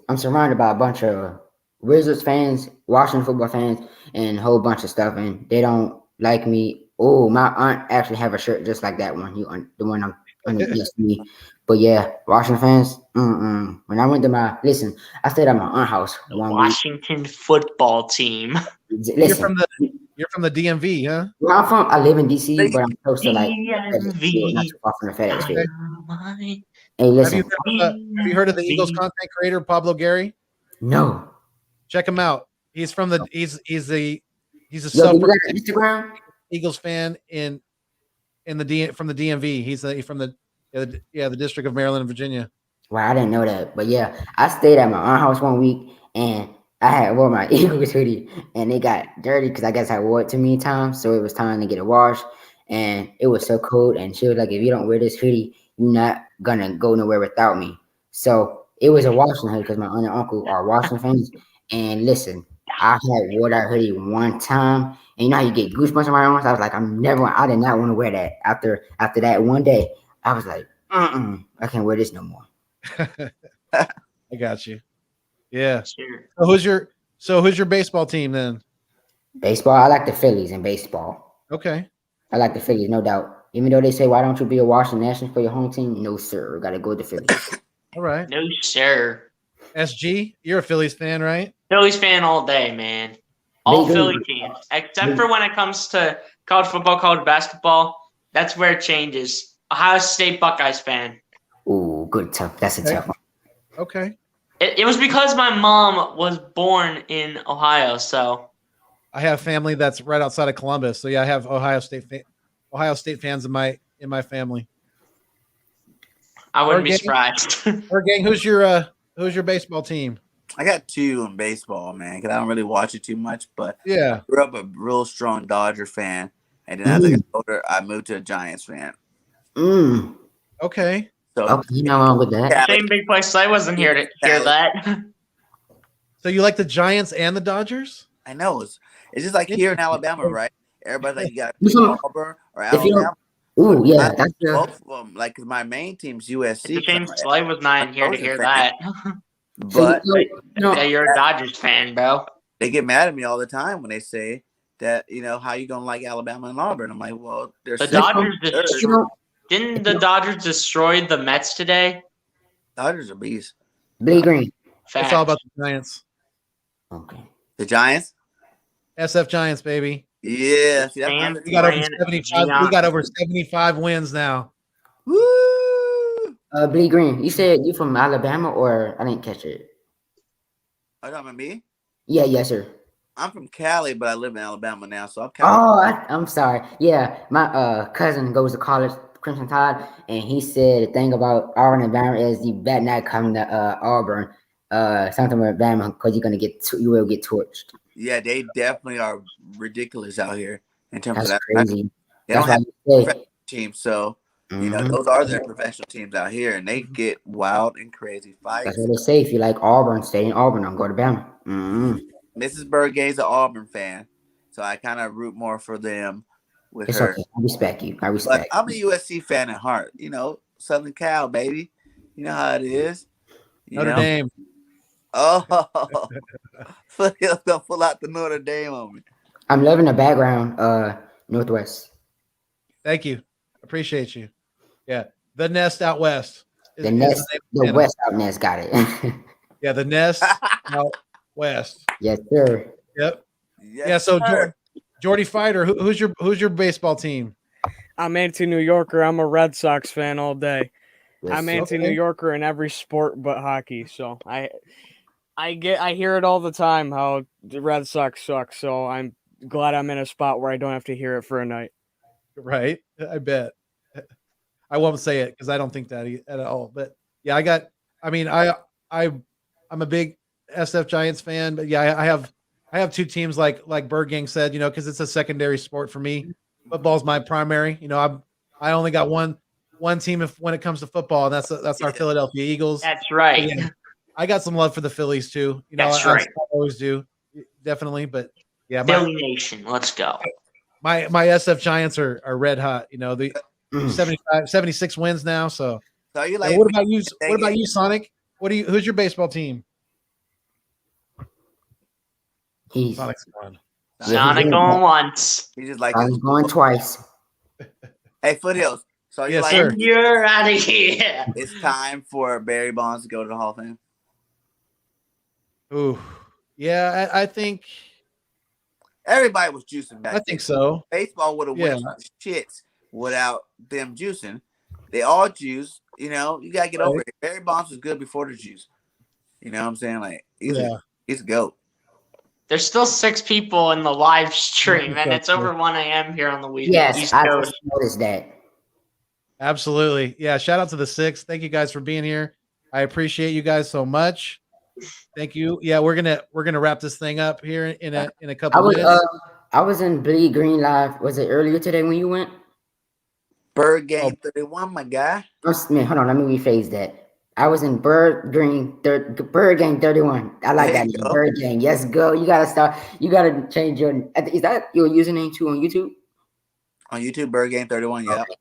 I'm surrounded by a bunch of Wizards fans, Washington football fans, and a whole bunch of stuff, and they don't like me. Oh, my aunt actually have a shirt just like that one. The one I'm next to me. But yeah, Washington fans. When I went to I stayed at my aunt's house The 1 week. Washington football team. You're from the DMV, huh? Where I live in DC, but I'm close to like DMV. not too far from the FedEx field. Dynamite. Hey, Have listen. you heard of the Eagles content creator Pablo Gary? No. Check him out. He's from the he's a Yo, do you got self-proclaimed an Instagram? Eagles fan from the DMV. He's from the District of Maryland and Virginia. Wow, I didn't know that. But yeah, I stayed at my aunt's house 1 week and I had wore my Eagles hoodie and it got dirty because I guess I wore it too many times. So it was time to get it washed. And it was so cold. And she was like, if you don't wear this hoodie, you're not gonna go nowhere without me. So it was a Washington hoodie because my aunt and uncle are Washington fans. And listen, I had wore that hoodie one time. And you know how you get goosebumps in my arms? I was like, I did not want to wear that. After that one day, I was like, I can't wear this no more. I got you. Yeah. Sure. So who's your baseball team then? Baseball, I like the Phillies in baseball. Okay. I like the Phillies, no doubt. Even though they say, why don't you be a Washington Nationals for your home team? No, sir. Got to go with the Phillies. All right. No, sir. SG, you're a Phillies fan, right? Phillies fan all day, man. All Big Philly Eagle. teams. Except for when it comes to college football, college basketball. That's where it changes. Ohio State Buckeyes fan. Ooh, good tough. That's a Okay. tough one. Okay. It was because my mom was born in Ohio, so I have family that's right outside of Columbus, so yeah, I have Ohio State fans in my family. I wouldn't be Okay. surprised. Gang, who's your baseball team? I got two in baseball, man, because I don't really watch it too much. But Yeah. I grew up a real strong Dodger fan, and then as I got older, I moved to a Giants fan. Okay. So Okay, you know wrong with that. Same big place. I wasn't here to hear that. So you like the Giants and the Dodgers? I know it's just like here in Alabama, right? Everybody's like, you got You know, Auburn or if you Alabama. Ooh, yeah, that's Both of them, like, 'cause my main team's USC. It's a shame Slay was not here to hear fan. that. But Yeah, you're a Dodgers fan, bro. they get mad at me all the time when they say that, how you gonna like Alabama and Auburn? I'm like, well, they're The similar. Dodgers didn't the Dodgers destroy the Mets today? Dodgers are beasts. Billy Green. It's all about the Giants. Okay. The Giants? SF Giants, baby. Yeah. See, Sam We got over Fran 75. We got over 75 wins now. Woo! Billy Green, you said you from Alabama or I didn't catch it. Are you talking about me? Yeah, yes, sir. I'm from Cali, but I live in Alabama now, so I'm Oh, Cali. I'm sorry. Yeah, my cousin goes to college, Crimson Tide, and he said the thing about Auburn and Bama is you better not come to Auburn, something with Bama, because you will get torched. Yeah, they definitely are ridiculous out here in terms That's of that. crazy. They That's don't have why you say. professional teams, so Mhm. those are their professional teams out here, and they get wild and crazy fights. That's what they say. If you like Auburn, stay in Auburn. Don't go to Bama. Mrs. Burgay's an Auburn fan, so I kind of root more for them with It's her. okay. I respect you. I But respect. I'm a USC fan at heart. Southern Cal, baby. You know how it is. Notre Dame. Oh, Phil's gonna pull out the Notre Dame on me. I'm loving the background. Northwest. Thank you. Appreciate you. Yeah. The Nest out west. The Nest. The West out Nest got it. Yeah, the Nest out west. Yes, sir. Yep. Yes, Yeah. So sir. Jordy Fighter, who's your baseball team? I'm anti-New Yorker. I'm a Red Sox fan all day. Yes, I'm sir. anti-New Yorker in every sport but hockey. So I I hear it all the time how the Red Sox suck. So I'm glad I'm in a spot where I don't have to hear it for a night. Right? I bet. I won't say it because I don't think that at all. But yeah, I'm a big SF Giants fan. But yeah, I have two teams like Bird Gang said, because it's a secondary sport for me. Football's my primary. I only got one team when it comes to football, and that's our Philadelphia Eagles. That's right. Yeah, I got some love for the Phillies too. That's right. I always do, definitely. But yeah, Philly Nation, let's go. my SF Giants are red hot. The 76 wins now. So you what about you? What about you, Sonic? Who's your baseball team? Sonic's gone. Sonic going once. He just like I'm going twice. Hey, Foothills. So you Yes, sir. You're out of here. It's time for Barry Bonds to go to the Hall of Fame. Ooh, yeah, I think everybody was juicing back. I think so. Baseball would have won shits without them juicing. They all juice. You gotta get over it. Barry Bonds was good before the juice. You know what I'm saying? Like he's a goat. There's still 6 people in the live stream, and it's over 1 a.m. here on the weekend. Yes, I just noticed that. Absolutely. Yeah, shout out to the 6. Thank you guys for being here. I appreciate you guys so much. Thank you. Yeah, we're gonna wrap this thing up here in a couple minutes. I was in Bleed Green Live. Was it earlier today when you went? Bird Game 31, my guy. Man, hold on. Let me rephrase that. I was in Bird Game 31. I like that name, Bird Game. Yes, go. You gotta start. You gotta change your. Is that your username too on YouTube? On YouTube, Bird Game 31. Yeah. Okay.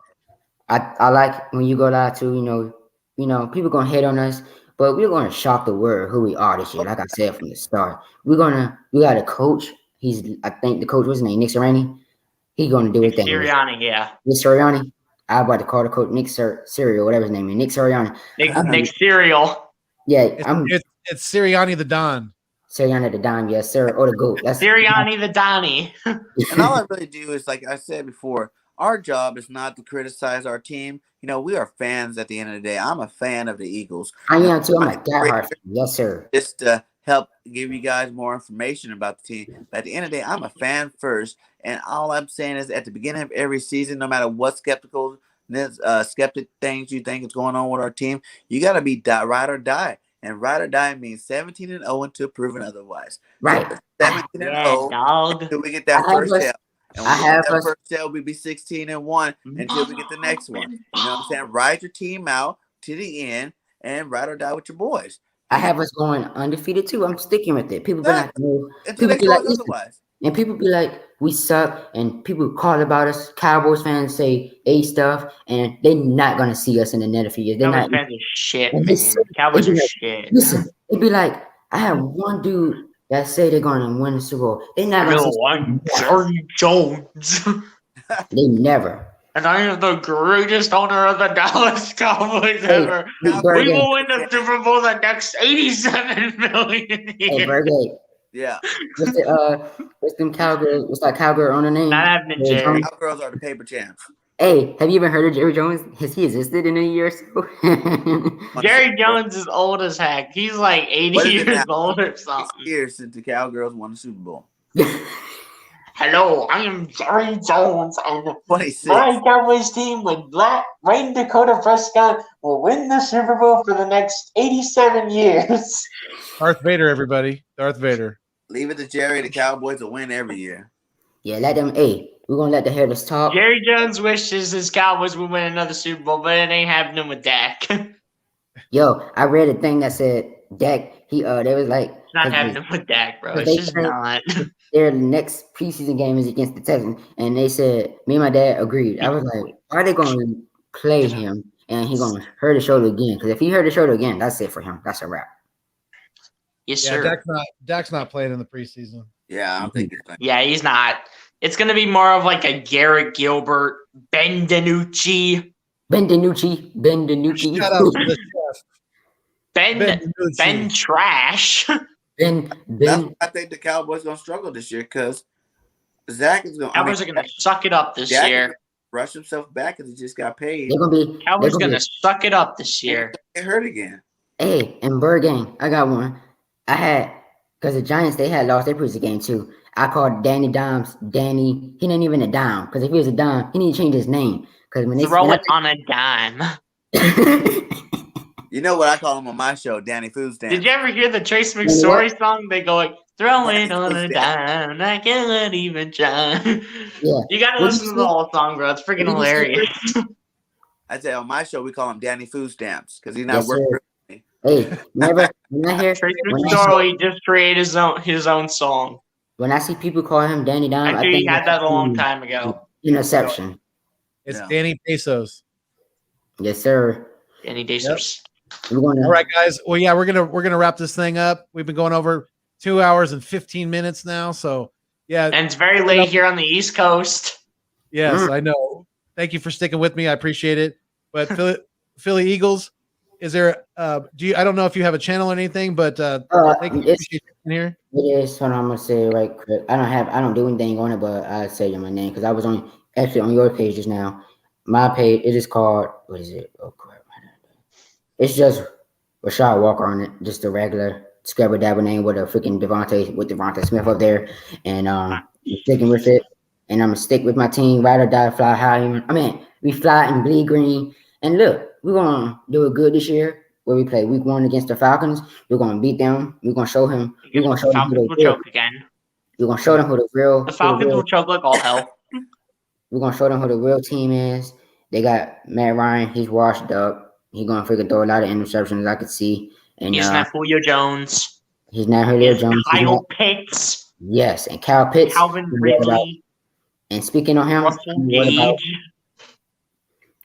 I like when you go live too. People gonna hate on us, but we're gonna shock the world who we are this year. Like I said from the start, we got a coach. I think the coach was his name, Nick Sirianni. He gonna do his thing. Sirianni, yeah. Nick Sirianni. I about to call the coach Nick Serial, whatever his name is. Nick Sirianni. Nick Serial. Yeah, it's Sirianni the Don. Sirianni the Don, yes, sir. Or the GOAT. That's Sirianni the Donnie. And all I really do is, like I said before, our job is not to criticize our team. We are fans at the end of the day. I'm a fan of the Eagles. I am too. I'm a diehard fan. Yes, sir. Just to help give you guys more information about the team. But at the end of the day, I'm a fan first. And all I'm saying is at the beginning of every season, no matter what skeptic things you think is going on with our team, you got to be ride or die. And ride or die means 17-0 until proven otherwise. Right. 17-0 until we get that first step. And when we get that first step, we'll be 16-1 until we get the next one. You know what I'm saying? Ride your team out to the end and ride or die with your boys. I have us going undefeated too. I'm sticking with it. People be like, otherwise. And people be like, we suck. And people call about us. Cowboys fans say A stuff, and they're not gonna see us in another few years. Cowboys fans are shit, man. Cowboys are shit. Listen, it'd be like, I have one dude that say they're gonna win the Super Bowl. They're not gonna see Jerry Jones. They never. And I am the greatest owner of the Dallas Cowboys ever. We will win the Super Bowl the next 87 million years. Hey, yeah. What's them Cowgirls? What's that Cowgirl on the name? Not happening, Jerry. Cowgirls are the paper champs. Hey, have you ever heard of Jerry Jones? Has he existed in a year or so? Jerry Jones is old as heck. He's like 80 years old or something. 6 years since the Cowgirls won the Super Bowl. Hello, I am Jerry Jones, and 26. my Cowboys team with Rain Dakota Prescott will win the Super Bowl for the next 87 years. Darth Vader, everybody. Darth Vader. Leave it to Jerry. The Cowboys will win every year. Yeah, let them. Hey, we're gonna let the haters talk. Jerry Jones wishes his Cowboys would win another Super Bowl, but it ain't happening with Dak. Yo, I read a thing that said Dak. They was like, it's not happening with Dak, bro. It's just not. Their next preseason game is against the Texans, and they said me and my dad agreed. I was like, why are they gonna play him and he gonna hurt his shoulder again? Because if he hurt his shoulder again, that's it for him. That's a wrap. Yes, sir. Dak's not playing in the preseason. Yeah, I'm thinking. Yeah, he's not. It's gonna be more of like a Garrett Gilbert, Ben DiNucci. Shout out to the chef. Ben Trash. I think the Cowboys gonna struggle this year because Zach is gonna. Cowboys are gonna suck it up this year. Rush himself back because he just got paid. Cowboys gonna suck it up this year. Get hurt again. Hey, and Bird Gang, I got one. I had because the Giants they had lost their preseason game too. I called Danny Dimes Danny. He ain't even a dime because if he was a dime, he need to change his name. Because when Throw it on a dime. You know what I call him on my show, Danny Food Stamps. Did you ever hear the Trace McSorley song? They go like, throw it on a dime, I can't even try. Yeah. You gotta listen to the whole song, bro. It's freaking hilarious. I say on my show we call him Danny Food Stamps because he's not Yes, working sir. for me. Hey, never when I hear Trace when I, McSorley just created his own song. when I see people call him Danny Dime, I I knew think you had that's that a long time ago. interception. It's Yeah. Danny Pesos. Yes, sir. Danny Dacers. We're going All right, guys. Well, yeah, we're gonna wrap this thing up. We've been going over 2 hours and 15 minutes now. So yeah, And it's very late here on the East Coast. yes, I know. Thank you for sticking with me. I appreciate it. But Philly Eagles, is there? I don't know if you have a channel or anything, but thank you. It's, Appreciate you here. it is. Hold on, I'm gonna say it right quick. I don't do anything on it, but I say my name because I was actually on your page just now. My page it is called what is it? Oh crap! It's just Rashad Walker on it, just a regular scrabble dabble name with a freaking Devontae Smith up there, and I'm sticking with it, and I'm gonna stick with my team, ride or die, fly high. I mean, we fly and bleed green, and look, we're gonna do it good this year. Where we play week 1 against the Falcons, we're gonna beat them. We're gonna show him. We're gonna show them who Falcons the will real. choke again. We're gonna show them who the real. The Falcons will choke like all hell. We're gonna show them who the real team is. They got Matt Ryan. He's washed up. He's gonna freaking throw a lot of interceptions. I could see. And He's not Julio Jones. He's not Julio He's Jones. Kyle Pitts. Yes, and Kyle Pitts. Calvin Ridley. And speaking on him, Russell Gage.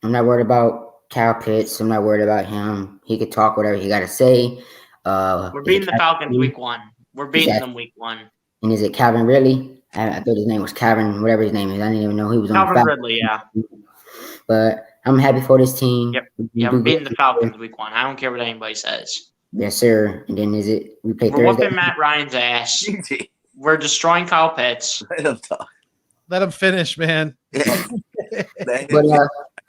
I'm not worried about Kyle Pitts. I'm not worried about him. He could talk whatever he got to say. We're beating the Falcons week 1. We're beating them week 1. And is it Calvin Ridley? I thought his name was Calvin, whatever his name is. I didn't even know he was on Calvin the Ridley, yeah. But I'm happy for this team. Yep. Yeah, we're beating the Falcons week 1. I don't care what anybody says. Yes, sir. And then we play We're Thursday. whooping Matt Ryan's ass. We're destroying Kyle Pitts. Let him talk. Let him finish, man. Yeah. But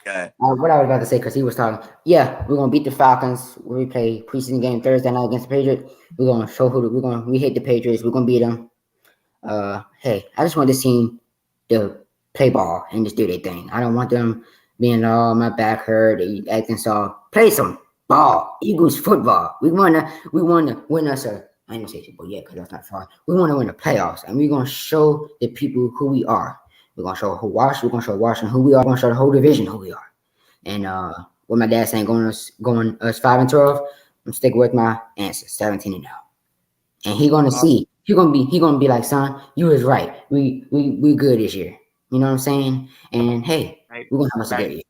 Okay. what I was about to say, because he was talking, yeah, we're gonna beat the Falcons. We play preseason game Thursday night against the Patriots. We're gonna show we hate the Patriots. We're gonna beat them. Hey, I just want this team to play ball and just do their thing. I don't want them being my back hurt, acting so. Play some ball, Eagles football. We wanna win us a. I ain't gonna say Super Bowl yet because that's not far. We want to win the playoffs, and we're gonna show the people who we are. We're gonna show Washington. We're gonna show Washington who we are. We're gonna show the whole division who we are. And what my dad saying, going us 5-12. I'm sticking with my answer, 17-0. And he gonna see. He gonna be like, son, you was right. We good this year. You know what I'm saying? And hey, we're gonna have us a good year.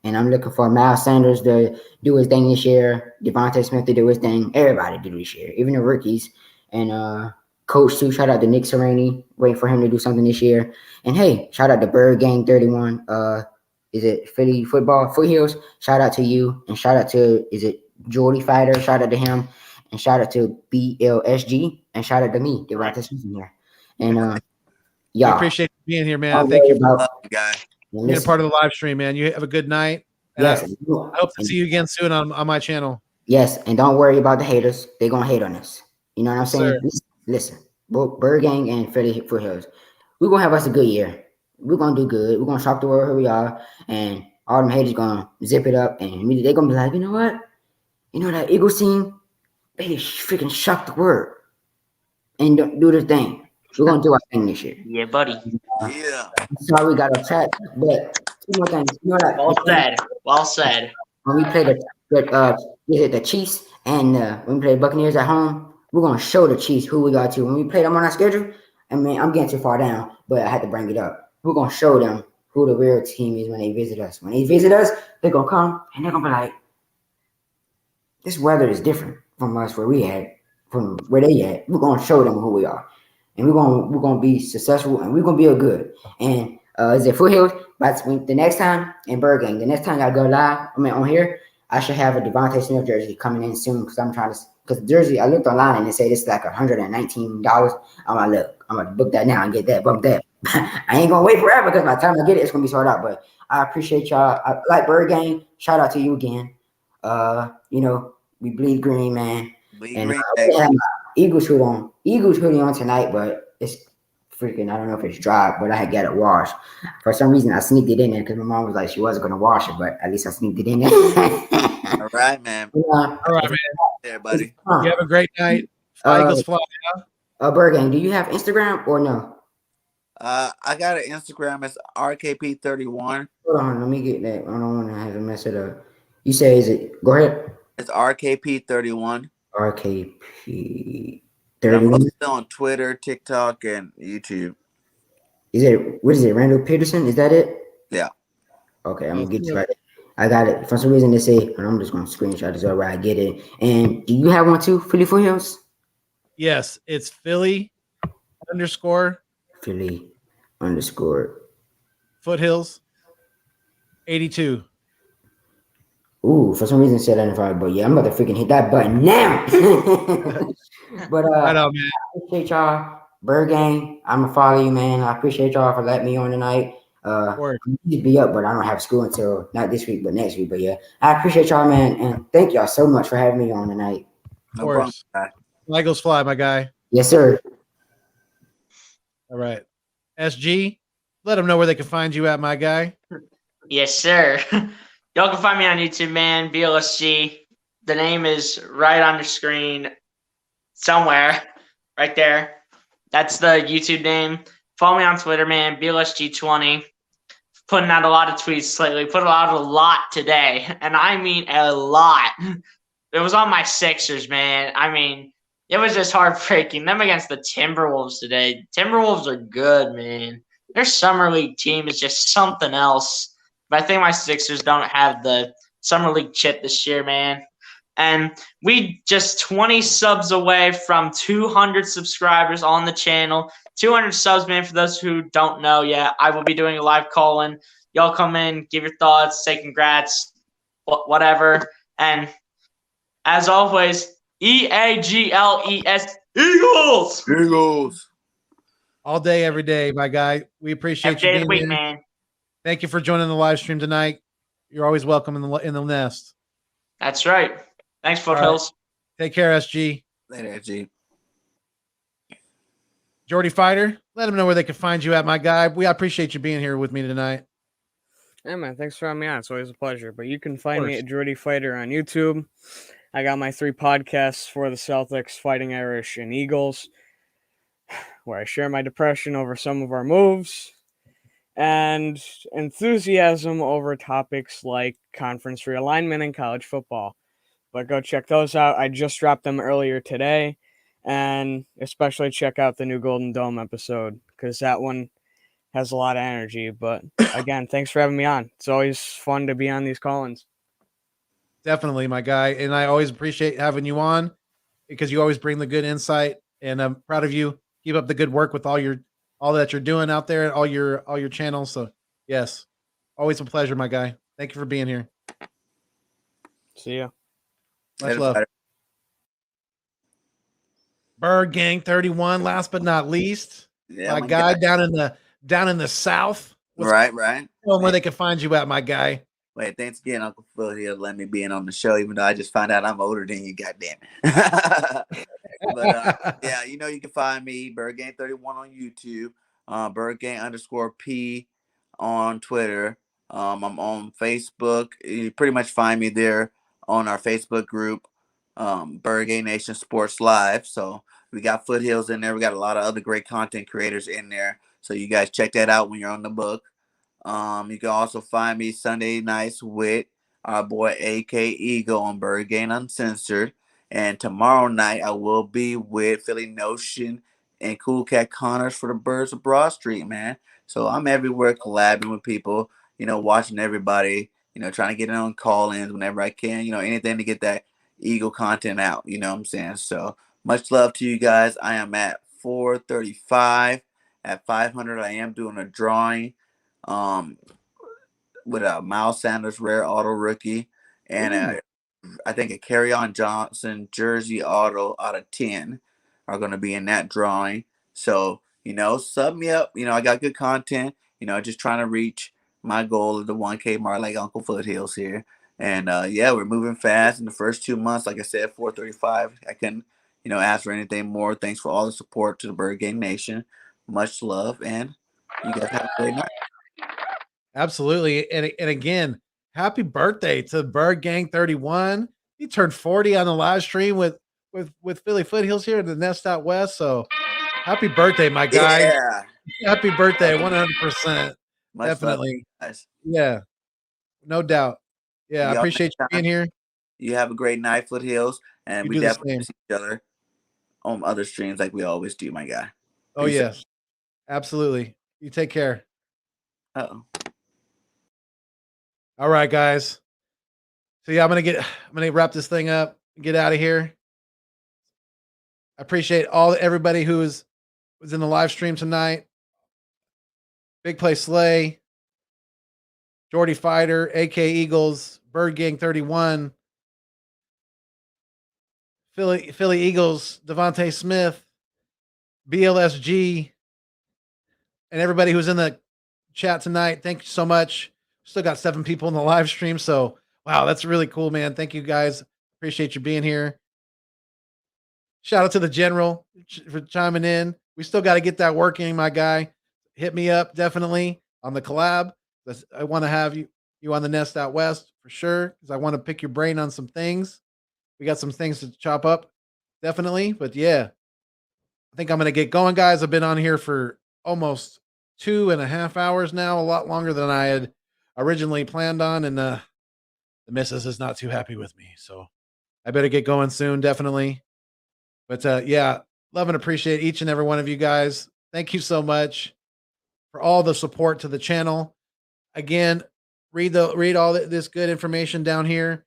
And I'm looking for Miles Sanders to do his thing this year. Devontae Smith to do his thing. Everybody to do this year, even the rookies. And coach too. Shout out to Nick Serrani. Waiting for him to do something this year. And hey, shout out to Bird Gang 31. Is it Philly Football Foothills? Shout out to you. And shout out to Jordy Fighter? Shout out to him. And shout out to BLSG. And shout out to me, Devontae Smith in here. And We appreciate you being here, man. Thank you for being a part of the live stream, man. You have a good night. Yes. I hope to see you again soon on my channel. Yes, and don't worry about the haters. They're gonna hate on us. You know what I'm saying? Listen, both Bird Gang and Philly Foothills, we're gonna have us a good year. We're gonna do good. We're gonna shock the world who we are, and all them haters gonna zip it up, and they're gonna be like, you know what? You know that Eagles team, they freaking shock the world and do their thing. We're gonna do our thing this year. Yeah, buddy. Yeah. I'm sorry we got off track, but two more things. You know that. Well said. When we play the Chiefs and when we play the Buccaneers at home, we're gonna show the Chiefs who we got to. When we play them on our schedule, I mean, I'm getting too far down, but I had to bring it up. We're gonna show them who the real team is when they visit us. When they visit us, they're gonna come and they're gonna be like, this weather is different from us where we at, from where they at. We're gonna show them who we are. And we're gonna be successful and we're gonna be a good. And is it Foothills? But the next time in Bird Gang, the next time I go live, on here, I should have a Devontae Smith jersey coming in soon because I'm trying to. Because the jersey, I looked online and it said it's like $119. I'm like, look, I'm gonna book that now and get that, bump that. I ain't gonna wait forever because by the time I get it, it's gonna be sold out. But I appreciate y'all. I like Bird Gang. Shout out to you again. We bleed green, man. Bleed green, Eagles hoodie on tonight, but it's freaking. I don't know if it's dry, but I had got it washed. For some reason, I sneaked it in there because my mom was like she wasn't gonna wash it, but at least I sneaked it in there. All right, man. All right, man. There, buddy. You have a great night. Eagles fly. Bergang, do you have Instagram or no? I got an Instagram. It's RKP31. Hold on, let me get that. I don't want to have to mess it up. You say is it? Go ahead. It's RKP31. RKP Yeah, I'm 31. posted on Twitter, TikTok, and YouTube. Is it what is it? Randall Peterson? Is that it? Yeah. Okay, I'm gonna get you right. I got it. For some reason they say, and I'm just gonna screenshot this over. I get it. And do you have one too, Philly Foothills? Yes, it's Philly _ Philly _ Foothills 82. Ooh, for some reason it said identified, but yeah, I'm about to freaking hit that button now. But Right on, man. I appreciate y'all. Bergang, I'm gonna follow you, man. I appreciate y'all for letting me on tonight. Word. I need to be up, but I don't have school until not this week, but next week. But yeah, I appreciate y'all, man, and thank y'all so much for having me on tonight. Of course. Eagles fly, my guy. Yes, sir. All right. SG, let them know where they can find you at, my guy. Yes, sir. Y'all can find me on YouTube, man. BLSG. The name is right on the screen somewhere. Right there. That's the YouTube name. Follow me on Twitter, man. BLSG20. Putting out a lot of tweets lately. Put out a lot today. And I mean a lot. It was on my Sixers, man. I mean, it was just heartbreaking. Them against the Timberwolves today. Timberwolves are good, man. Their summer league team is just something else. But I think my Sixers don't have the summer league chip this year, man. And we just 20 subs away from 200 subscribers on the channel. 200 subs, man. For those who don't know yet, I will be doing a live call-in. Y'all come in, give your thoughts, say congrats, whatever. And as always, EAGLES, Eagles! Eagles. All day, every day, my guy. We appreciate you Every day of being the week, here. man. Thank you for joining the live stream tonight. You're always welcome in the nest. That's right. Thanks, All right. Foothills. Take care, SG. Later, SG. Jordy Fighter, let them know where they can find you at, my guy. I appreciate you being here with me tonight. Yeah, man. Thanks for having me on. It's always a pleasure. But you can find me course. at Jordy Fighter on YouTube. I got my 3 podcasts for the Celtics, Fighting Irish, and Eagles, where I share my depression over some of our moves and enthusiasm over topics like conference realignment and college football. But go check those out. I just dropped them earlier today. And especially check out the new Golden Dome episode because that one has a lot of energy. But again, thanks for having me on. It's always fun to be on these call-ins. Definitely, my guy. And I always appreciate having you on because you always bring the good insight. And I'm proud of you. Keep up the good work with all that you're doing out there and all your channels. So yes, always a pleasure, my guy. Thank you for being here. See ya. Much love. Bird Gang 31. Last but not least, my guy down in the South. Right. Where they can find you at, my guy. Wait, thanks again, Uncle Phil, here to let me be in on the show, even though I just found out I'm older than you, goddamn it. But yeah, you know you can find me, BirdGang31 on YouTube, BirdGang_P on Twitter. I'm on Facebook. You pretty much find me there on our Facebook group, BirdGang Nation Sports Live. So we got Foothills in there. We got a lot of other great content creators in there. So you guys check that out when you're on the book. You can also find me Sunday nights with our boy AK Eagle on Bird Gang Uncensored. And tomorrow night I will be with Philly Notion and Cool Cat Connors for the Birds of Broad Street, man. So I'm everywhere collabing with people, watching everybody, trying to get in on call-ins whenever I can, anything to get that Eagle content out, you know what I'm saying? So much love to you guys. I am at 435. At 500, I am doing a drawing with a Miles Sanders rare auto rookie and I think a Kerryon Johnson jersey auto out of 10 are going to be in that drawing. So, sub me up. I got good content, just trying to reach my goal of the 1K mark like Uncle Foothills here. And yeah, we're moving fast in the first 2 months. Like I said, 435. I can, ask for anything more. Thanks for all the support to the Bird Gang Nation. Much love, and you guys have a great night. Absolutely. And again, happy birthday to Bird Gang 31. He turned 40 on the live stream with Philly Foothills here in the Nest Out West. So happy birthday, my guy. Yeah. Happy birthday, 100%. Much Definitely. love, guys. Yeah. No doubt. Yeah, I Y'all appreciate you being here. You have a great night, Foothills, and You we do the definitely same. see each other on other streams like we always do, my guy. Oh, Peace yes. Absolutely. You take care. Uh-oh. All right, guys. So yeah, I'm gonna wrap this thing up and get out of here. I appreciate everybody who was in the live stream tonight. Big Play Slay, Jordy Fighter, AK Eagles, Bird Gang 31, Philly Eagles, Devontae Smith, BLSG, and everybody who's in the chat tonight. Thank you so much. Still got 7 people in the live stream, so wow, that's really cool, man. Thank you guys. Appreciate you being here. Shout out to the general for chiming in. We still got to get that working, my guy. Hit me up definitely on the collab. I want to have you on the Nest Out West for sure, because I want to pick your brain on some things. We got some things to chop up, definitely. But yeah, I think I'm going to get going, guys. I've been on here for almost 2.5 hours now, a lot longer than I had originally planned on, and the missus is not too happy with me, so I better get going soon, definitely. But yeah, love and appreciate each and every one of you guys. Thank you so much for all the support to the channel. Again, read all this good information down here.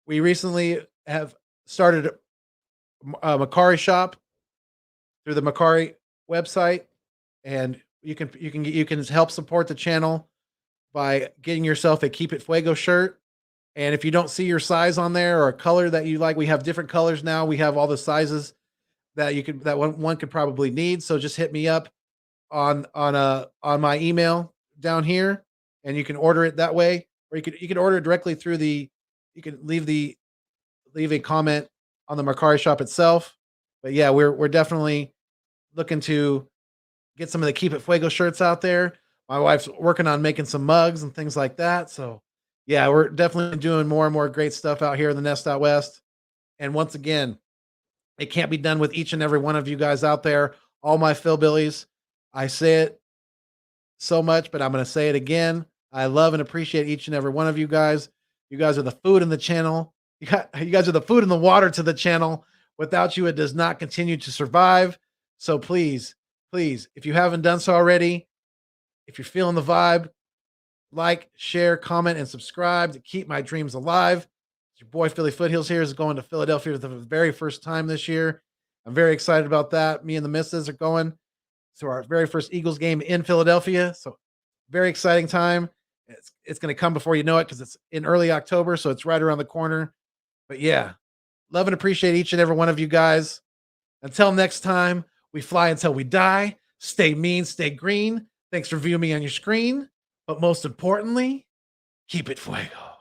We recently have started a Macari shop through the Macari website, and you can help support the channel by getting yourself a Keep It Fuego shirt. And if you don't see your size on there or a color that you like, we have different colors now. We have all the sizes that one could probably need. So just hit me up on my email down here, and you can order it that way, or you can order it directly through you can leave a comment on the Macari shop itself. But yeah, we're definitely looking to get some of the Keep It Fuego shirts out there. My wife's working on making some mugs and things like that. So yeah, we're definitely doing more and more great stuff out here in the Nest Out West. And once again, it can't be done with each and every one of you guys out there, all my Phill-Billies. I say it so much, but I'm going to say it again. I love and appreciate each and every one of you guys. You guys are the food in the channel. You guys are the food in the water to the channel. Without you, it does not continue to survive. So please, if you haven't done so already, if you're feeling the vibe, like, share, comment, and subscribe to keep my dreams alive. Your boy Philly Foothills here is going to Philadelphia for the very first time this year. I'm very excited about that. Me and the missus are going to our very first Eagles game in Philadelphia. So very exciting time. It's going to come before you know it, because it's in early October. So it's right around the corner. But yeah, love and appreciate each and every one of you guys. Until next time, we fly until we die. Stay mean, stay green. Thanks for viewing me on your screen. But most importantly, keep it fuego.